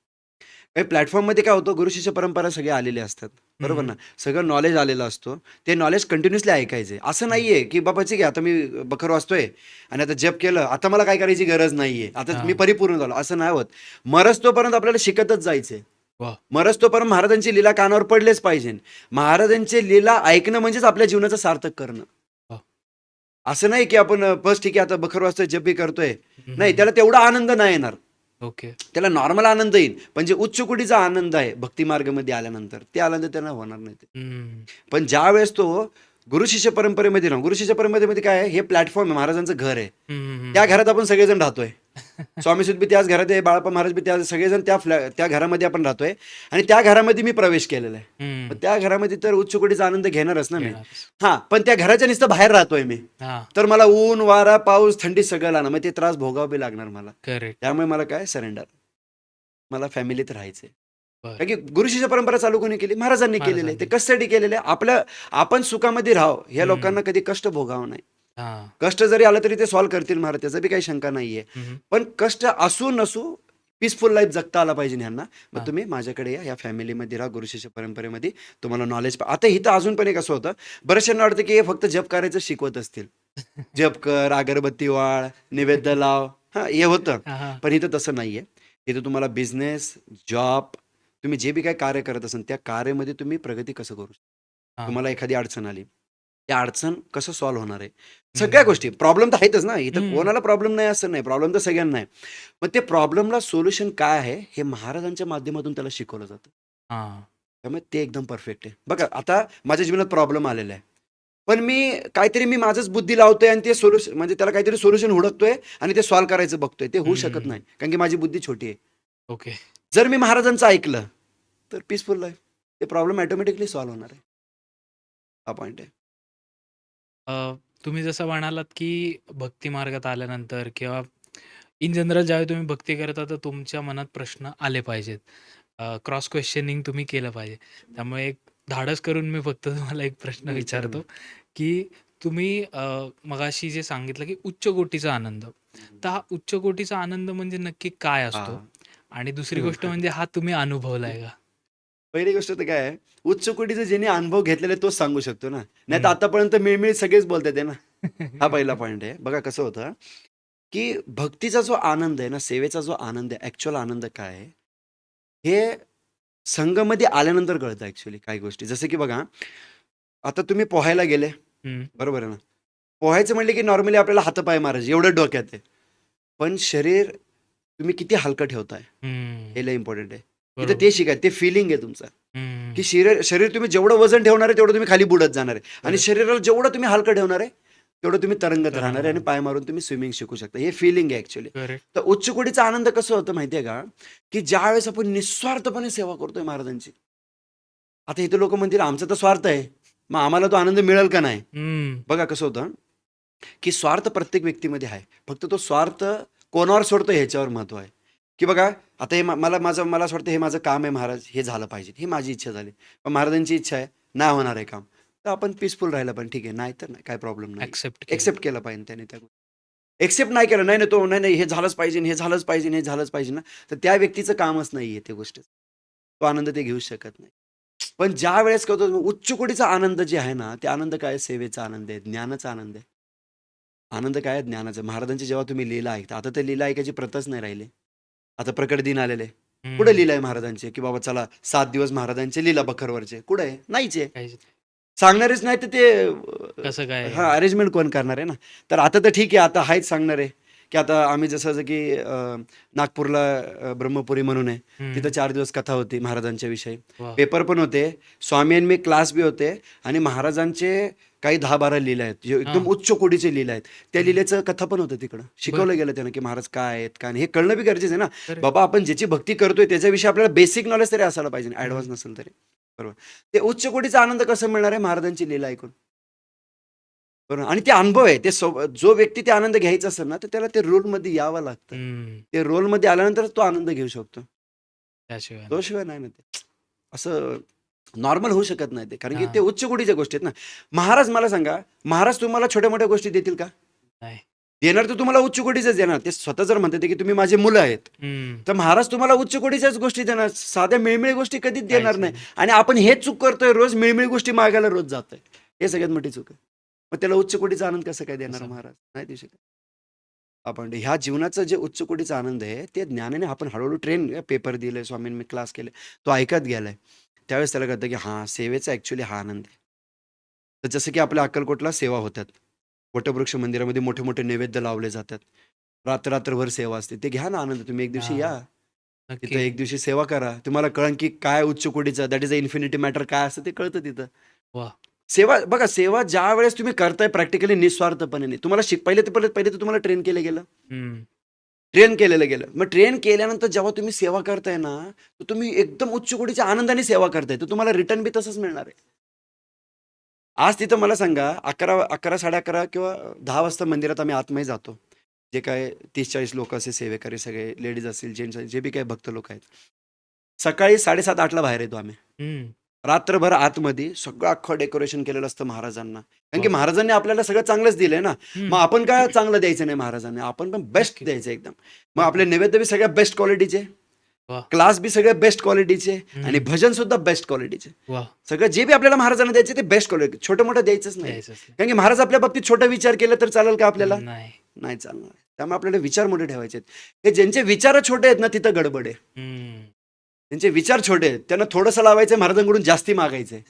काही प्लॅटफॉर्ममध्ये काय होतं, गुरुशिष्य परंपरा सगळे आलेले असतात, बरोबर
हं,
ना. सगळं नॉलेज आलेलं असतो, ते नॉलेज कंटिन्युअसली ऐकायचे. असं
हं.
नाहीये की बाबा ठीक आहे आता मी बखर वाचतोय आणि आता जप केलं, आता मला काय करायची गरज नाहीये, आता मी
हां.
परिपूर्ण झालो, असं नाही होत. मरस तोपर्यंत आपल्याला शिकतच जायचंय.
वाह!
मरस तोपर्यंत महाराजांची लीला कानावर पडलेच पाहिजे. महाराजांची लीला ऐकणं म्हणजेच आपल्या जीवनाचं सार्थक करणं.
वाह!
असं नाही की आपण बस ठीक आहे आता बखर वाचतोय, जप बी करतोय.
हं,
नाही,
हं.
त्याला तेवढा आनंद नाही येणार.
ओके.
त्याला नॉर्मल आनंद येईल, पण जे उच्च कोटीचा आनंद आहे भक्ती मार्गामध्ये आल्यानंतर, ते आनंद त्यांना होणार नाही.
हं.
पण ज्या वेळेस तो गुरुशिष्य परंपरेमध्ये राहून, गुरुशिष्य परंपरेमध्ये काय आहे, हे प्लॅटफॉर्म आहे, महाराजांचं घर आहे.
हं, हं,
त्या
हं.
घरात आपण सगळेजण राहतोय. स्वामीसुत बी त्याच घरात आहे, बाळाप्पा महाराज बी त्या, सगळेजण त्या घरामध्ये आपण राहतोय, आणि त्या घरामध्ये मी प्रवेश केलेला आहे.
हं.
मग त्या घरामध्ये तर उच्च कोटीचा आनंद घेणारच ना मी.
घेणारच.
हां, पण त्या घराच्या नुसतं बाहेर राहतोय मी,
हां.
तर मला ऊन, वारा, पाऊस, थंडी सगळं लागणार, मग ते त्रास भोगावं बी लागणार मला.
करेक्ट.
त्यामुळे मला काय सरेंडर, मला फॅमिलीत राहायचंय.
बरं.
कारण की गुरुशिष्य परंपरा चालू कोणी केली? महाराजांनी केलेली आहे. ते
महाराजांनी.
कशासाठी केलेले आहे? आपण सुखामध्ये राहावं, ह्या
हं.
लोकांना कधी कष्ट भोगावं नाही.
हां.
कष्ट जरी आलं तरी ते सॉल्व्ह करतील महाराज, त्याचा बी काही शंका नाहीये.
हं, हं.
पण कष्ट असू नसू पीसफुल लाईफ जगता आला पाहिजे ह्यांना. मग
हां.
तुम्ही माझ्याकडे या फॅमिलीमध्ये राहा, गुरुशिष्य परंपरेमध्ये तुम्हाला नॉलेज. आता इथं अजून पण एक असं होतं, बऱ्याचशांना वाटतं की हे फक्त जप करायचं शिकवत असतील. जप कर, अगरबत्ती वाळ, नैवेद्य लाव, हां हे होतं.
हां, हां.
पण इथं तसं नाहीये. इथं तुम्हाला बिझनेस, जॉब, तुम्ही जे बी काही कार्य करत असाल त्या कार्यामध्ये तुम्ही प्रगती कसं करू शकता.
हां.
तुम्हाला एखादी अडचण आली, त्या अडचण कसं सॉल्व्ह होणार आहे,
हं,
सगळ्या
हं.
गोष्टी. प्रॉब्लेम तर आहेतच ना, इथं
हं.
कोणाला प्रॉब्लेम नाही असं नाही, प्रॉब्लेम तर सगळ्यांना आहे. मग ते प्रॉब्लेमला सोल्युशन काय आहे हे महाराजांच्या माध्यमातून त्याला शिकवलं जातं.
हां.
त्यामुळे ते एकदम परफेक्ट आहे. बघा आता माझ्या जीवनात प्रॉब्लेम आलेला आहे, पण मी माझंच बुद्धी लावतोय आणि ते सोल्युशन, म्हणजे त्याला काहीतरी सोल्युशन हुडकतोय आणि ते सॉल्व्ह करायचं बघतोय, ते होऊ शकत
हं.
नाही, कारण की माझी बुद्धी छोटी आहे.
ओके.
जर मी महाराजांचं ऐकलं तर पीसफुल लाईफ, ते प्रॉब्लेम ऑटोमॅटिकली सॉल्व्ह होणार आहे. हा पॉईंट आहे.
तुम्ही जसं म्हणालात, की भक्ती मार्गात आल्यानंतर किंवा इन जनरल ज्यावेळी तुम्ही भक्ती करता, तर तुमच्या मनात प्रश्न आले पाहिजेत. क्रॉस क्वेश्चनिंग तुम्ही केलं पाहिजे. त्यामुळे एक धाडस करून मी फक्त तुम्हाला एक प्रश्न
विचारा ना.
विचारतो, की तुम्ही मगाशी जे सांगितलं, की उच्च कोटीचा आनंद. तर हा उच्च कोटीचा आनंद म्हणजे नक्की काय असतो?
हा.
आणि दुसरी गोष्ट म्हणजे हा तुम्ही अनुभवलाय का?
पहिली गोष्ट तर काय आहे, उच्च कोटीचा ज्याने अनुभव घेतलेला आहे तोच सांगू शकतो ना, नाही तर
हं.
आतापर्यंत मिळमिळ सगळेच बोलतात आहे ना. हा पहिला पॉईंट आहे. बघा कसं होतं, की भक्तीचा जो आनंद आहे ना, सेवेचा जो आनंद आहे, ऍक्च्युअल आनंद काय आहे, हे संघमध्ये आल्यानंतर कळतं ऍक्च्युअली काही गोष्टी. जसं की बघा, आता तुम्ही पोहायला गेले,
हं.
बरोबर आहे ना. पोहायचं म्हणले की नॉर्मली आपल्याला हातपाय मारायचे एवढं डोक्यात आहे, पण शरीर तुम्ही किती हलकं ठेवताय
हं.
हे लय इम्पॉर्टंट आहे. इथं
बरोबर.
ते शिकाय, ते फिलिंग आहे तुमचं,
हं.
की शरीर शरीर तुम्ही जेवढं वजन ठेवणार आहे तेवढं तुम्ही खाली बुडत जाणार आहे, आणि
करेक्ट.
शरीराला जेवढं तुम्ही हलकं ठेवणार आहे तेवढं तुम्ही तरंगत राहणार आहे आणि
राहणार.
पाय मारून तुम्ही स्विमिंग शिकू शकता. हे फिलिंग आहे ॲक्च्युअली.
करेक्ट.
तर उच्च कोटीचा आनंद कसं होतं माहिती आहे का? की ज्यावेळेस आपण निस्वार्थपणे सेवा करतोय महाराजांची. आता इथे लोकं म्हणतील आमचा तर स्वार्थ आहे. मग आम्हाला तो आनंद मिळेल का नाही?
हं.
बघा कसं होतं, की स्वार्थ प्रत्येक व्यक्तीमध्ये आहे. फक्त तो स्वार्थ कोणावर सोडतो ह्याच्यावर महत्त्व आहे. की बघा आता हे मला असं वाटतं हे माझं काम आहे महाराज, हे झालं पाहिजे. ही माझी इच्छा झाली. पण महाराजांची इच्छा आहे, नाही होणार आहे काम. तर आपण पीसफुल राहिलं पण ठीक आहे. नाही तर नाही, काही प्रॉब्लेम नाही.
ॲक्सेप्ट केलं.
एक्सेप्ट केलं पाहिजे त्याने त्या गोष्टी. एक्सेप्ट नाही केलं, नाही, नाही, तो नाही, नाही, हे झालंच पाहिजे, हे झालंच पाहिजे, हे झालंच पाहिजे ना, तर त्या व्यक्तीचं कामच नाहीये ते गोष्ट. तो आनंद ते घेऊ शकत नाही. पण ज्यावेळेस कळतो उच्च कोटीचा आनंद जे आहे ना, ते आनंद काय आहे? सेवेचा आनंद आहे, ज्ञानाचा आनंद आहे. आनंद काय आहे? ज्ञानाचा. महाराजांची जेव्हा तुम्ही लीला ऐकता, आता तर लीला ऐकायची प्रथाच नाही राहिली. आता प्रकट दिन आलेले. कुठे
हं.
लीला आहे महाराजांची? की बाबा चला 7 दिवस महाराजांचे लीला बखरवरचे. कुठे आहे? नाहीच आहे.
काहीच नाही.
सांगणारेच नाही तर ते
कसं काय?
हां, अरेंजमेंट कोण करणार आहे ना? तर आता तर ठीक आहे, आता आहेच सांगणार आहे, की आता आम्ही जसं की नागपूरला ब्रह्मपुरी म्हणून आहे. तिथं
हं.
4 दिवस कथा होती महाराजांच्या विषयी.
वाह!
पेपर पण होते. स्वामी आणि मी क्लास बी होते आणि महाराजांचे काही 10-12 लीला आहेत. जे एकदम
हां.
उच्च कोटीचे लीला आहेत. त्या
हं.
लीलेचं कथा पण होतं तिकडं.
बरं.
शिकवलं गेलं त्यानं, की महाराज काय आहेत, काय नाही. हे कळणं बी गरजेचं आहे ना.
करेक्ट.
बाबा आपण ज्याची भक्ती करतोय त्याच्याविषयी आपल्याला बेसिक नॉलेज तरी असायला पाहिजे.
हं.
ॲडव्हान्स नसेल तरी. बरोबर. ते उच्च कोटीचा आनंद कसा मिळणार आहे? महाराजांची लीला ऐकून. बरोबर आणि ते अनुभव आहे. ते जो व्यक्ती ते आनंद घ्यायचा असेल ना, तर त्याला ते रोलमध्ये यावं लागतं.
हं.
ते रोलमध्ये आल्यानंतरच तो आनंद घेऊ शकतो.
त्याशिवाय नाही.
तो शिवाय नाही ना ते. असं नॉर्मल होऊ शकत नाही ते. कारण की ते
हां.
उच्च कोटीच्या गोष्टी आहेत ना. महाराज मला सांगा, महाराज तुम्हाला छोट्या-मोठ्या गोष्टी देतील का?
नाही.
देणार तर तुम्हाला उच्च कोटीचंच देणार. ते स्वतः जर म्हणतात की तुम्ही माझी मुलं आहेत,
हं.
तर महाराज तुम्हाला उच्च कोटीच्याच गोष्टी देणार. साध्या मिळमिळी गोष्टी कधीच देणार
काहीच
नाही.
नाही.
आणि आपण हेच चूक करतोय, रोज मिळमिळी गोष्टी मागायला रोज जातोय. हे सगळ्यात मोठी चूक आहे. मग त्याला उच्च कोटीचा आनंद कसं काय देणार
असं.
महाराज? नाही देऊ शकत. आपण ह्या जीवनाचं जे उच्च कोटीचा आनंद आहे, ते ज्ञानाने आपण हळू ट्रेन पेपर दिले, स्वामींनी मी क्लास केले. तो ऐकत गेलाय. त्यावेळेस त्याला कळतं की हां, सेवेचा ॲक्चुअली हा आनंद आहे. तर जसं की आपल्या अक्कलकोटला सेवा होतात. वटवृक्ष मंदिरामध्ये मोठे-मोठे नैवेद्य लावले जातात. रात्र-रात्रभर सेवा असते. ते घ्या ना आनंद तुम्ही एक दिवशी या.
हां.
तिथं
नक्की.
एक दिवशी सेवा करा. तुम्हाला कळेल की काय उच्च कोटीचं that is a infinity matter काय असतं ते कळतं तिथं.
वाह!
सेवा बघा सेवा ज्यावेळेस तुम्ही करताय प्रॅक्टिकली निस्वार्थपणे तुम्हाला पहिले तर तुम्हाला ट्रेन केलं गेलं.
हं.
ट्रेन केलेलं गेलं. मग ट्रेन केल्यानंतर जेव्हा तुम्ही सेवा करताय ना, तर तुम्ही एकदम उच्च कोटीच्या आनंदाने सेवा करताय. तर तुम्हाला रिटर्न बी तसंच मिळणार आहे. आज तिथं मला सांगा 11, 11:30 किंवा 10 वाजता मंदिरात आम्ही आतमध्ये जातो. जे काय 30-40 लोकं असे सेवेकरी सगळे लेडीज असतील, जेंट्स असतील, जे बी काही भक्त लोकं आहेत. सकाळी 7:30-8ला बाहेर येतो आम्ही.
हं.
रात्रभर आतमध्ये सगळं अख्खं डेकोरेशन केलेलं असतं महाराजांना. कारण की
वाह!
महाराजांनी आपल्याला सगळं चांगलंच दिलंय ना.
हं.
मग आपण काय चांगलं द्यायचं नाही महाराजांना. आपण पण बेस्ट
नक्की.
द्यायचं एकदम. मग आपले नैवेद्य बी सगळ्या बेस्ट क्वालिटीचे.
वाह!
क्लास बी सगळे बेस्ट क्वालिटीचे आणि
हं.
भजन सुद्धा बेस्ट क्वालिटीचे.
वाह!
सगळं जे बी आपल्याला महाराजांना द्यायचे ते बेस्ट क्वालिटी. छोटं-मोठं द्यायचंच नाही.
द्यायचंच नाही.
कारण की महाराज आपल्या बाबतीत छोटा विचार केला तर चालेल का आपल्याला?
नाही.
नाही चालणार. त्यामुळे आपल्याला विचार मोठे ठेवायचे आहेत. हे ज्यांचे विचार छोटे आहेत ना तिथं गडबड आहे.
हं.
त्यांचे विचार छोटे आहेत. त्यांना थोडंसं लावायचंय महाराजांकडून जास्ती मागायचंय.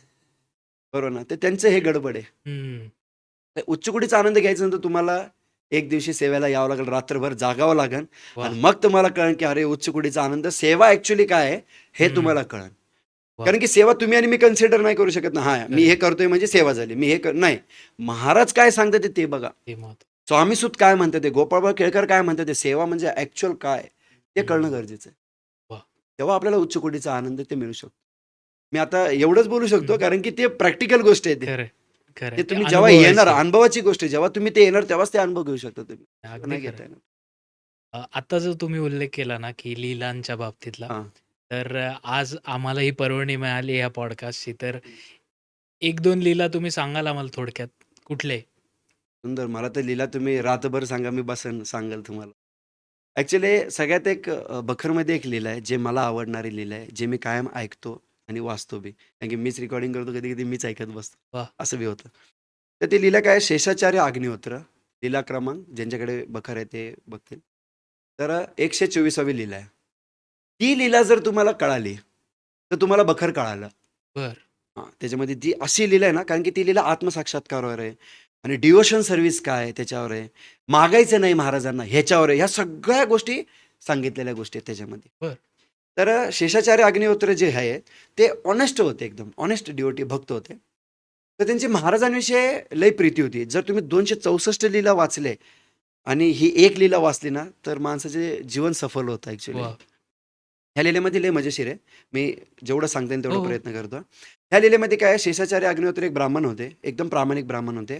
बरोबर ना? तर त्यांचं हे गडबड आहे.
हं.
तर उच्च कोटीचा आनंद घ्यायचा नंतर तुम्हाला एक दिवशी सेवेला यावं लागेल, रात्रभर जागावं लागेल
वाह!
आणि मग तुम्हाला कळेल की अरे उच्च कोटीचा आनंद सेवा ॲक्चुअली काय आहे हे
हं.
तुम्हाला कळेल.
वाह!
कारण की सेवा तुम्ही आणि मी कन्सिडर नाही करू शकत ना. हां, मी हे करतोय म्हणजे सेवा झाली. मी हे नाही. महाराज काय सांगतात ते बघा.
ते महत्व.
स्वामीसुत काय म्हणतात ते, गोपाळबा केळकर काय म्हणतात ते, सेवा म्हणजे ॲक्चुअल काय ते कळणं
हं.
गरजेचं आहे.
वाह!
तेव्हा आपल्याला उच्च कोटीचा आनंद ते मिळू शकतो. मी आता एवढंच बोलू शकतो
हं.
कारण की ते प्रॅक्टिकल गोष्ट आहे ते.
खरं आहे. खरं
ते
आहे. ते
तुम्ही जेव्हा येणार
अनुभवायचं.
अनुभवाची गोष्ट आहे. जेव्हा तुम्ही ते येणार तेव्हाच ते अनुभव घेऊ शकता तुम्ही.
अगदी
नाही
खरं
घेता
आहे.
येणार.
आता जो तुम्ही उल्लेख केला ना, की लीलांच्या बाबतीतला,
हां.
तर आज आम्हाला ही पर्वणी मिळाली ह्या पॉडकास्टची. तर 1-2 लीला तुम्ही सांगाल आम्हाला थोडक्यात? कुठले?
सुंदर. मला तर लीला तुम्ही रातभर सांगा मी बसेन सांगाल तुम्हाला. ॲक्चुअली सगळ्यात एक बखरमध्ये एक लीला आहे, जे मला आवडणारी लीला आहे, जे मी कायम ऐकतो आणि वाचतो बी. कारण की मीच रेकॉर्डिंग करतो, कधी-कधी मीच ऐकत बसतो.
वाह!
असं बी होतं. तर ती लीला काय आहे, शेषाचार्य अग्निहोत्र. लीला क्रमांक ज्यांच्याकडे बखर आहे ते बघतील. तर 124वी लीला आहे. ती लीला जर तुम्हाला कळाली, तर तुम्हाला बखर कळालं.
बरं.
हां, त्याच्यामध्ये ती अशी लीला आहे ना, कारण की ती लीला आत्मसाक्षात्कारावर आहे आणि डिव्होशन सर्व्हिस काय आहे त्याच्यावर आहे. मागायचं नाही महाराजांना ह्याच्यावर आहे. ह्या सगळ्या गोष्टी सांगितलेल्या गोष्टी आहेत त्याच्यामध्ये.
बरं.
तर शेषाचार्य अग्निहोत्र जे आहे ते ऑनेस्ट होते एकदम. ऑनेस्ट डिव्होटी भक्त होते. तर त्यांची महाराजांविषयी लई प्रीती होती. जर तुम्ही 264 लीला वाचले आणि ही एक लीला वाचली ना, तर माणसाचे जीवन सफल होतं ॲक्चुअली.
वाह!
ह्या लीलेमध्ये लय मजेशीर आहे. मी जेवढं सांगता येईल
हो,
तेवढा
हो.
प्रयत्न करतो. ह्या लीलेमध्ये काय आहे, शेषाचार्य अग्निहोत्री एक ब्राह्मण होते. एकदम प्रामाणिक ब्राह्मण होते.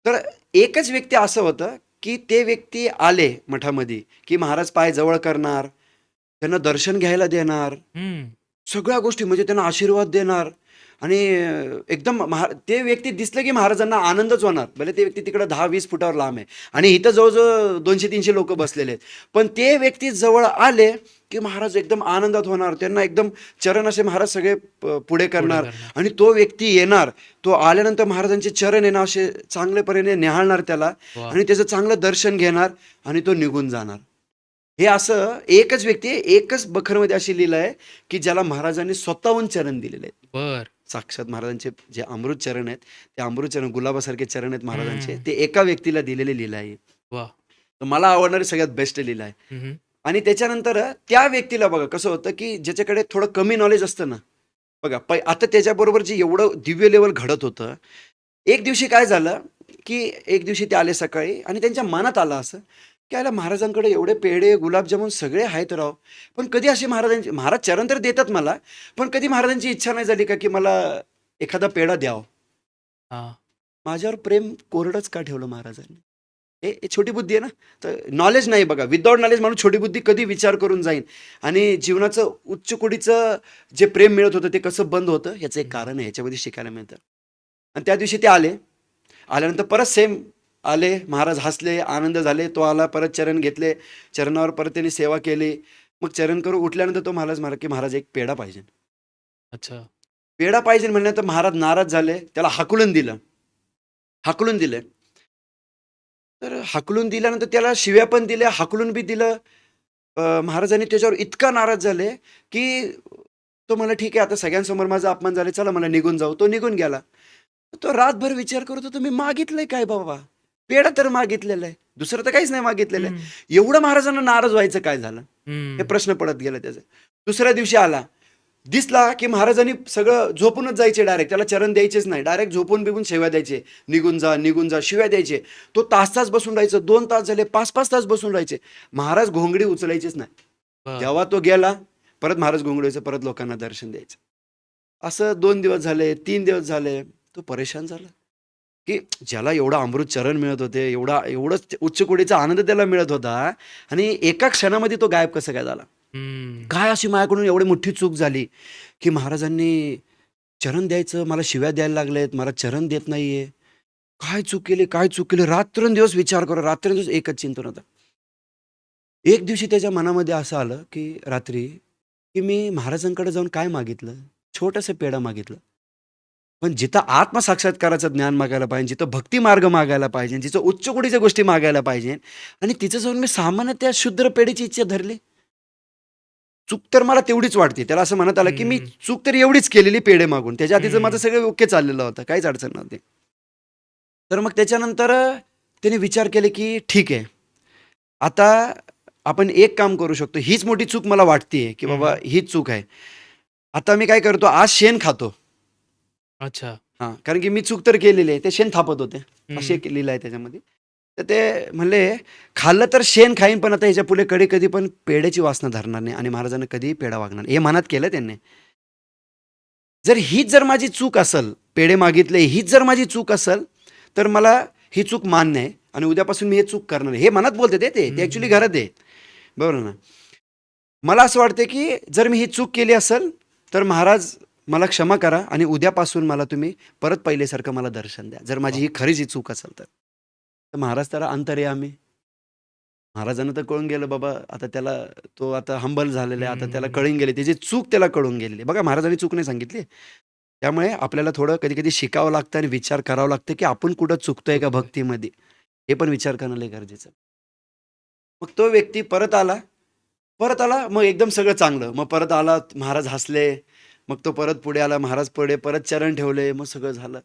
तर एकच व्यक्ती असं होतं, की ते व्यक्ती आले मठामध्ये, की महाराज पाय जवळ करणार, त्यांना दर्शन घ्यायला देणार,
हं.
सगळ्या गोष्टी म्हणजे त्यांना आशीर्वाद देणार आणि एकदम ते व्यक्ती दिसलं की महाराजांना आनंदच होणार. भले ते व्यक्ती तिकडं 10-20 फुटावर लांब आहे आणि इथं जवळ-जवळ 200-300 लोकं बसलेले आहेत. पण ते व्यक्ती जवळ आले, की महाराज एकदम आनंदात होणार. त्यांना एकदम चरण असे महाराज सगळे पुढे
पुढे
करणार
करणार.
आणि तो व्यक्ती येणार. तो आल्यानंतर महाराजांचे चरण आहे ना असे चांगल्यापरीने न्याहाळणार त्याला
वाह!
आणि त्याचं चांगलं दर्शन घेणार आणि तो निघून जाणार. हे असं एकच व्यक्ती आहे, एकच बखरमध्ये अशी लीला आहे, की ज्याला महाराजांनी स्वतःहून चरण दिलेले आहेत.
बरं.
साक्षात महाराजांचे जे अमृत चरण आहेत, ते अमृत चरण गुलाबासारखे चरण आहेत महाराजांचे.
हं.
ते एका व्यक्तीला दिलेली लीला आहे.
वाह!
तर मला आवडणारी सगळ्यात बेस्ट लीला आहे.
हं, हं.
आणि त्याच्यानंतर त्या व्यक्तीला बघा कसं होतं, की ज्याच्याकडे थोडं कमी नॉलेज असतं ना, बघा आता त्याच्याबरोबर जे एवढं दिव्य लेव्हल घडत होतं. एक दिवशी काय झालं, की एक दिवशी ते आले सकाळी आणि त्यांच्या मनात आलं असं, की याला महाराजांकडे एवढे पेढे, गुलाबजामुन सगळे आहेत राव. पण कधी अशी महाराज चरण तर देतात मला, पण कधी महाराजांची इच्छा नाही झाली का, की मला एखादा पेढा द्यावा.
हां.
माझ्यावर प्रेम कोरडंच का ठेवलं महाराजांनी? हे हे छोटी बुद्धी आहे ना. तर नॉलेज नाही बघा. विदाऊट नॉलेज माणूस छोटी बुद्धी कधी विचार करून जाईल आणि जीवनाचं उच्च कोटीचं जे प्रेम मिळत होतं ते कसं बंद होतं याचं एक कारण आहे. याच्यामध्ये शिकायला मिळतं. आणि त्या दिवशी ते आले. आल्यानंतर परत सेम आले. महाराज हसले, आनंद झाले. तो आला, परत चरण घेतले. चरणावर परत त्यांनी सेवा केली. मग चरण करून उठल्यानंतर तो महाराज म्हणाला, की "महाराज एक पेढा पाहिजे."
अच्छा.
पेढा पाहिजे म्हणल्यानंतर महाराज नाराज झाले. त्याला हाकलून दिलं. हाकलून दिलं. तर हाकलून दिल्यानंतर त्याला शिव्या पण दिल्या, हाकलून बी दिलं. महाराजांनी त्याच्यावर इतका नाराज झाले, की तो म्हणला, "ठीक आहे, आता सगळ्यांसमोर माझा अपमान झाला. चला मला निघून जाऊ." तो निघून गेला. तो रातभर विचार करत होता, "मी मागितलंय काय बाबा? पेढा तर मागितलेला आहे. दुसरं तर काहीच नाही मागितलेलं आहे.
हं.
एवढं महाराजांना नाराज व्हायचं काय झालं?" हे
हं.
प्रश्न पडत गेला त्याचा. दुसऱ्या दिवशी आला. दिसला, की महाराजांनी सगळं झोपूनच जायचे डायरेक्ट. त्याला चरण द्यायचेच नाही. डायरेक्ट झोपून बिपून शिव्या द्यायचे. "निघून जा, निघून जा." शिव्या द्यायचे. तो तास-तास बसून राहायचं. 2 तास झाले, 5-5 तास बसून राहायचे. महाराज घोंगडी उचलायचीच नाही.
बरं.
जेव्हा तो गेला, परत महाराज घोंगडायचं, परत लोकांना दर्शन द्यायचं. असं 2 दिवस झाले, 3 दिवस झाले. तो परेशान झाला, की ज्याला एवढं अमृत चरण मिळत होते, एवढंच उच्च कोटीचा आनंद त्याला मिळत होता आणि एका क्षणामध्ये तो गायब कसं काय झाला?
हं.
काय अशी माझ्याकडून एवढी मोठी चूक झाली, की महाराजांनी चरण द्यायचं, मला शिव्या द्यायला लागलेत, मला चरण देत नाहीये. काय चूक केली, काय चूक केली? रात्रंदिवस विचार करा, रात्रंदिवस एकच चिंतन होतं. एक दिवशी त्याच्या मनामध्ये असं आलं, की रात्री, की मी महाराजांकडे जाऊन काय मागितलं? छोटंसं पेढा मागितलं. पण जिथं आत्मसाक्षात्काराचं ज्ञान मागायला पाहिजे, जिथं भक्ती मार्ग मागायला पाहिजे, जिथं उच्च कोटीच्या गोष्टी मागायला पाहिजे आणि तिथं जाऊन मी सामान्य त्या शूद्र पेढीची इच्छा धरली. चूक तर मला तेवढीच वाटते. त्याला असं म्हणत आलं, की मी
हं.
चूक तर एवढीच केलेली पेढे मागून. त्याच्या आधीचं माझं
हं.
सगळं ओके चाललेलं होतं. काहीच अडचण नव्हती. तर मग त्याच्यानंतर त्याने विचार केले, की ठीक आहे. आता आपण एक काम करू शकतो. हीच मोठी चूक मला वाटतेय, की बाबा
हं.
हीच चूक आहे. आता मी काय करतो, आज शेण खातो.
अच्छा.
हां, कारण की मी चूक तर केलेली आहे. ते शेण थापत होते. अशी
हं.
एक लीला आहे त्याच्यामध्ये. तर ते म्हणले, "खाल्लं तर शेण खाईन, पण आता ह्याच्यापुढे कधी पण पेढ्याची वासना धरणार नाही आणि महाराजांना कधीही पेढा वागणार नाही." हे मनात केलं त्यांनी. हीच जर माझी चूक असेल, पेढे मागितले, हीच जर माझी चूक असेल, तर मला ही चूक मान्य आहे आणि उद्यापासून मी हे चूक करणार नाही. हे मनात बोलते ते ॲक्चुअली
हं.
घरात आहे. बरोबर ना? मला असं वाटतं, की जर मी ही चूक केली असेल, तर महाराज मला क्षमा करा आणि उद्यापासून मला तुम्ही परत पहिल्यासारखं मला दर्शन द्या. जर माझी
वाह!
ही खरीच ही चूक असेल तर. तर महाराज त्याला अंतर्यामी. महाराजांना तर कळून गेलं बाबा, आता त्याला तो आता हंबल झालेला आहे. आता त्याला
हं.
कळून गेले. त्याची चूक त्याला कळून गेलेली आहे. बघा महाराजांनी चूक नाही सांगितली. त्यामुळे आपल्याला थोडं कधी-कधी शिकावं लागतं आणि विचार करावा लागतं, की आपण कुठं चुकतोय का
चुकतोय.
भक्तीमध्ये? हे पण विचार करणं लय गरजेचं आहे. मग तो व्यक्ती परत आला. परत आला, मग एकदम सगळं चांगलं. मग परत आला, महाराज हसले. मग तो परत पुढे आला, महाराज पुढे परत चरण ठेवले, मग सगळं झालं.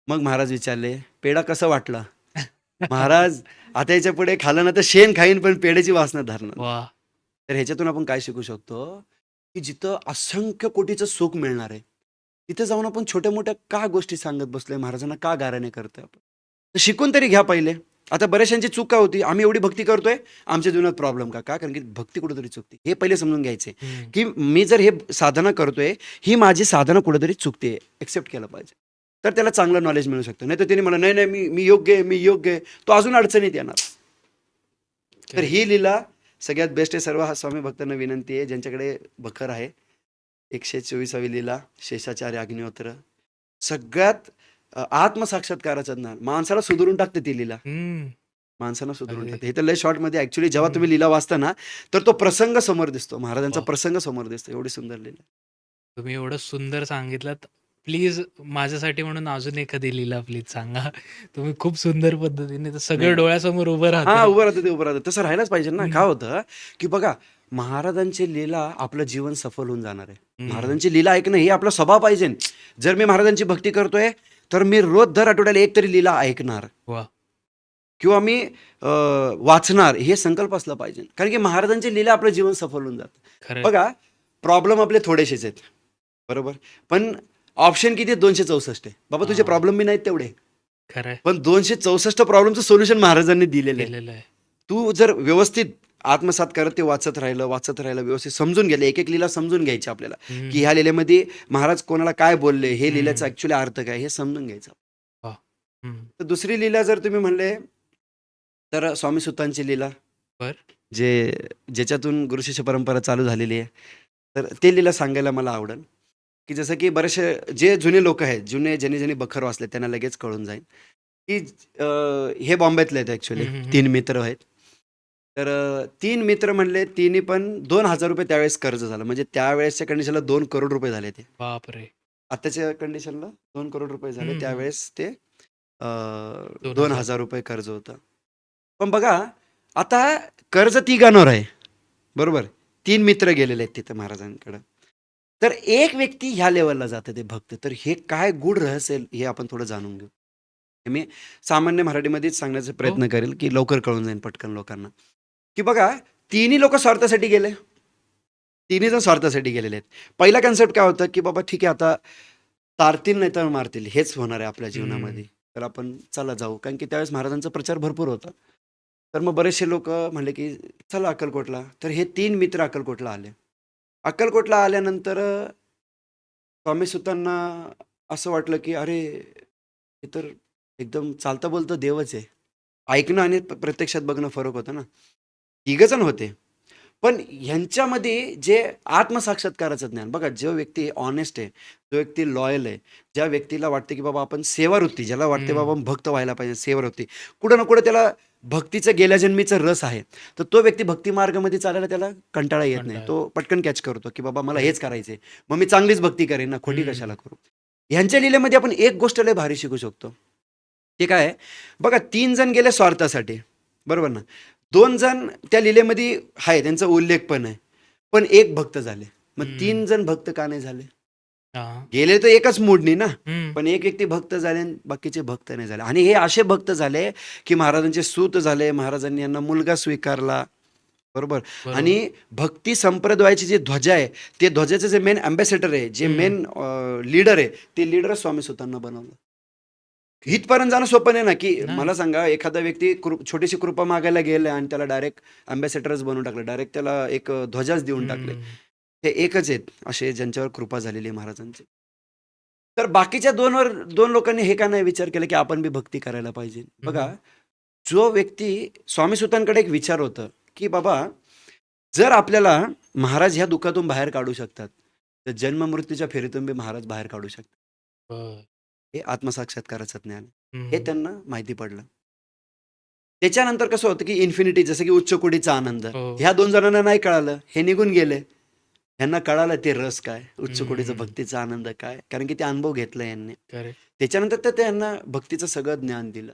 मग महाराज विचारले, "पेढा कसा वाटला?" महाराज, "आता याच्यापुढे खाल्लं ना तर शेण खाईन, पण पेढ्याची वासना धरणार नाही."
वाह!
तर ह्याच्यातून आपण काय शिकू शकतो, की जिथं असंख्य कोटीचं सुख मिळणार आहे, तिथे जाऊन आपण छोट्या-मोठ्या का गोष्टी सांगत बसलोय, महाराजांना का गाऱ्हाणे करतोय आपण? तर शिकून तरी घ्या पहिले. आता बऱ्याचशांची चूक काय होती, आम्ही एवढी भक्ती करतोय, आमच्या जीवनात प्रॉब्लेम का? का? कारण की भक्ती कुठेतरी चुकते. हे पहिले समजून घ्यायचे,
हं.
की मी जर हे साधना करतोय, ही माझी साधना कुठेतरी चुकते. एक्सेप्ट केलं पाहिजे. तर त्याला चांगलं नॉलेज मिळू शकतं. नाहीतर त्याने म्हणलं, "नाही, नाही, मी योग्य आहे, मी योग्य आहे." तो अजून अडचणीत येणार. तर
करेक्ट.
ही लीला सगळ्यात बेस्ट आहे. सर्व स्वामी भक्तांना विनंती आहे, ज्यांच्याकडे बखर आहे. 124वी लीला शेषाचार्य अग्निहोत्र. सगळ्यात आत्मसाक्षात्काराचं ज्ञान. माणसाला सुधारून टाकते ती लीला.
हं.
माणसांना सुधारून
अगदी.
टाकते. हे तर लय शॉर्टमध्ये ॲक्चुअली जेव्हा
हं.
तुम्ही लीला वाचता ना, तर तो प्रसंग समोर दिसतो. महाराजांचा
वाह!
प्रसंग समोर दिसतो. एवढी सुंदर लीला.
तुम्ही एवढं सुंदर सांगितलंत. प्लीज माझ्यासाठी म्हणून अजून एखादी लीला प्लीज सांगा. तुम्ही खूप सुंदर पद्धतीने तर सगळं
नाही.
डोळ्यासमोर उभं
हां,
राहतंय.
उभं राहतं ते उभं राहतं. तसं राहायलाच पाहिजे ना.
हं.
काय होतं, की बघा महाराजांची लीला आपलं जीवन सफल होऊन जाणार आहे.
हं.
महाराजांची लीला ऐकणं हे आपला स्वभाव पाहिजे. जर मी महाराजांची भक्ती करतोय, तर मी रोज दर आठवड्याला एक तरी लीला ऐकणार
वाह!
किंवा मी वाचणार हे संकल्प असला पाहिजे. कारण की महाराजांची लीला आपलं जीवन सफल होऊन जातं.
खरंय.
बघा प्रॉब्लेम आपले थोडेसेच आहेत. बरोबर. पण ऑप्शन किती आहेत? 264 आहे. बाबा तुझे
हां.
प्रॉब्लेम बी नाहीत तेवढे.
खरंय.
पण 264 प्रॉब्लेमचं सोल्युशन महाराजांनी दिलेलं आहे.
दिलेलं आहे.
तू जर व्यवस्थित आत्मसात करत ते वाचत राहिलं, व्यवस्थित समजून गेलं, एक-एक लीला समजून घ्यायची आपल्याला,
हं.
की ह्या लीलेमध्ये महाराज कोणाला काय बोलले, हे लीलेचा
हं.
ॲक्चुअली अर्थ काय, हे समजून घ्यायचं.
वाह! हं.
तर दुसरी लीला जर तुम्ही म्हणले, तर स्वामी सुतांची लीला,
बरं.
ज्याच्यातून गुरुशिष्य परंपरा चालू झालेली आहे. तर ते लीला सांगायला मला आवडेल, की जसं की बरेचसे जे जुने लोक आहेत, ज्यांनी बखर वाचले त्यांना लगेच कळून जाईल, की हे बॉम्बेतले आहेत ॲक्चुअली.
हं, हं, हं.
3 मित्र आहेत. तर 3 मित्र म्हणले, तिन्ही पण ₹2,000 त्यावेळेस कर्ज झालं. म्हणजे त्यावेळेसच्या कंडिशनला 2 करोड रुपये झाले ते.
बापरे!
आताच्या कंडिशनला 2 करोड रुपये झाले.
हं, हं.
त्यावेळेस ते
$2,000.
₹2,000 कर्ज होतं. पण बघा, आता कर्ज तिघांवर आहे. बरोबर. 3 मित्र गेलेले आहेत तिथं महाराजांकडं. तर एक व्यक्ती ह्या लेव्हलला जातं ते भक्त. तर हे काय गूढ रहस्य आहे, हे आपण थोडं जाणून घेऊ. हे मी सामान्य मराठीमध्येच सांगण्याचा
हो.
प्रयत्न करेल, की लवकर कळून जाईल पटकन लोकांना. की बघा, तिन्ही लोकं स्वार्थासाठी गेले. तिन्ही जण स्वार्थासाठी गेलेले आहेत. पहिला कन्सेप्ट काय होता, की बाबा ठीक आहे आता तारतील नाही तर मारतील. हेच होणार आहे आपल्या जीवनामध्ये.
हं.
तर आपण चला जाऊ. कारण की त्यावेळेस महाराजांचा प्रचार भरपूर होता. तर मग बरेचसे लोकं म्हणले, की चला अक्कलकोटला. तर हे 3 मित्र अक्कलकोटला आले. अक्कलकोटला आल्यानंतर स्वामी सुतांना असं वाटलं, की अरे, हे तर एकदम चालता बोलता देवच आहे. ऐकणं आणि प्रत्यक्षात बघणं फरक होता ना. तिघजण होते. पण ह्यांच्यामध्ये जे आत्मसाक्षात्काराचं ज्ञान बघा, जो व्यक्ती हॉनेस्ट आहे, जो व्यक्ती लॉयल आहे, ज्या व्यक्तीला वाटते की बाबा आपण सेवावृत्ती, ज्याला वाटते बाबा
हं.
भक्त व्हायला पाहिजे, सेवावृत्ती, कुठं ना कुठं त्याला भक्तीचं गेल्या जन्मीचा रस आहे. तर तो व्यक्ती भक्ती मार्गामध्ये चालायला त्याला कंटाळा येत नाही.
कंटाळा.
तो पटकन कॅच करतो की बाबा मला
करेक्ट.
हेच करायचंय. मग मी चांगलीच भक्ती करेन ना, खोटी
हं.
कशाला करू. ह्यांच्या लीलेमध्ये आपण एक गोष्ट लय भारी शिकू शकतो. ते काय आहे? बघा 3 जण गेले स्वार्थासाठी. बरोबर ना? 2 जण त्या लीलेमध्ये आहे, त्यांचा उल्लेख पण आहे. पण एक भक्त झाले. मग
हं.
3 जण भक्त का नाही झाले?
हां.
गेले तर एकाच मूडनी ना.
हं.
पण एक व्यक्ती भक्त झाले आणि बाकीचे भक्त नाही झाले. आणि हे असे भक्त झाले, की महाराजांचे सूत झाले. महाराजांनी यांना मुलगा स्वीकारला. बरोबर.
बरोबर.
आणि भक्ती संप्रदायाची जी ध्वजा आहे, ते ध्वजाचे जे मेन अँबॅसेडर आहे, जे
हं.
मेन लीडर आहे, ते लीडरच स्वामी सुतांना बनवलं. इथपर्यंत जाणं सोपं नाही ना, की
नाही.
मला सांगा एखादा व्यक्ती छोटीशी कृपा मागायला गेला आणि त्याला डायरेक्ट अँबॅसेडरच बनवून टाकलं. डायरेक्ट त्याला एक ध्वजाच देऊन टाकले.
हं.
हे एकच आहेत असे ज्यांच्यावर कृपा झालेली आहे महाराजांची. तर बाकीच्या 2 लोकांनी हे का नाही विचार केला, की आपण बी भक्ती करायला पाहिजे. बघा,
हं.
जो व्यक्ती स्वामी सुतांकडे एक विचार होतं, की बाबा जर आपल्याला महाराज ह्या दुःखातून बाहेर काढू शकतात, तर जन्म-मृत्यूच्या फेरीतून बी महाराज बाहेर काढू शकतात.
बरं.
हे आत्मसाक्षात्काराचं ज्ञान आहे.
हं,
हे
हं.
त्यांना माहिती पडलं. त्याच्यानंतर कसं होतं, की इन्फिनिटी जसं की उच्च कोटीचा आनंद.
हो.
ह्या 2 जणांना नाही कळालं. हे निघून गेले. ह्यांना कळालं ते रस काय, उच्च कोटीचा
हं.
भक्तीचा आनंद काय, कारण की ते अनुभव घेतला यांनी.
करेक्ट.
त्याच्यानंतर तर त्यांना भक्तीचं सगळं ज्ञान दिलं.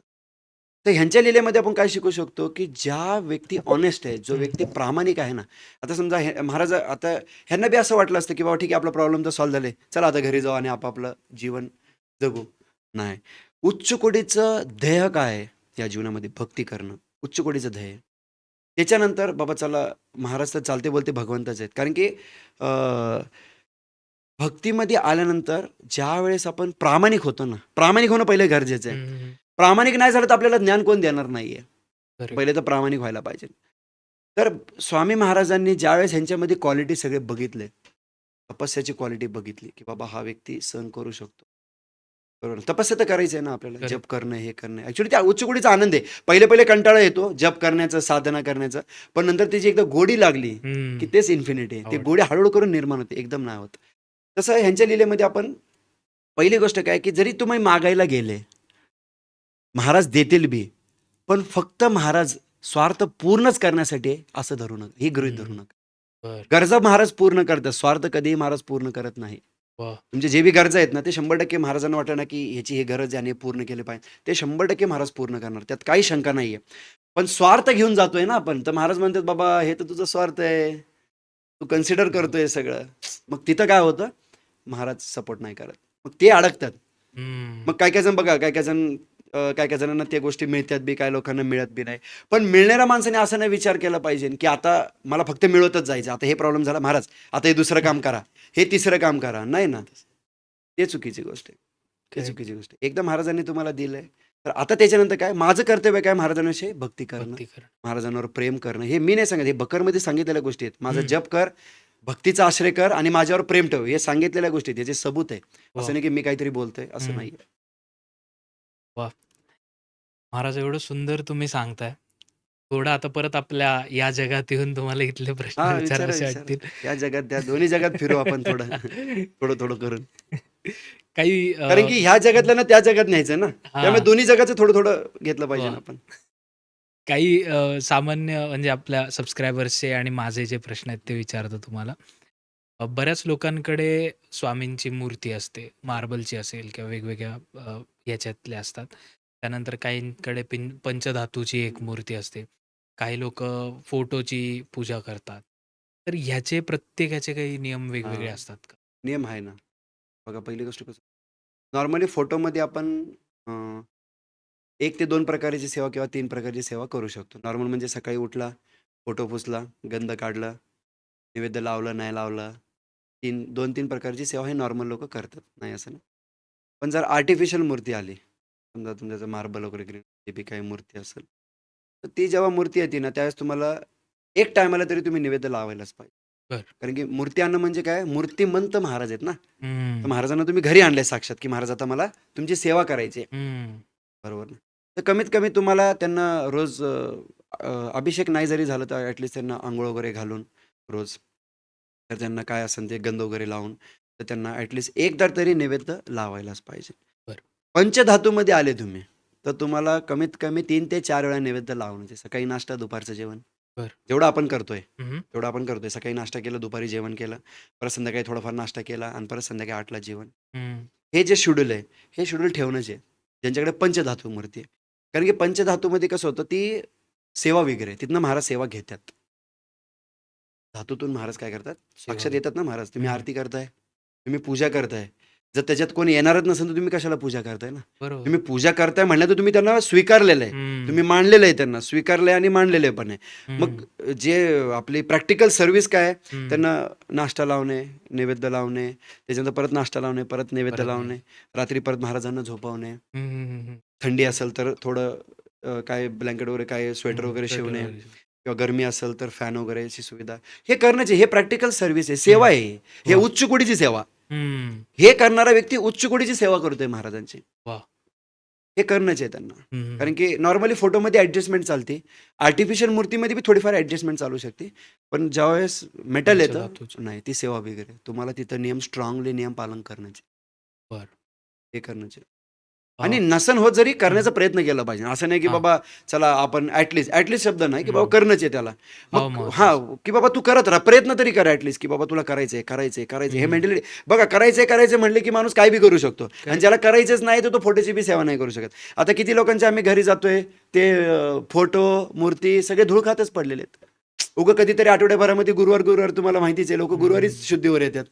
तर ह्यांच्या लीलेमध्ये आपण काय शिकू शकतो, की ज्या व्यक्ती ऑनेस्ट आहे, जो
हं.
व्यक्ती प्रामाणिक आहे ना, आता समजा हे महाराज आता ह्यांना बी असं वाटलं असतं, की बाबा ठीक आहे आपला प्रॉब्लेम तर सॉल्व्ह झाले. चला आता घरी जाऊ आणि आपापलं जीवन जगू. नाही. उच्च कोटीचं ध्येय काय आहे या जीवनामध्ये? भक्ती करणं. उच्च कोटीचं ध्येय आहे. त्याच्यानंतर बाबा चला महाराज तर चालते बोलते भगवंतच आहेत. कारण की भक्तीमध्ये आल्यानंतर ज्यावेळेस आपण प्रामाणिक होतो ना, प्रामाणिक होणं पहिले गरजेचं आहे.
हं, हं.
प्रामाणिक नाही झालं तर आपल्याला ज्ञान कोण देणार नाहीये.
करेक्ट.
पहिले तर प्रामाणिक व्हायला पाहिजे. तर स्वामी महाराजांनी ज्यावेळेस ह्यांच्यामध्ये क्वालिटी सगळे बघितले, तपस्याची क्वालिटी बघितली, की बाबा हा व्यक्ती सहन करू शकतो. बरोबर. तपस्या तर करायची आहे ना आपल्याला.
करेक्ट.
जप करणं, हे करणं. ॲक्चुअली त्या उच्च गोडीचा आनंद आहे. पहिले-पहिले कंटाळा येतो जप करण्याचा, साधना करण्याचा. पण नंतर त्याची एकदा गोडी लागली, की
हं.
तेच इन्फिनिटी आहे. ती
आवड.
गोडी हळू करून निर्माण होते, एकदम नाही होत. तसं ह्यांच्या लीलेमध्ये आपण पहिली गोष्ट काय, की जरी तुम्ही मागायला गेले, महाराज देतील बी. पण फक्त महाराज स्वार्थ पूर्णच करण्यासाठी आहे, असं धरू नका. हे गृहीत धरू
हं.
नका.
बरं.
गरजा महाराज पूर्ण करतात. स्वार्थ कधीही महाराज पूर्ण करत नाही.
वाह!
तुमचे जे बी गरजा आहेत ना, ते 100% महाराजांना वाटतं ना, की ह्याची ही गरज आहे आणि हे पूर्ण केले पाहिजे. ते 100% महाराज पूर्ण करणार. त्यात काही शंका नाहीये. पण स्वार्थ घेऊन जातोय ना आपण, तर महाराज म्हणतात, "बाबा हे तर तुझा स्वार्थ आहे. तू कन्सिडर करतोय सगळं." मग तिथं काय होतं? महाराज सपोर्ट नाही करत. मग ते अडकतात.
हं.
मग काही-काही जण बघा, काही-काही जण काही-काही जणांना त्या गोष्टी मिळतात बी, काही लोकांना मिळत बी नाही. पण मिळणाऱ्या माणसाने असा नाही विचार केला पाहिजे, की आता मला फक्त मिळवतच जायचं. आता हे प्रॉब्लेम झाला महाराज, आता हे दुसरं काम करा, हे तिसरं काम करा. नाही ना, ते चुकीची गोष्ट आहे. ते
करेक्ट.
चुकीची गोष्ट आहे. एकदा महाराजांनी तुम्हाला दिलंय, तर आता त्याच्यानंतर काय माझं कर्तव्य काय महाराजांविषयी भक्ती करणं,
भक्ती करणं.
महाराजांवर प्रेम करणं. हे मी नाही सांगत, हे बकरमध्ये सांगितलेल्या गोष्टी आहेत. माझा
हं.
जप कर, भक्तीचा आश्रय कर आणि माझ्यावर प्रेम ठेव. हे सांगितलेल्या गोष्टी आहेत. याचे सबूत आहे.
वाह!
असं नाही की मी काहीतरी बोलतोय, असं
हं.
नाही.
वाह! महाराज एवढं सुंदर तुम्ही सांगताय. थोडं आता परत आपल्या या जगात येऊन तुम्हाला इथले प्रश्न
हां, विचारा,
विचारावेसे
विचारा.
वाटतील.
या जगात, त्या दोन्ही जगात फिरू आपण थोडं. थोडं-थोडं करून.
काही
कारण की ह्या जगातलं ना त्या जगात न्यायचं ना. त्यामुळे
हां.
दोन्ही जगाचं थोडं-थोडं घेतलं पाहिजे ना
वाह!
आपण.
काही सामान्य म्हणजे आपल्या सबस्क्रायबर्सचे आणि माझे जे प्रश्न आहेत ते विचारतो तुम्हाला. बऱ्याच लोकांकडे स्वामींची मूर्ती असते. मार्बलची असेल किंवा वेगवेगळ्या ह्याच्यातल्या असतात. त्यानंतर काहींकडे पंचधातूची एक मूर्ती असते. काही लोकं फोटोची पूजा करतात. तर ह्याचे प्रत्येकाचे काही नियम वेगवेगळे
हां,
असतात का?
नियम आहे ना. बघा पहिली गोष्ट कसं नॉर्मली फोटोमध्ये आपण 1 ते 2 प्रकारची सेवा किंवा 3 प्रकारची सेवा करू शकतो. नॉर्मल म्हणजे सकाळी उठला, फोटो पुसला, गंध काढला, नैवेद्य लावलं, नाही लावलं. 2-3 प्रकारची सेवा हे नॉर्मल लोकं करतात. नाही असं नाही. पण जर आर्टिफिशियल मूर्ती आली, समजा तुमच्याचं मार्बल वगैरे ग्रीन जे बी काही मूर्ती असेल, तर ती जेव्हा मूर्ती येते ना, त्यावेळेस तुम्हाला एक टायमाला तरी तुम्ही नैवेद्य लावायलाच पाहिजे.
बरं.
कारण की मूर्ती आणणं म्हणजे काय? मूर्तिमंत महाराज आहेत ना. तर
हं,
महाराजांना तुम्ही घरी आणले साक्षात, की महाराज आता मला तुमची सेवा करायची आहे.
हं.
बरोबर ना. तर कमीत कमी तुम्हाला त्यांना रोज अभिषेक नाही जरी झालं तर ॲटलीस्ट त्यांना अंघोळ वगैरे घालून रोज, तर त्यांना काय असेल ते गंध वगैरे लावून, तर त्यांना ॲटलीस्ट एकदा तरी नैवेद्य लावायलाच पाहिजे.
बरं,
पंचधातूमध्ये आले तुम्ही, तर तुम्हाला कमीत कमी 3 ते 4 वेळा नैवेद्य लावणं आहे. सकाळी नाश्ता, दुपारचं जेवण.
बरं.
जेवढं आपण करतोय,
हं,
तेवढं आपण करतोय. सकाळी नाश्ता केला, दुपारी जेवण केलं, परत संध्याकाळी थोडाफार नाश्ता केला आणि परत संध्याकाळी 8ला जेवण.
हं.
हे जे शेड्यूल आहे, हे शेड्यूल ठेवणंच आहे. ज्यांच्याकडे पंचधातू मूर्ती आहे. कारण की पंचधातूमध्ये कसं होतं, ती सेवा वगैरे आहे. तिथनं महाराज सेवा घेतात. धातूतून महाराज काय करतात?
सेवा
साक्षात
घेत.
येतात ना महाराज. तुम्ही
हं.
आरती करताय, तुम्ही पूजा करताय. जर त्याच्यात कोणी येणारच नसेल, तर तुम्ही कशाला पूजा करताय ना?
बरोबर.
तुम्ही पूजा करताय म्हटल्यावर तुम्ही त्यांना स्वीकारलेलं आहे.
हं,
तुम्ही मानलेलं आहे त्यांना. स्वीकारलंय आणि मानलेलं पण आहे.
हं,
मग जे आपली प्रॅक्टिकल सर्व्हिस काय आहे?
हं.
त्यांना नाश्ता लावणे, नैवेद्य लावणे, त्याच्यानंतर परत नाश्ता लावणे, परत नैवेद्य
परत
लावणे,
नाही.
रात्री परत महाराजांना झोपवणे.
हं, हं, हं, हं.
थंडी असेल तर थोडं काय ब्लँकेट वगैरे काय स्वेटर
हं.
वगैरे
स्वेटर
शिवणे
वगैरे.
किंवा गरमी असेल तर फॅन वगैरेची सुविधा. हे करणंच हे प्रॅक्टिकल सर्व्हिस आहे, सेवा
हं.
आहे. हे
वाह!
उच्च कोटीची सेवा.
हं.
हे करणारा व्यक्ती उच्च कोटीची सेवा करतोय महाराजांची.
वाह!
हे करणंच आहे त्यांना.
हं, हं,
कारण की नॉर्मली फोटोमध्ये ॲडजस्टमेंट चालते. आर्टिफिशियल मूर्तीमध्ये बी थोडीफार ॲडजस्टमेंट चालू शकते. पण ज्यावेळेस मेटल येतं,
पंचधातूचं.
नाही ती सेवा वगैरे. तुम्हाला तिथं नियम स्ट्राँगली नियम पालन करण्याचे.
बरं.
हे करण्याचे.
अ,
आणि नसन होत जरी
हं,
करण्याचा प्रयत्न केला पाहिजे. असं नाही की
हां.
बाबा चला आपण ॲटलीस्ट शब्द नाही की बाबा
हं.
करणंच आहे त्याला.
हो,
मग
महत्वाचं.
की बाबा तू करत राहा. प्रयत्न तरी कर ॲटलीस्ट की बाबा तुला करायचंय. हे
हं.
मेंटॅलिटी बघा करायचंय म्हटलं की माणूस काय बी करू शकतो. आणि
करेक्ट.
ज्याला करायचंच नाही तर तो फोटोची बी सेवा नाही करू शकत. आता किती लोकांच्या आम्ही घरी जातोय ते फोटो, मूर्ती सगळे धूळ खातच पडलेले आहेत. उगं कधीतरी आठवड्याभरामध्ये गुरुवार तुम्हाला माहितीच आहे लोकं गुरुवारीच
हं.
शुद्धीवर येतात.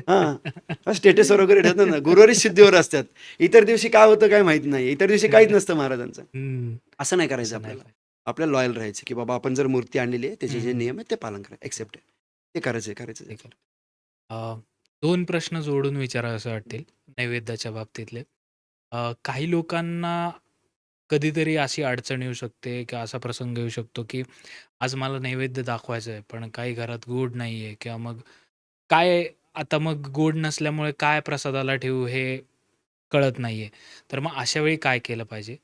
हां. स्टेटसवर वगैरे ठेवतात ना, गुरुवारीच शुद्धीवर असतात. इतर दिवशी काय होतं काय माहीत नाही. इतर दिवशी काहीच नसतं महाराजांचं.
हं.
असं नाही करायचं
असं नाही
आपल्याला.
पाहिजे.
आपल्याला लॉयल राहायचं, की बाबा आपण जर मूर्ती आणलेली आहे, त्याचे जे
हं.
नियम आहेत ते पालन करा. एक्सेप्ट आहे. ते करायचं.
ते कर. अ, 2 प्रश्न जोडून विचारावेसे वाटतील नैवेद्याच्या बाबतीतले. काही लोकांना कधीतरी अशी अडचण येऊ शकते किंवा असा प्रसंग येऊ शकतो, की आज मला नैवेद्य दाखवायचा आहे, पण काही घरात गोड नाहीये किंवा मग काय आता मग गोड नसल्यामुळे काय प्रसादाला ठेवू हे कळत नाहीये. तर मग अशा वेळी काय केलं पाहिजे?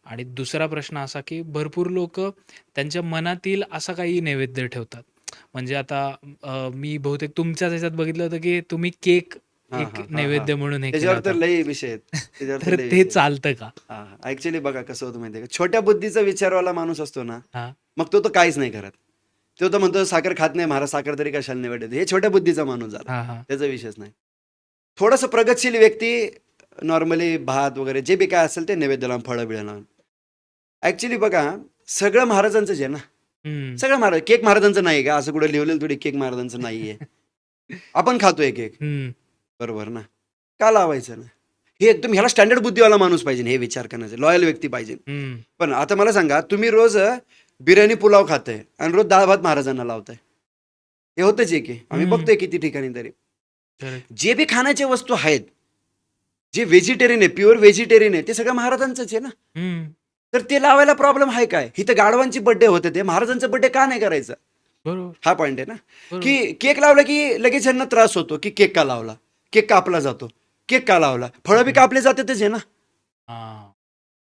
आणि दुसरा प्रश्न असा, की भरपूर लोकं त्यांच्या मनातील असा काही नैवेद्य ठेवतात. म्हणजे आता मी बहुतेक तुमच्याच ह्याच्यात बघितलं होतं, की तुम्ही केक
हां,
एक
हां, हां, हां.
नैवेद्य म्हणून हे केला
त्याच्यावर तर
होता.
लई विषय आहेत. त्याच्यावर तर
तर
लई
ते
विषय आहेत.
चालतं का?
हां, हां. ॲक्चुअली बघा कसं होतं माहिती आहे का, छोट्या बुद्धीचा विचारवाला माणूस असतो ना,
हां.
मग तो तर काहीच नाही करत. तो तर म्हणतो साखर खात नाही महाराज, साखर तरी कशाला निवडते. हे छोट्या बुद्धीचा माणूस झाला.
हां, हां.
त्याचा विषयच नाही. थोडंसं प्रगतशील व्यक्ती नॉर्मली भात वगैरे जे बी काय असेल ते नैवेद्य लावून, फळं-बिळं लावून. ॲक्चुअली बघा, सगळं महाराजांचंच आहे ना.
हं.
सगळं महाराज केक महाराजांचं नाही का? असं कुठं लिहिलेलं थोडी केक महाराजांचं नाहीये. आपण खातोय केक.
हं.
बरोबर ना? का लावायचं ना? हे एकदम ह्याला स्टँडर्ड बुद्धीवाला माणूस पाहिजे, हे विचार करण्याचं. लॉयल व्यक्ती पाहिजे.
हं.
पण आता मला सांगा, तुम्ही रोज बिर्याणी पुलाव खाताय आणि रोज डाळ-भात महाराजांना लावताय. हे होतंच आहे की. आम्ही
हं.
बघतोय किती ठिकाणी तरी.
करेक्ट.
जे बी खाण्याच्या वस्तू आहेत, जे व्हेजिटेरियन आहे, प्युअर व्हेजिटेरियन आहे, ते सगळं महाराजांचंच आहे ना.
हं.
तर ते लावायला प्रॉब्लेम आहे काय? इथं गाढवांची बर्थडे होते ते महाराजांचा बर्थडे का नाही करायचा?
बरोबर,
हा पॉइंट आहे ना.
बरोबर.
की केक लावला की लगेच यांना त्रास होतो की केक का लावला? केक कापला जातो. केक का लावला? फळं बी
हं.
कापले जातातच आहे ना.
हां.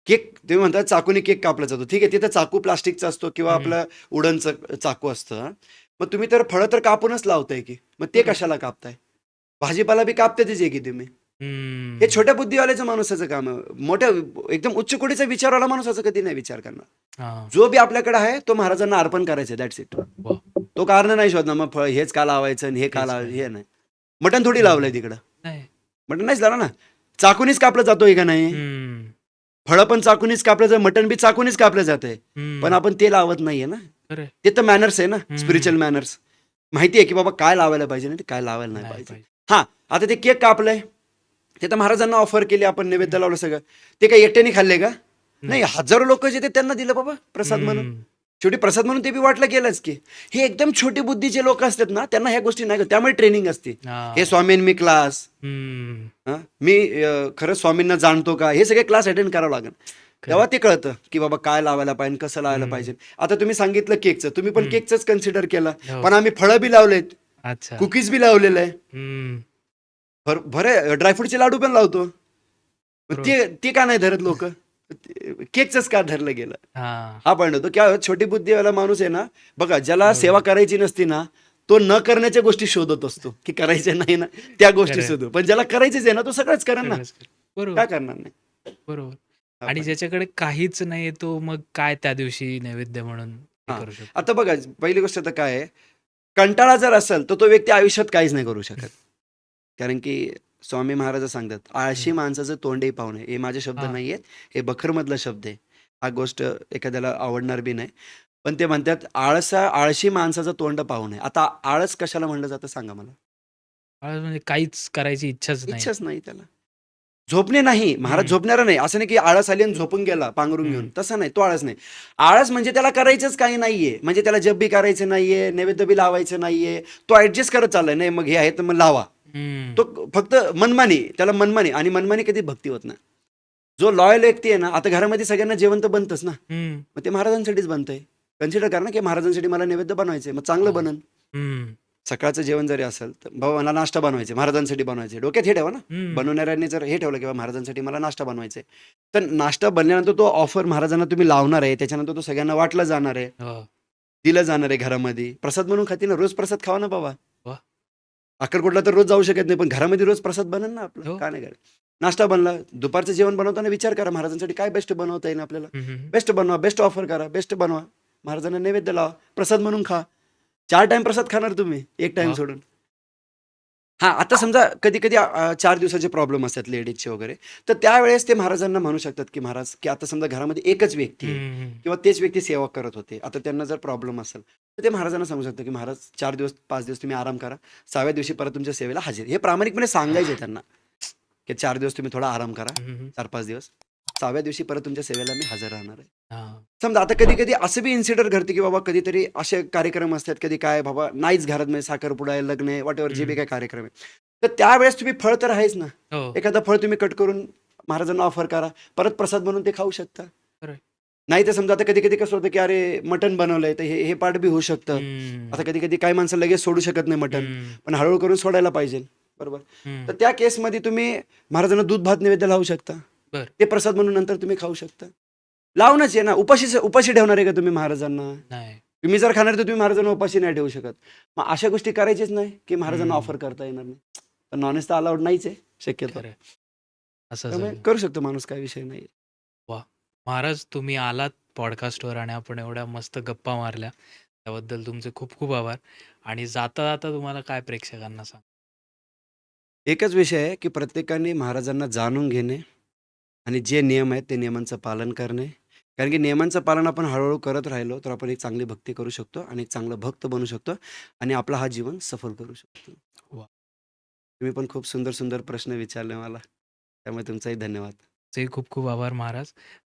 केक ते म्हणतात चाकूने केक कापला जातो. ठीक आहे, तिथं चाकू प्लास्टिकचा असतो किंवा
हं.
आपलं वुडनचं चाकू असतं. मग तुम्ही तर फळं तर कापूनच लावताय की. मग ते
बरोबर.
कशाला कापताय? भाजीपाला बी कापतातच आहे की तुम्ही. हे
हं.
छोट्या बुद्धीवाल्याचं माणसाचं काम आहे. मोठ्या एकदम उच्च कोटीचा विचारवाला माणूस असं कधी नाही विचार करणार.
हां.
जो बी आपल्याकडे आहे तो महाराजांना अर्पण करायचा आहे. That's it.
वाह!
तो कारण नाही शोधणार. मग फळ हेच का लावायचं आणि हे का
तेच
लावायचं
नाही.
हे नाही. मटण थोडी
हं.
लावलंय तिकडं.
नाही.
मटण नाहीच लावलं ना. चाकूनीच कापलं जातोय का नाही?
हं.
फळं पण चाकूनीच कापलं जातं, मटण बी चाकूनीच कापलं जातंय. पण
हं.
आपण ते लावत नाहीये ना.
खरं आहे.
ते तर मॅनर्स आहे ना,
हं.
Spiritual manners. माहिती आहे की बाबा काय लावायला पाहिजे आणि काय लावायला नाही
नाही
पाहिजे.
पाहिजे.
हां, आता ते केक कापलंय. ते तर महाराजांना ऑफर केली आपण, नैवेद्य
हं.
लावलं सगळं. ते काही एकट्याने खाल्ले का? नाही,
नाही.
हजारो लोकं जे ते त्यांना दिलं बाबा प्रसाद म्हणून.
हं.
शेवटी प्रसाद म्हणून ते बी वाटलं गेलंच की. हे एकदम छोटी बुद्धीचे लोक असतात ना, त्यांना ह्या गोष्टी नाही कळत. त्यामुळे ट्रेनिंग असते. हे
हां.
स्वामींनी क्लास,
हं.
मी खरंच स्वामींना जाणतो का? हे सगळे क्लास अटेंड करावं लागेल. तेव्हा
खरं.
ते कळतं की बाबा काय लावायला पाहिजे, कसं लावायला
हं.
पाहिजे. आता तुम्ही सांगितलं केकचं, तुम्ही पण
हं.
केकचंच कन्सिडर केलं.
हो.
पण आम्ही फळं बी लावलेत,
अच्छा.
कुकीज बी लावलेलं आहे.
हं.
बरं ड्रायफ्रूटचे लाडू पण लावतो. मग
बरोबर.
ते ते का नाही धरत लोकं? केकचंच का धरलं गेलं?
हां.
हा पॉईंट होतो. क्या छोटी बुद्धीवाला माणूस आहे ना, बघा ज्याला सेवा
बरोबर.
करायची नसती ना, तो न करण्याच्या गोष्टी शोधत असतो, की करायच्या नाही ना, त्या गोष्टी
खरं आहे.
शोधू. पण ज्याला करायचीच आहे ना, तो सगळंच करेल ना.
सगळंच करेल.
का
बरोबर,
करणार नाही?
बरोबर.
हा
आणि
पॉईंट.
ज्याच्याकडे काहीच नाहीये तो मग काय त्या दिवशी नैवेद्य म्हणून हे
हां.
करू शकतो?
आता बघा पहिली गोष्ट तर काय आहे, कंटाळा जर असेल, तर तो व्यक्ती आयुष्यात काहीच नाही करू शकत. कारण की स्वामी महाराज सांगतात, "आळशी
हं.
माणसाचं तोंडही पाहुणे." हे माझे शब्द
हां.
नाहीयेत, हे बखरमधला शब्द आहे. हा गोष्ट एखाद्याला आवडणार बी नाही. पण ते म्हणतात, "आळशी माणसाचं तोंड पाहुणे." आता आळस कशाला म्हणलं जातं सांगा मला?
म्हणजे काहीच करायची इच्छाच नाही.
इच्छाच नाही त्याला. झोपणे नाही, महाराज
हं.
झोपणारा नाही. असं नाही की आळस आली आणि झोपून गेला पांघरून घेऊन.
हं.
तसं नाही, तो आळस नाही. आळस म्हणजे त्याला करायचंच काही नाहीये. म्हणजे त्याला जप बी करायचं नाहीये, नैवेद्य बी लावायचं नाहीये. तो ॲडजस्ट करत चाललाय. नाही मग हे आहे तर मग लावा.
हं.
तो फक्त मनमानी, त्याला मनमानी आणि मनमानी कधी भक्ती होत नाही. जो लॉयल व्यक्ती आहे ना, आता घरामध्ये सगळ्यांना जेवण तर बनतंच ना.
हं.
मग ते महाराजांसाठीच बनतंय. कन्सिडर करा ना, की महाराजांसाठी मला नैवेद्य बनवायचंय. मग चांगलं
हां.
बनन.
हं.
सकाळचं जेवण जरी असेल, तर बाबा मला नाश्ता बनवायचा महाराजांसाठी बनवायचे. डोक्यात हे ठेवा ना.
हं.
बनवणाऱ्यांनी जर हे ठेवलं, की बाबा महाराजांसाठी मला नाश्ता बनवायचा आहे. तर नाश्ता बनल्यानंतर तो ऑफर महाराजांना तुम्ही लावणार आहे. त्याच्यानंतर तो सगळ्यांना वाटला जाणार आहे.
हो.
दिलं जाणार आहे घरामध्ये. प्रसाद म्हणून खातील ना. रोज प्रसाद खावा ना बाबा.
वाह!
अक्कलकोटला तर रोज जाऊ शकत नाही, पण घरामध्ये रोज प्रसाद बनेल ना आपलं.
हो.
का नाही करायचं? नाश्ता बनला. दुपारचं जेवण बनवताना विचार करा महाराजांसाठी काय बेस्ट बनवता येईल आपल्याला.
हं, हं, हं.
बेस्ट बनवा, बेस्ट ऑफर करा, बेस्ट बनवा. महाराजांना नैवेद्य लावा. प्रसाद म्हणून खा. 4 टाईम प्रसाद खाणार तुम्ही, 1 टाईम
वाह!
सोडून. हां, आता समजा कधी-कधी 4 दिवसाचे प्रॉब्लेम असतात लेडीजचे वगैरे, तर त्यावेळेस ते महाराजांना म्हणू शकतात, की महाराज, की आता समजा घरामध्ये एकच व्यक्ती
हं,
आहे
हं, हं.
किंवा तेच व्यक्ती सेवा करत होते. आता त्यांना जर प्रॉब्लेम असेल, तर ते महाराजांना सांगू शकतात, की महाराज 4 दिवस, 5 दिवस तुम्ही आराम करा. 6व्या दिवशी परत तुमच्या सेवेला हजर. हे प्रामाणिकपणे सांगायचं आहे त्यांना, की 4 दिवस तुम्ही थोडा आराम करा,
हं, हं, हं.
4-5 दिवस. 6व्या दिवशी परत तुमच्या सेवेला मी हजर राहणार आहे.
हां.
समजा आता कधी-कधी असं बी इन्सिडर घडते, की बाबा कधीतरी असे कार्यक्रम असतात, कधी काय बाबा नाहीच घरात म्हणजे साखरपुडा आहे, लग्न आहे, व्हॉटएव्हर जे बी
हं.
काही कार्यक्रम आहे. तर त्यावेळेस तुम्ही फळ तर आहेच ना.
हो.
एखादं फळ तुम्ही कट करून महाराजांना ऑफर करा. परत प्रसाद बनवून ते खाऊ शकता.
खरं आहे.
नाही तर समजा आता कधी-कधी कसं होतं, की अरे मटण बनवलंय, तर हे हे पार्ट बी होऊ शकतं.
हं.
आता कधी-कधी काही माणसं लगेच सोडू शकत नाही मटण.
हं.
पण हळू करून सोडायला पाहिजे. बरोबर.
हं.
तर त्या केसमध्ये तुम्ही महाराजांना दूध भात नैवेद्य लावू शकता.
बरं.
ते प्रसाद म्हणून नंतर तुम्ही खाऊ शकता. लावूनच आहे ना. उपाशी ठेवणार आहे का तुम्ही महाराजांना?
नाही.
तुम्ही जर खाणार तर तुम्ही महाराजांना उपाशी नाही ठेवू शकत. मग अशा गोष्टी करायचीच नाही, की महाराजांना
हं.
ऑफर करता येणार नाही. तर नॉनव्हेज तर अलाउड नाहीच आहे शक्यतो.
खरं आहे. असं
त्यामुळे
झालं.
करू शकतो माणूस, काही विषय नाही.
वाह! महाराज तुम्ही आलात पॉडकास्टवर आणि आपण एवढ्या मस्त गप्पा मारल्या. त्याबद्दल तुमचे खूप खूप आभार. आणि जाता-जाता तुम्हाला काय प्रेक्षकांना सांगा?
एकच विषय आहे, की प्रत्येकाने महाराजांना जाणून घेणे आणि जे नियम आहेत, ते नियमांचं पालन करणे. कारण की नियमांचं पालन आपण हळू करत राहिलो, तर आपण एक चांगली भक्ती करू शकतो आणि एक चांगला भक्त बनू शकतो आणि आपला हा जीवन सफल करू शकतो.
वाह!
तुम्ही पण खूप सुंदर, सुंदर प्रश्न विचारले मला. त्यामुळे तुमचाही धन्यवाद.
तुमचेही खूप खूप आभार महाराज.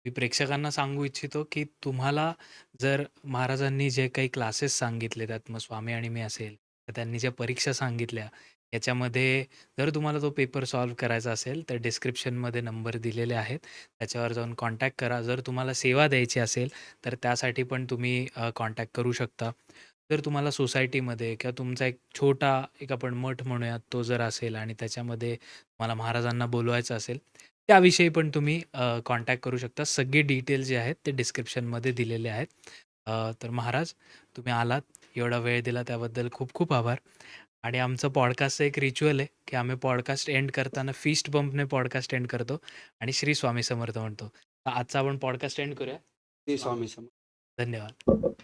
मी प्रेक्षकांना सांगू इच्छितो, की तुम्हाला जर महाराजांनी जे काही क्लासेस सांगितले, त्यात मग स्वामी आणि मी असेल, तर त्यांनी ज्या परीक्षा सांगितल्या, याच्यामध्ये जर तुम्हाला तो पेपर सॉल्व्ह करायचा असेल, तर डिस्क्रिप्शनमध्ये नंबर दिलेले आहेत. त्याच्यावर जाऊन कॉन्टॅक्ट करा. जर तुम्हाला सेवा द्यायची असेल, तर त्यासाठी पण तुम्ही कॉन्टॅक्ट करू शकता. जर तुम्हाला सोसायटीमध्ये किंवा तुमचा एक छोटा एक आपण मठ म्हणूयात, तो जर असेल आणि त्याच्यामध्ये तुम्हाला महाराजांना बोलवायचं असेल, त्याविषयी पण तुम्ही कॉन्टॅक्ट करू शकता. सगळे डिटेल्स जे आहेत ते डिस्क्रिप्शनमध्ये दिलेले आहेत. तर महाराज तुम्ही आलात, एवढा वेळ दिला त्याबद्दल खूप खूप आभार. आणि आमचं पॉडकास्टचं एक रिच्युअल आहे, की आम्ही पॉडकास्ट एंड करताना फिस्ट बंपने पॉडकास्ट एंड करतो आणि श्री स्वामी समर्थ म्हणतो. तर आजचा आपण पॉडकास्ट एंड करूया.
ते स्वामी समर्थ.
धन्यवाद.